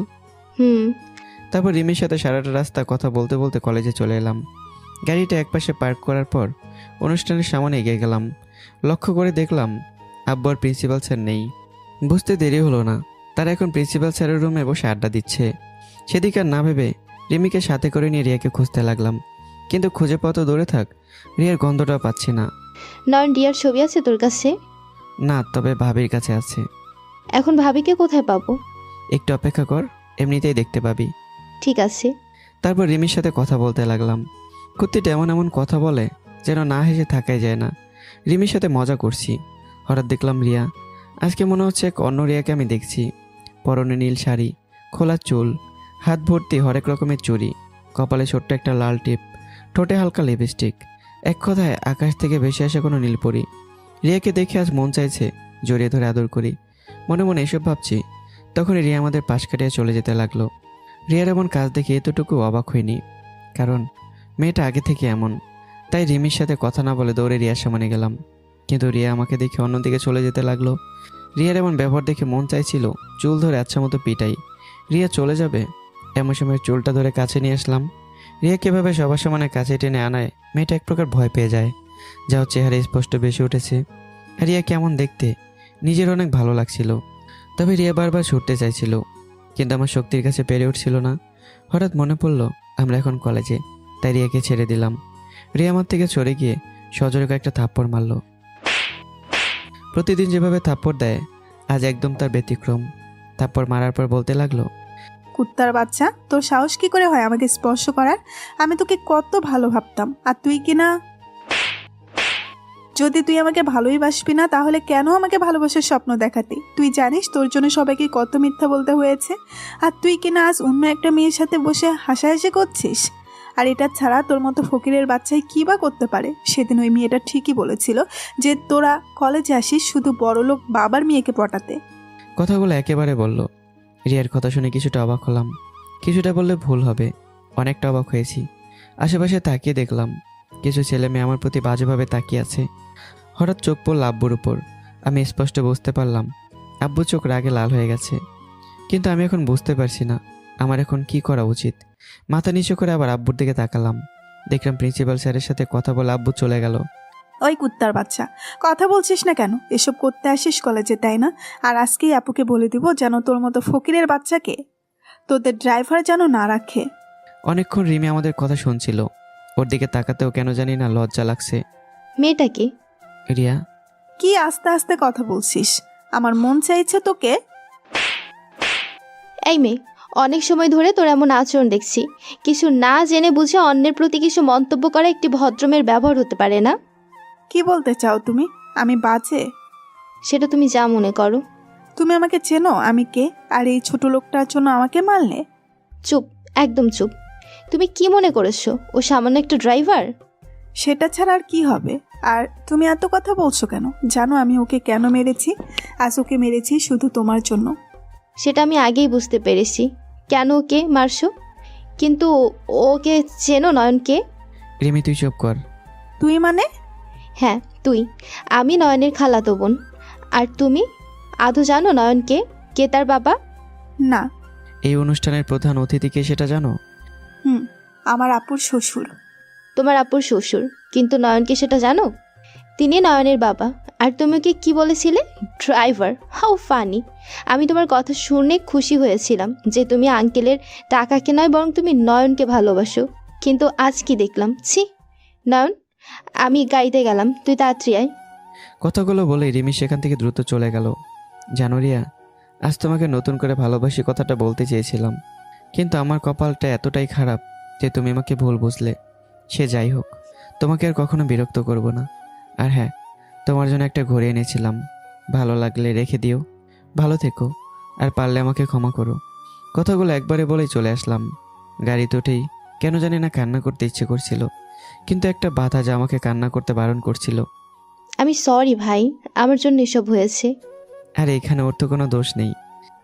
তারপর রিমির সাথে সারাটা রাস্তা কথা বলতে বলতে কলেজে চলে এলাম। গাড়িটা একপাশে পার্ক করার পর অনুষ্ঠানের সামনে এগিয়ে গেলাম। লক্ষ্য করে দেখলাম আব্বু আর প্রিন্সিপাল স্যার নেই। বুঝতে দেরি হলো না, তারা এখন প্রিন্সিপাল স্যারের রুমে বসে আড্ডা দিচ্ছে। সেদিকে আর না ভেবে রিমিকে সাথে করে নিয়ে রিয়াকে খুঁজতে লাগলাম, কিন্তু খুঁজে পাওয়া তো দূরে থাক, রিয়ার গন্ধটাও পাচ্ছি না। নয়ন, রিয়ার ছবি আছে তোর কাছে? না, তবে ভাবির কাছে আছে। এখন ভাবিকে কোথায় পাবো? একটু অপেক্ষা কর, এমনিতেই দেখতে পাবি। ঠিক আছে। তারপর রিমির সাথে কথা বলতে লাগলাম। কুত্তিটা এমন এমন কথা বলে যেন না হেসে থাকাই যায় না। রিমির সাথে মজা করছি, হঠাৎ দেখলাম রিয়া। আজকে মনে হচ্ছে এক অন্য রিয়াকে আমি দেখছি। পরনে নীল শাড়ি, খোলা চুল, হাত ভর্তি হরেক রকমের চুড়ি, কপালে ছোট্ট একটা লাল টিপ, ঠোঁটে হালকা লিপস্টিক। এক কথায় আকাশ থেকে ভেসে আসে কোনো নীলপরি। রিয়াকে দেখে আজ মন চাইছে জড়িয়ে ধরে আদর করি। মনে মনে এসব ভাবছি, তখন রিয়া আমাদের পাশ কাটিয়ে চলে যেতে লাগলো। রিয়ার এমন কাজ দেখে এতটুকু অবাক হয়নি, কারণ মেয়েটা আগে থেকে এমন। তাই রিমির সাথে কথা না বলে দৌড়ে রিয়ার সামনে গেলাম, কিন্তু রিয়া আমাকে দেখে অন্যদিকে চলে যেতে লাগলো। রিয়ার এমন ব্যবহার দেখে মন চাইছিল চুল ধরে আচ্ছা মতো পিটাই। রিয়া চলে যাবে এমন সময় চুলটা ধরে কাছে নিয়ে আসলাম। রিয়া কীভাবে সবার সমানে কাছে টেনে আনায় মেয়েটা এক প্রকার ভয় পেয়ে যায়, যা চেহারা স্পষ্ট বেশি উঠেছে। রিয়া কেমন দেখতে নিজের অনেক ভালো লাগছিল, তবে রিয়া বারবার ছুটতে চাইছিল, কিন্তু আমার শক্তির কাছে পেরে উঠছিল না। হঠাৎ মনে পড়ল আমরা এখন কলেজে, তাই রিয়াকে ছেড়ে দিলাম। রিয়া আমার থেকে সরে গিয়ে সজোরে একটা থাপ্পড় মারল। প্রতিদিন যেভাবে থাপ্পড় দেয় আজ একদম তার ব্যতিক্রম। থাপ্পড় মারার পর বলতে লাগলো, কুত্তার বাচ্চা, তোর সাহস কি করে হয় আমাকে স্পর্শ করার? আমি তোকে কত ভালো ভাবতাম, আর তুই কি না? যদি তুই আমাকে ভালোই বাসবি না, তাহলে কেন আমাকে ভালোবাসার স্বপ্ন দেখাতি? তুই জানিস তোর জন্য সবাইকে কত মিথ্যা বলতে হয়েছে, আর তুই কিনা আজ অন্য একটা মেয়ের সাথে বসে হাসাহাসি করছিস। আর এটা ছাড়া তোর মতো ফকিরের বাচ্চাই কী বা করতে পারে? সেদিন ওই মেয়েটা ঠিকই বলেছিল যে তোরা কলেজে আসিস শুধু বড়লোক বাবার মেয়েকে পটাতে। কথাগুলো একেবারে বলল। রিয়ার কথা শুনে কিছুটা অবাক হলাম, কিছুটা বললে ভুল হবে, অনেকটা অবাক হয়েছি। আশেপাশে তাকিয়ে দেখলাম কিছু ছেলে মেয়ে আমার প্রতি বাজেভাবে তাকিয়ে আছে। হঠাৎ চোখ পড়ল আব্বুর উপর। আমি স্পষ্ট বুঝতে পারলাম আব্বু চোখ রাগে লাল হয়ে গেছে, কিন্তু আমি এখন বুঝতে পারছি না আমার এখন কি করা উচিত। মাথা নিচু করে আবার আব্বুর দিকে তাকালাম, দেখলাম প্রিন্সিপাল স্যারের সাথে কথা বলে আব্বু চলে গেল। ওই কুত্তার বাচ্চা, কথা বলছিস না কেন? এসব করতে আসিস কলেজে, তাই না? আর আজকেই আপুকে বলে দিব যেন তোর মতো ফকিরের বাচ্চাকে তোদের ড্রাইভার যেন না রাখে। অনেকক্ষণ রিমি আমাদের কথা শুনছিল, ওর দিকে তাকাতেও কেন জানি না লজ্জা লাগছে। মেয়েটা কি? রিয়া। কি আস্তে আস্তে কথা বলছিস? আমার মন চাইছে তোকে। এই মেয়ে, অনেক সময় ধরে তোর এমন আচরণ দেখছি। কিছু না জেনে বুঝে অন্যের প্রতি কিছু মন্তব্য করা একটি ভদ্রমের ব্যবহার হতে পারে না। কি বলতে চাও তুমি? আমি বাজে? সেটা তুমি যা মনে করো। তুমি আমাকে চেনো আমি কে? আর এই ছোট লোকটার জন্য আমাকে মারলে? চুপ, একদম চুপ। তুমি কি মনে করেছো ও সামান্য একটা ড্রাইভার? সেটা ছাড়া আর কি হবে? আর তুমি এত কথা বলছো কেন? জানো আমি ওকে কেন মেরেছি? আজ ওকে মেরেছি শুধু তোমার জন্য। সেটা আমি আগেই বুঝতে পেরেছি কেন ওকে মারছো, কিন্তু ওকে চেনো নয়নকে? রিমি তুই চুপ কর। তুই মানে? হ্যাঁ তুই। আমি নয়নের খালাতো বোন। আর তুমি আদৌ জানো নয়নকে? কে তার বাবা? না। এই অনুষ্ঠানের প্রধান অতিথিকে সেটা জানো? আমার আপুর শ্বশুর। তোমার আপুর শ্বশুর, কিন্তু নয়নকে সেটা জানো? তিনি নয়নের বাবা। আর তুমি ওকে কি বলেছিলে? ড্রাইভার। How funny. আমি তোমার কথা শুনে খুশি হয়েছিলাম যে তুমি আঙ্কেলের টাকাকে নয় বরং তুমি নয়নকে ভালোবাসো, কিন্তু আজ কি দেখলাম। ছি। নয়ন, আমি গাড়িতে গেলাম, তুই তাড়াতাড়ি আয়। কথাগুলো বলে রিমি সেখান থেকে দ্রুত চলে গেল। জানো রিয়া, আজ তোমাকে নতুন করে ভালোবাসি কথাটা বলতে চেয়েছিলাম, কিন্তু আমার কপালটা এতটাই খারাপ যে তুমি আমাকে ভুল বুঝলে। সে যাই হোক, তোমাকে আর কখনো বিরক্ত করব না। আর হ্যাঁ, তোমার জন্য একটা ঘড়ি এনেছিলাম, ভালো লাগলে রেখে দিও। ভালো থেকো, আর পারলে আমাকে ক্ষমা করো। কথাগুলো একবারে বলেই চলে আসলাম। গাড়িতে উঠেই কেন জানি না কান্না করতে ইচ্ছে করছিল, কিন্তু একটা বাধা যা আমাকে কান্না করতে বারণ করছিল। আমি সরি ভাই, আমার জন্য এসব হয়েছে। আর এখানে ওর তো কোনো দোষ নেই।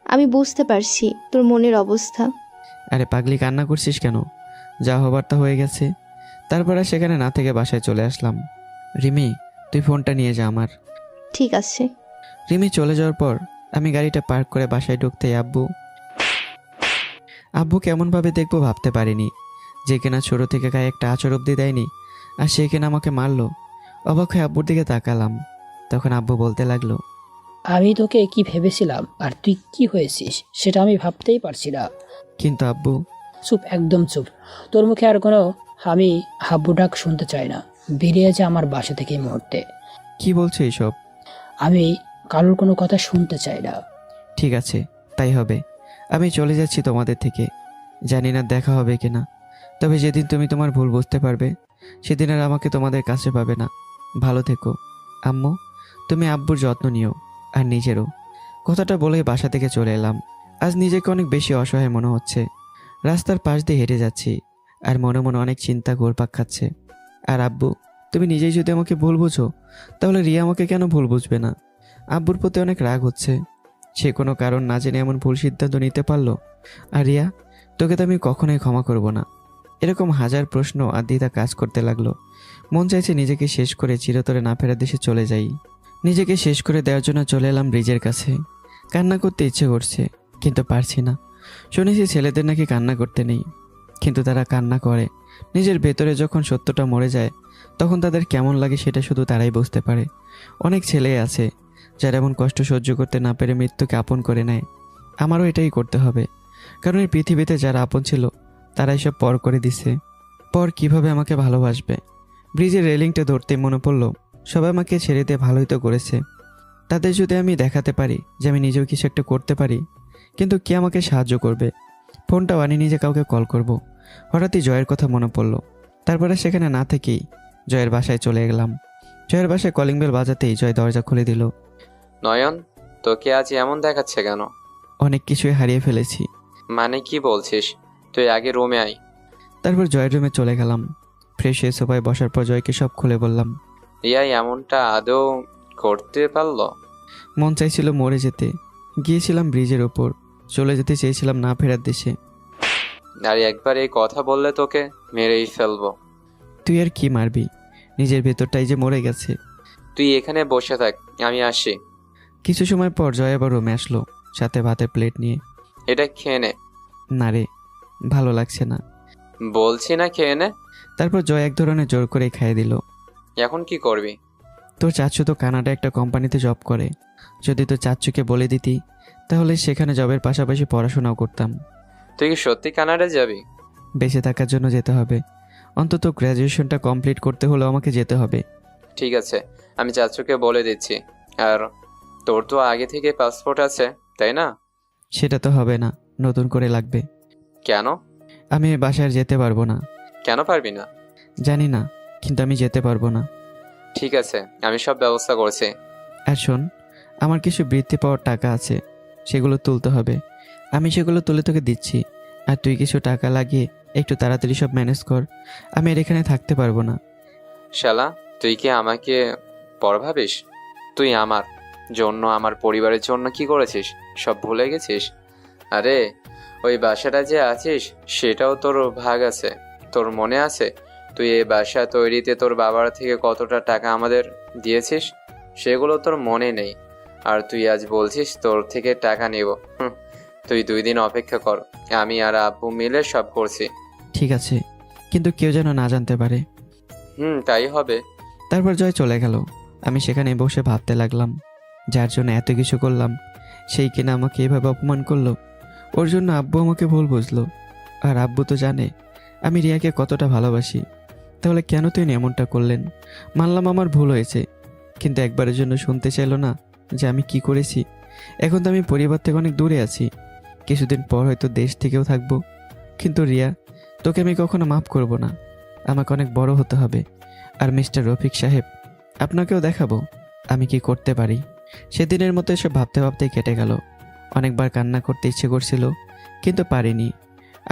আমি বুঝতে পারছি তোর মনের অবস্থা। আরে পাগলি, কান্না করছিস কেন? যা হবার তা হয়ে গেছে। তারপর আর সেখানে না থেকে বাসায় চলে আসলাম। রিমি, তুই ফোনটা নিয়ে যা আমার। ঠিক আছে। রিমি চলে যাওয়ার পর আমি গাড়িটা পার্ক করে বাসায় ঢুকতেই আব্বু কেমনভাবে দেখবো ভাবতে পারিনি। যে কিনা ছোট থেকে গায়ে একটা আঁচড় অব্দি দেয়নি, আর সে কিনা আমাকে মারলো। অবাক হয়ে আব্বুর দিকে তাকালাম। তখন আব্বু বলতে লাগলো, আমি তোকে কি ভেবেছিলাম আর তুই কি হয়েছিস সেটা আমি ভাবতেই পারছি না। কিন্তু আব্বু। চুপ, একদম চুপ। তোর মুখে আর কোনো আমি হাব্বু ডাক শুনতে চাই না। বেরিয়ে যা আমার বাসা থেকে এই মুহূর্তে। কি বলছো এইসব? আমি কারোর কোনো কথা শুনতে চাই না। ঠিক আছে, তাই হবে। আমি চলে যাচ্ছি তোমাদের থেকে। জানি না দেখা হবে কিনা, তবে যেদিন তুমি তোমার ভুল বুঝতে পারবে সেদিন আর আমাকে তোমাদের কাছে পাবে না। ভালো থেকো আম্মু, তুমি আব্বুর যত্ন নিও, আর নিজেরও। কথাটা বলে বাসা থেকে চলে এলাম। আজ নিজেকে অনেক বেশি অসহায় মনে হচ্ছে। রাস্তার পাশ দিয়ে হেঁটে যাচ্ছি, আর মনে মনে অনেক চিন্তা ঘুরপাক খাচ্ছে। আর আব্বু, তুমি নিজেই যদি আমাকে ভুল বুঝো, তাহলে রিয়া আমাকে কেন ভুল বুঝবে না? আব্বুর প্রতি অনেক রাগ হচ্ছে। সে কোনো কারণ না জেনে এমন ভুল সিদ্ধান্ত নিতে পারলো। আর রিয়া, তোকে তো আমি কখনোই ক্ষমা করব না। এরকম হাজার প্রশ্ন আর দ্বিধা কাজ করতে লাগলো। মন চাইছে নিজেকে শেষ করে চিরতরে না ফেরার দেশে চলে যাই। নিজেকে শেষ করে দেওয়ার জন্য চলে এলাম ব্রিজের কাছে। কান্না করতে ইচ্ছে করছে, কিন্তু পারছি না। শুনেছি ছেলেদের নাকি কান্না করতে নেই, কিন্তু তারা কান্না করে। নিজের ভেতরে যখন সত্যটা মরে যায়, তখন তাদের কেমন লাগে সেটা শুধু তারাই বুঝতে পারে। অনেক ছেলে আছে যারা এমন কষ্ট সহ্য করতে না পেরে মৃত্যুকে আপন করে নেয়। আমারও এটাই করতে হবে, কারণ এই পৃথিবীতে যারা আপন ছিল তারা এসব পর করে দিছে। পর কিভাবে আমাকে ভালোবাসবে? ব্রিজের রেলিংটা ধরতে মনে পড়লো, সবাই আমাকে ছেড়ে দিয়ে ভালোই তো করেছে। তাদের যদি আমি দেখাতে পারি যে আমি নিজেও কিছু একটা করতে পারি, কিন্তু কে আমাকে সাহায্য করবে? ফোনটাও আনি নিজে কাউকে কল করব। হঠাৎই জয়ের কথা মনে পড়লো। তারপরে সেখানে না থেকেই জয়ের বাসায় চলে গেলাম। জয়ের বাসায় কলিং বেল বাজাতেই জয় দরজা খুলে দিল। নয়ন, তোকে আজ এমন দেখাচ্ছে কেন? অনেক কিছুই হারিয়ে ফেলেছি। মানে কি বলছিস? তুই আগে রুমে আয়। তারপর জয়ের রুমে চলে গেলাম। ফ্রেশ হয়ে সোফায় বসার পর জয়কে সব খুলে বললাম। রিয়া এমনটা আদৌ করতে পারলো? মন চাইছিল মরে যেতে। গিয়েছিলাম ব্রিজের ওপর, চলে যেতে চেয়েছিলাম না ফেরার দেশে। আর একবার এই কথা বললে তোকে মেরেই ফেলবো। তুই আর কি মারবি? নিজের ভেতরটাই যে মরে গেছে। তুই এখানে বসে থাক, আমি আসি। কিছু সময় পর জয় আবার রুমে আসলো, সাথে ভাতের প্লেট নিয়ে। এটা খেয়ে নে। না রে, ভালো লাগছে না। বলছি না খেয়ে নে। তারপর জয় এক ধরনের জোর করে খাইয়ে দিল। এখন কি করবি? তোর চাচু তো কানাডা একটা কোম্পানিতে জব করে। যদি তোর চাচুকে বলে দিতি, তাহলে সেখানে জবের পাশাপাশি পড়াশোনাও করতাম। তুই কি সত্যি কানাডা যাবি? বেঁচে থাকার জন্য যেতে হবে। অন্তত গ্র্যাজুয়েশনটা কমপ্লিট করতে হলেও আমাকে যেতে হবে। ঠিক আছে, আমি চাচুকে বলে দিচ্ছি। আর তোর তো আগে থেকে পাসপোর্ট আছে, তাই না? সেটা তো হবে না, নতুন করে লাগবে। কেন? আমি বাসায় যেতে পারবো না। কেন পারবি না? জানি না, কিন্তু আমি যেতে পারবো না। ঠিক আছে, আমি সব ব্যবস্থা করছি। আর শোন, আমার কিছু বৃত্তি পাওয়ার টাকা আছে, সেগুলো তুলতে হবে। আমি সেগুলো তুলে তোকে দিচ্ছি, আর তুই কিছু টাকা লাগিয়ে একটু তাড়াতাড়ি সব ম্যানেজ কর। আমি আর এখানে থাকতে পারবো না। শালা, তুই কি আমাকে পর ভাবিস? তুই আমার জন্য, আমার পরিবারের জন্য কি করেছিস সব ভুলে গেছিস? আরে ওই বাসাটা যে আছিস সেটাও তোর ভাগ আছে। তোর মনে আছে তুই এই বাসা তৈরিতে তোর বাবার থেকে কতটা টাকা আমাদের দিয়েছিস? সেগুলো তোর মনে নেই, আর তুই আজ বলছিস তোর থেকে টাকা নেব। তুই 2 দিন অপেক্ষা কর, আমি আর আব্বু মিলে সব করছি। ঠিক আছে, কিন্তু কেউ যেন না জানতে পারে। তাই হবে। তারপর জয় চলে গেল। আমি সেখানে বসে ভাবতে লাগলাম, যার জন্য এত কিছু করলাম সেই কিনা আমাকে এভাবে অপমান করলো। ওর জন্য আব্বু আমাকে ভুল বুঝলো। আর আব্বু তো জানে আমি রিয়াকে কতটা ভালোবাসি। তাহলে কেন তিনি এমনটা করলেন? মানলাম আমার ভুল হয়েছে, কিন্তু একবারের জন্য শুনতে চাইলো না যে আমি কি করেছি। এখন তো আমি পরিবার থেকে অনেক দূরে আছি, কিছুদিন পর হয়তো দেশ থেকেও থাকবো। কিন্তু রিয়া, তোকে আমি কখনো মাফ করব না। আমাকে অনেক বড় হতে হবে। আর মিস্টার রফিক সাহেব, আপনাকেও দেখাবো আমি কি করতে পারি। সেদিনের মতো এসব ভাবতে ভাবতেই কেটে গেল। অনেকবার কান্না করতে ইচ্ছে করছিল, কিন্তু পারিনি।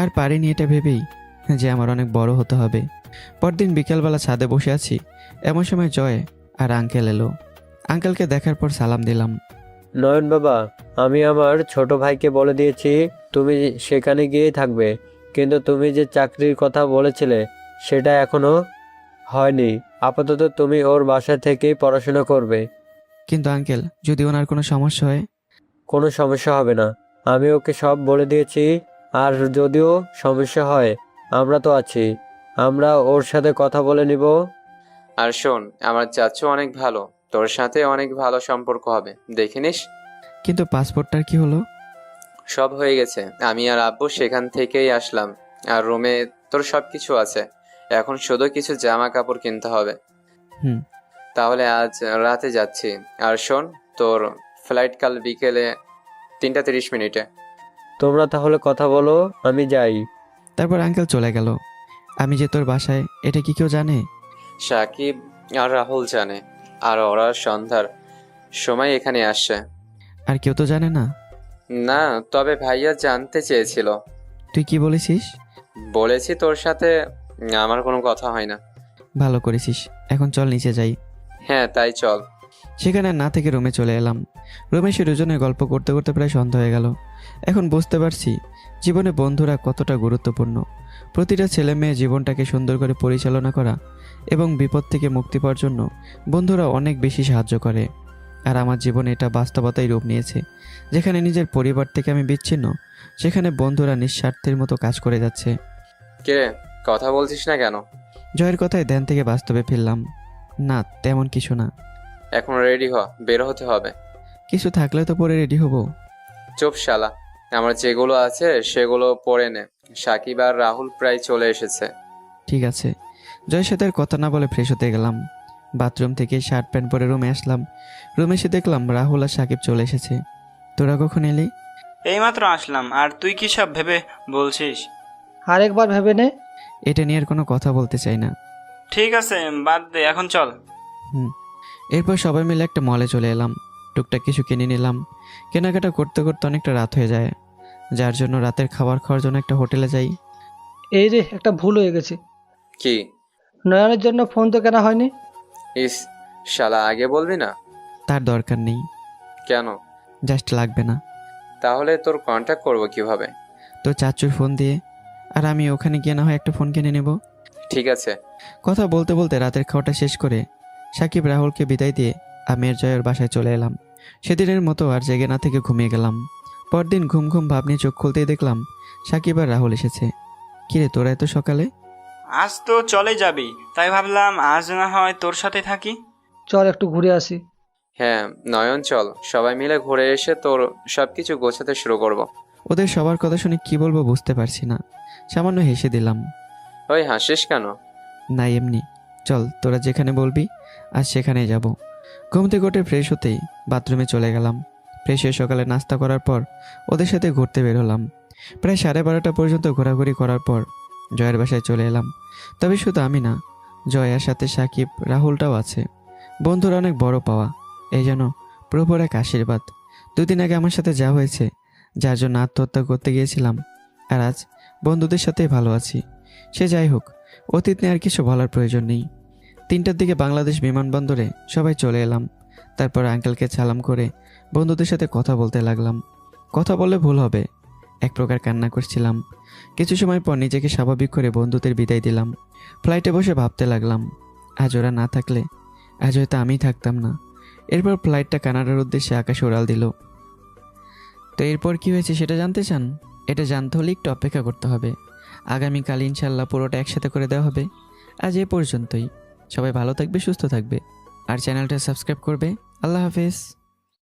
আর পারিনি এটা ভেবেই যে আমার অনেক বড় হতে হবে। পরদিন বিকেলবেলা ছাদে বসে আছি, এমন সময় জয় আর আঙ্কেল এলো। আঙ্কেলকে দেখার পর সালাম দিলাম। নয়ন বাবা, আমি আমার ছোট ভাইকে বলে দিয়েছি তুমি সেখানে গিয়েই থাকবে, কিন্তু তুমি যে চাকরির কথা বলেছিলে সেটা এখনো হয়নি। আপাতত তুমি ওর বাসা থেকেই পড়াশোনা করবে। কিন্তু আঙ্কেল, যদি ওনার কোনো সমস্যা হয়? কোনো সমস্যা হবে না, আমি ওকে সব বলে দিয়েছি। আর যদিও সমস্যা হয়, আমরা তো আছি, আমরা ওর সাথে কথা বলে নিব। আর শোন, আমার চাচু অনেক ভালো, তোর সাথে অনেক ভালো সম্পর্ক হবে, দেখে নিস। কিন্তু পাসপোর্টটার কি হলো? সব হয়ে গেছে, আমি আর আব্বু সেখান থেকেই আসলাম। আর রুমে তোর সব কিছু আছে, এখন শুধু কিছু জামা কাপড় কিনতে হবে। হুম। তাহলে আজ রাতে যাচ্ছি। আর শোন, তোর ফ্লাইট কাল বিকেলে 3:30। তোমরা তাহলে কথা বলো, আমি যাই। তারপর আঙ্কেল চলে গেল। আমি যে তোর বাসায়, এটা কি কেউ জানে? সাকিব আর রাহুল জানে, আর ওরা সন্ধ্যার সময় এখানে আসছে। আর কেউ তো জানে না? না, তবে ভাইয়া জানতে চেয়েছিল। তুই কি বলেছিস? বলেছি তোর সাথে আমার কোনো কথা হয় না। ভালো করেছিস। এখন চল নিচে যাই। হ্যাঁ, তাই চল। সেখানে না থেকে রুমে চলে এলাম। রুমে এসে দুজনে গল্প করতে করতে প্রায় সন্ধ্যা হয়ে গেল। এখন বুঝতে পারছি জীবনে বন্ধুরা কতটা গুরুত্বপূর্ণ। প্রতিটা ছেলে মেয়ে জীবনটাকে সুন্দর করে পরিচালনা করা এবং বিপদ থেকে মুক্তি পাওয়ার জন্য বন্ধুরা অনেক বেশি সাহায্য করে। আর আমার জীবনে এটা বাস্তবতাই রূপ নিয়েছে। যেখানে নিজের পরিবার থেকে আমি বিচ্ছিন্ন, সেখানে বন্ধুরা নিঃস্বার্থের মতো কাজ করে যাচ্ছে। কে কথা বলছিস না কেন? জয়ের কথায় ধ্যান থেকে বাস্তবে ফিরলাম। না, তেমন কিছু না। এখন রেডি হ, বের হতে হবে। কিছু থাকলে তো পরে রেডি হব। চুপ শালা, আমার যেগুলো আছে সেগুলো পরে নে। সাকিব আর রাহুল প্রায় চলে এসেছে। ঠিক আছে। জয়ের সাথে আর কথা না বলে ফ্রেশ হতে গেলাম। বাথরুম থেকে শার্ট প্যান্ট পরে রুমে আসলাম। রুমে এসে দেখলাম রাহুল আর সাকিব চলে এসেছে। তোরা কখন এলি? এইমাত্র আসলাম। আর তুই কি সব ভেবে বলছিস? আরেকবার ভেবে নে। এটা নিয়ে আর কোনো কথা বলতে চাই না। ঠিক আছে, বাদ দে, এখন চল। এরপর সবাই মিলে একটা মলে চলে এলাম। টুকটাক কিছু কিনে নিলাম। কেনাকাটা করতে করতে অনেকটা রাত হয়ে যায়, যার জন্য রাতের খাবার খাওয়ার জন্য একটা হোটেলে যাই। এই রে, একটা ভুল হয়ে গেছে। কি? নয়নের জন্য ফোন তো কেনা হয়নি। ইস শালা, আগে বলবি না? তার দরকার নেই। কেন? জাস্ট লাগবে না। তাহলে তোর কন্ট্যাক্ট করবো কিভাবে? তো চাচুর ফোন দিয়ে। আর আমি ওখানে গিয়ে না হয় একটা ফোন কিনে নেব। ঠিক আছে। কথা বলতে বলতে রাতের খাওয়াটা শেষ করে সাকিব রাহুলকে বিদায় দিয়ে আমি আর জয়ের বাসায় চলে এলাম। সেদিনের মতো আর জেগে না থেকে ঘুমিয়ে গেলাম। পরদিন ঘুম ঘুম ভাব নিয়ে চোখ খুলতেই দেখলাম সাকিব আর রাহুল এসেছে। কিরে, তোরা এত সকালে? আজ তো চলে যাবি, তাই ভাবলাম আজ না হয় তোর সাথে থাকি। চল একটু ঘুরে আসি। হ্যাঁ নয়ন, চল সবাই মিলে ঘুরে এসে তোর সবকিছু গোছাতে শুরু করব। ওদের সবার কথা শুনে কি বলবো বুঝতে পারছি না। সামান্য হেসে দিলাম। ওই হাসিস কেন? না, এমনি। চল, তোরা যেখানে বলবি আজ সেখানেই যাব। ঘুম থেকে উঠে ফ্রেশ হতেই বাথরুমে চলে গেলাম। ফ্রেশ হয়ে সকালে নাস্তা করার পর ওদের সাথে ঘুরতে বের হলাম। প্রায় 12:30 পর্যন্ত ঘোরাঘুরি করার পর জয়ের বাসায় চলে এলাম। তবে শুধু আমি না, জয়ের সাথে সাকিব রাহুলটাও আছে। বন্ধুরা অনেক বড় পাওয়া, এই যেন প্রভুর এক আশীর্বাদ। 2 দিন আগে আমার সাথে যা হয়েছে, যার জন্য আত্মহত্যা করতে গিয়েছিলাম, আর আজ বন্ধুদের সাথেই ভালো আছি। সে যাই হোক, অতীত নিয়ে আর কিছু বলার প্রয়োজন নেই। 3টার দিকে বাংলাদেশ বিমানবন্দরে সবাই চলে এলাম। তারপর আঙ্কেলকে সালাম করে বন্ধুদের সাথে কথা বলতে লাগলাম। কথা বললে ভুল হবে, এক প্রকার কান্না করছিলাম। কিছু সময় পর নিজেকে স্বাভাবিক করে বন্ধুদের বিদায় দিলাম। ফ্লাইটে বসে ভাবতে লাগলাম, আজ ওরা না থাকলে আজ হয়তো আমি থাকতাম না। এরপর ফ্লাইটটা কানাডার উদ্দেশ্যে আকাশে উড়াল দিল। তো এরপর কি হয়েছে সেটা জানতে চান? এটা জানতে হলে একটু অপেক্ষা করতে হবে। আগামীকাল ইনশাল্লাহ পুরোটা একসাথে করে দেওয়া হবে। আজ এ পর্যন্তই। সবাই ভালো থাকবে, সুস্থ থাকবে, আর চ্যানেলটা সাবস্ক্রাইব করবে। আল্লাহ হাফেজ।